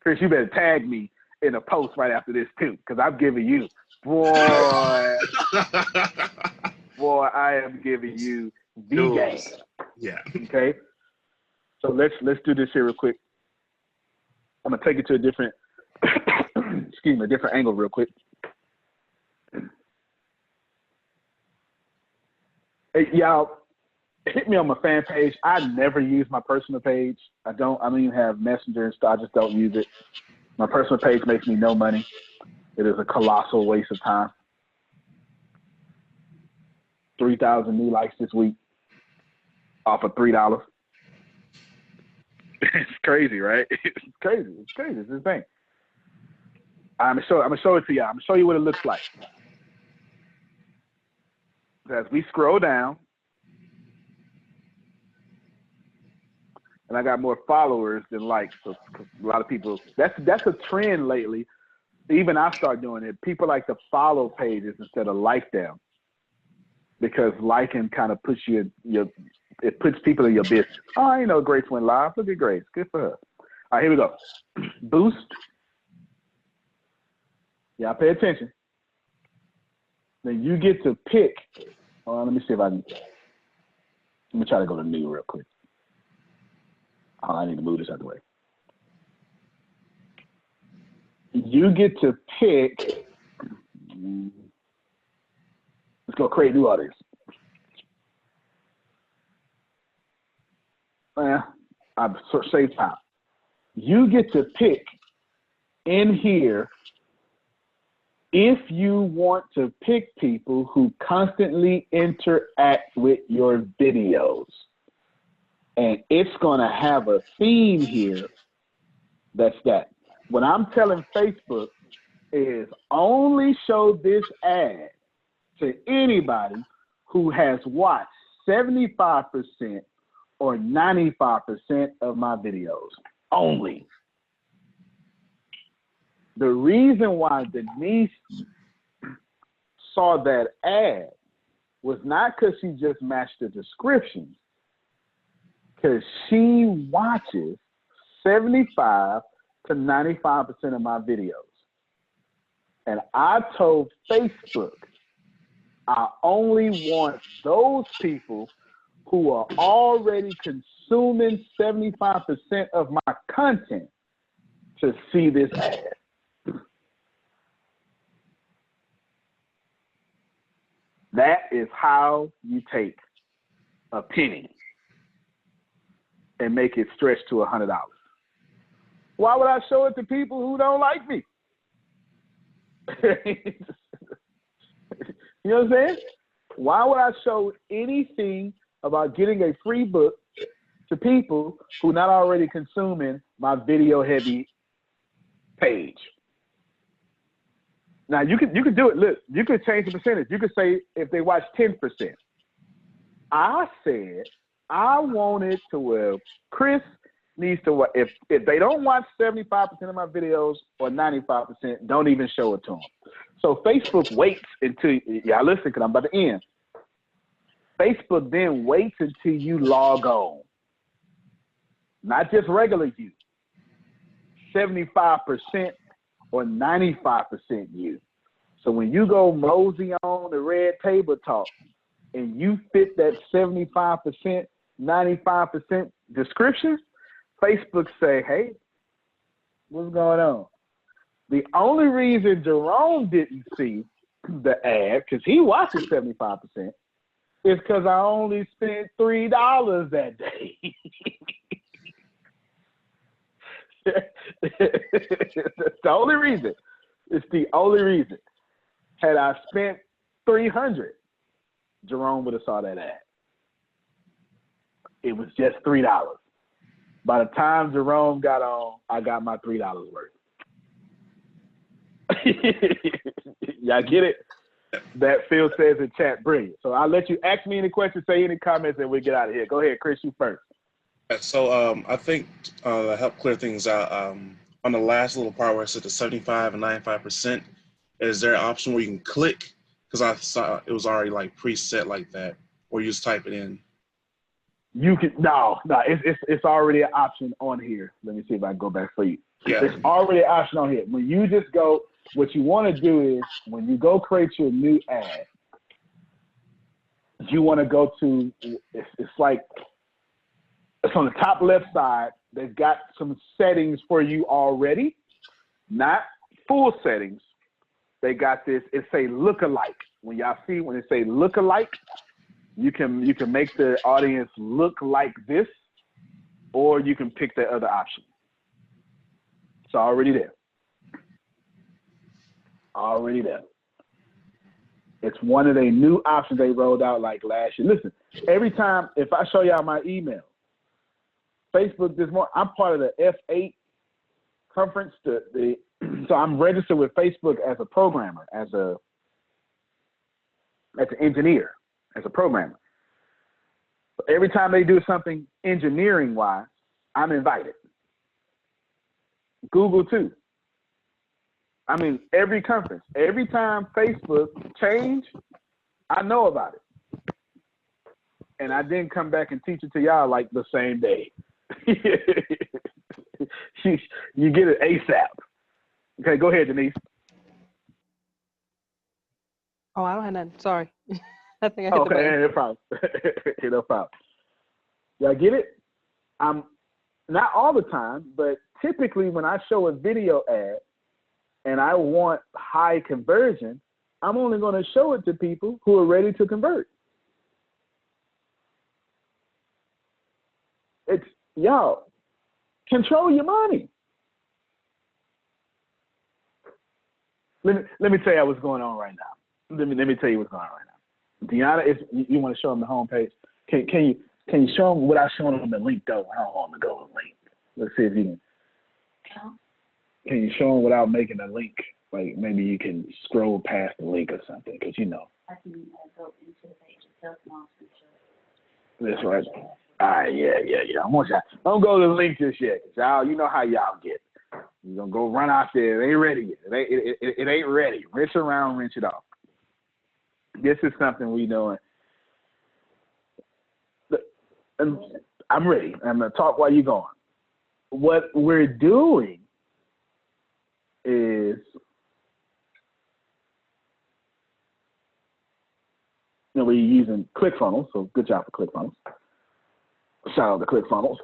Chris, you better tag me in a post right after this too, because I'm giving you, boy, I am giving you the game. Yeah. Okay. So let's do this here real quick. I'm gonna take it to a different, different angle real quick. Hey, y'all, hit me on my fan page. I never use my personal page. I don't even have Messenger and stuff. I just don't use it. My personal page makes me no money. It is a colossal waste of time. 3,000 new likes this week off of $3. It's crazy, right? It's crazy. It's insane. I'm gonna show it to y'all. I'm gonna show you what it looks like. As we scroll down, and I got more followers than likes. So a lot of people, that's a trend lately. Even I start doing it. People like to follow pages instead of like them, because liking kind of puts it puts people in your business. Oh, I know Grace went live. Look at Grace. Good for her. All right, here we go. Boost. Y'all pay attention. Then you get to pick. Let me see if I can. Let me try to go to new real quick. Oh, I need to move this out of the way. You get to pick. Let's go create new audience. I've saved time. You get to pick in here if you want to pick people who constantly interact with your videos. And it's going to have a theme here that's that. What I'm telling Facebook is only show this ad to anybody who has watched 75% or 95% of my videos. Only. The reason why Denise saw that ad was not because she just matched the descriptions, because she watches 75 to 95% of my videos. And I told Facebook, I only want those people who are already consuming 75% of my content to see this ad. That is how you take a penny and make it stretch to $100. Why would I show it to people who don't like me? You know what I'm saying? Why would I show anything about getting a free book to people who not already consuming my video heavy page? Now you could do it. Look, you could change the percentage. You could say if they watch 10%. I said I wanted to where Chris needs to watch. If they don't watch 75% of my videos or 95%, don't even show it to them. So Facebook waits until y'all listen, because I'm about to end. Facebook then waits until you log on. Not just regular you. 75% or 95% you. So when you go mosey on the Red Table Talk and you fit that 75%, 95% description, Facebook say, hey, what's going on? The only reason Jerome didn't see the ad, because he watches 75%, is because I only spent $3 that day. That's the only reason. It's the only reason. Had I spent $300, Jerome would have saw that ad. It was just $3. By the time Jerome got on, I got my $3 worth. Y'all get it? That Phil says in chat, brilliant. So I'll let you ask me any questions, say any comments, and we'll get out of here. Go ahead, Chris, you first. So I think to help clear things out, on the last little part where it said the 75 and 95%, is there an option where you can click? Because I saw it was already like preset like that, or you just type it in. You can it's already an option on here. Let me see if I can go back for you. Yeah. It's already an option on here. When you just go, what you want to do is when you go create your new ad, you want to go to it's on the top left side. They've got some settings for you already, not full settings. They got this. It say lookalike. When y'all see when it say lookalike, you can make the audience look like this, or you can pick the other option. It's already there. Already there. It's one of the new options they rolled out like last year. Listen, every time, if I show y'all my email, Facebook this morning, I'm part of the F8 conference. So I'm registered with Facebook as a programmer, as an engineer, as a programmer. So every time they do something engineering-wise, I'm invited. Google too. I mean, every conference, every time Facebook change, I know about it. And I didn't come back and teach it to y'all like the same day. You get it ASAP. Okay, go ahead, Denise. Oh, I don't have nothing. Sorry. I think I hit the button. Okay, no problem. No problem. Y'all get it? I'm not all the time, but typically when I show a video ad and I want high conversion, I'm only going to show it to people who are ready to convert. It's, y'all, control your money. Let me tell you what's going on right now. Let me tell you what's going on right now. Deanna, you want to show them the homepage? Can you show them without showing them the link though? I don't want to go with the link. Let's see if you can. Can you show them without making a link? Like maybe you can scroll past the link or something, because you know. I can go into the page itself. That's right. All right, yeah. Don't go to the link just yet. Y'all, you know how y'all get. You're gonna go run out there. It ain't ready yet. It ain't ready. Rinse around, rinse it off. This is something we doing. And I'm ready. I'm gonna talk while you're going. What we're doing is, we're using ClickFunnels, so good job for ClickFunnels. Shout out to ClickFunnels.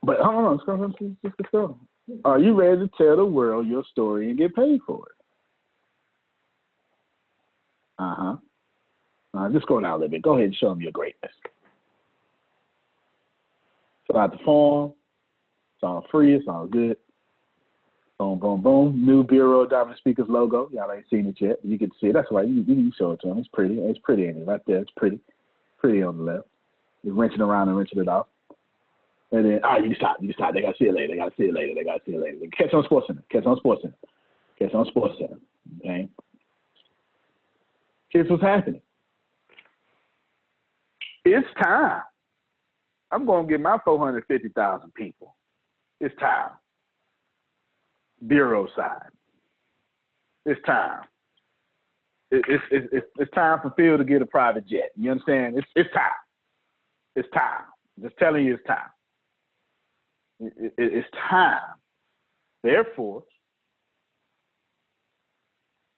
But hold on, let's go. Are you ready to tell the world your story and get paid for it? Just go down a little bit. Go ahead and show them your greatness. Fill out the form. It's all free. It's all good. Boom, boom, boom. New Bureau of Diamond Speakers logo. Y'all ain't seen it yet. You can see it. That's right. You can show it to them. It's pretty. It's pretty in it right there. It's pretty. Pretty on the left. You're wrenching around and wrenching it off. And then, you stop. They got to see it later. Catch on Sports Center. Okay? Here's what's happening. It's time. I'm going to get my 450,000 people. It's time. Bureau side. It's time. It's time for Phil to get a private jet. You understand? It's time. It's time. Just telling you it's time. It's time. Therefore,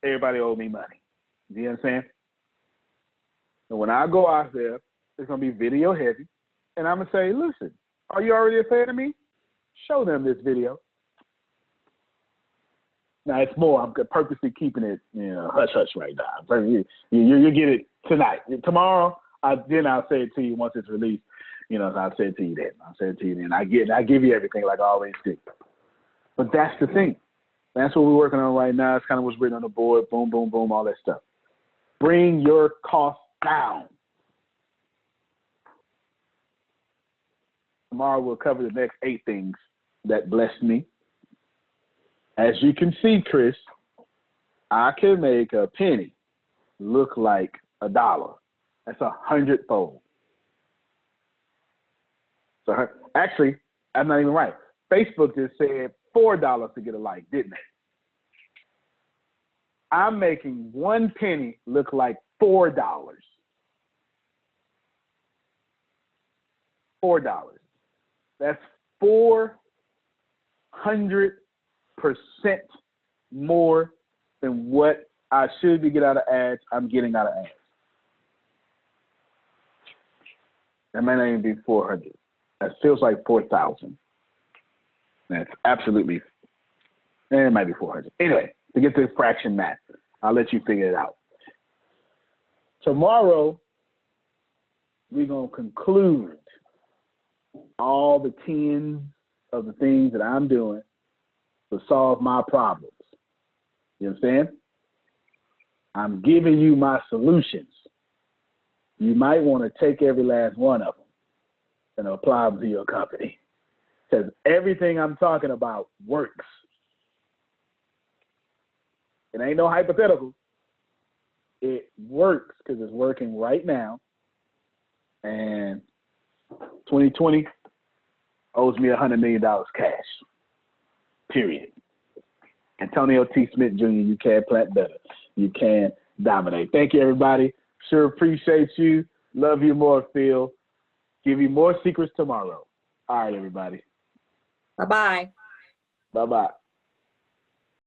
everybody owes me money. Do you understand? And when I go out there, it's going to be video heavy. And I'm going to say, listen, are you already a fan of me? Show them this video. Now, it's more, I'm purposely keeping it, hush-hush right now. You get it tonight. Tomorrow, I'll say it to you once it's released. I'll say it to you then. I give you everything like I always do. But that's the thing. That's what we're working on right now. It's kind of what's written on the board. Boom, boom, boom, all that stuff. Bring your costs down. Tomorrow we'll cover the next 8 things that blessed me. As you can see, Chris, I can make a penny look like $1. That's 100-fold. So actually, I'm not even right. Facebook just said $4 to get a like, didn't they? I'm making 1 penny look like $4. $4. That's 400% more than what I should be getting out of ads. I'm getting out of ads. That may not even be 400. That feels like 4,000. That's absolutely, it might be 400. Anyway, to get to the fraction math, I'll let you figure it out. Tomorrow, we're going to conclude all the 10 of the things that I'm doing to solve my problems. You understand? I'm giving you my solutions. You might want to take every last one of them and apply them to your company, because everything I'm talking about works. It ain't no hypothetical. It works because it's working right now. And 2020, owes me $100 million cash. Period. Antonio T. Smith Jr., you can plant better. You can dominate. Thank you, everybody. Sure appreciate you. Love you more, Phil. Give you more secrets tomorrow. All right, everybody. Bye-bye. Bye-bye.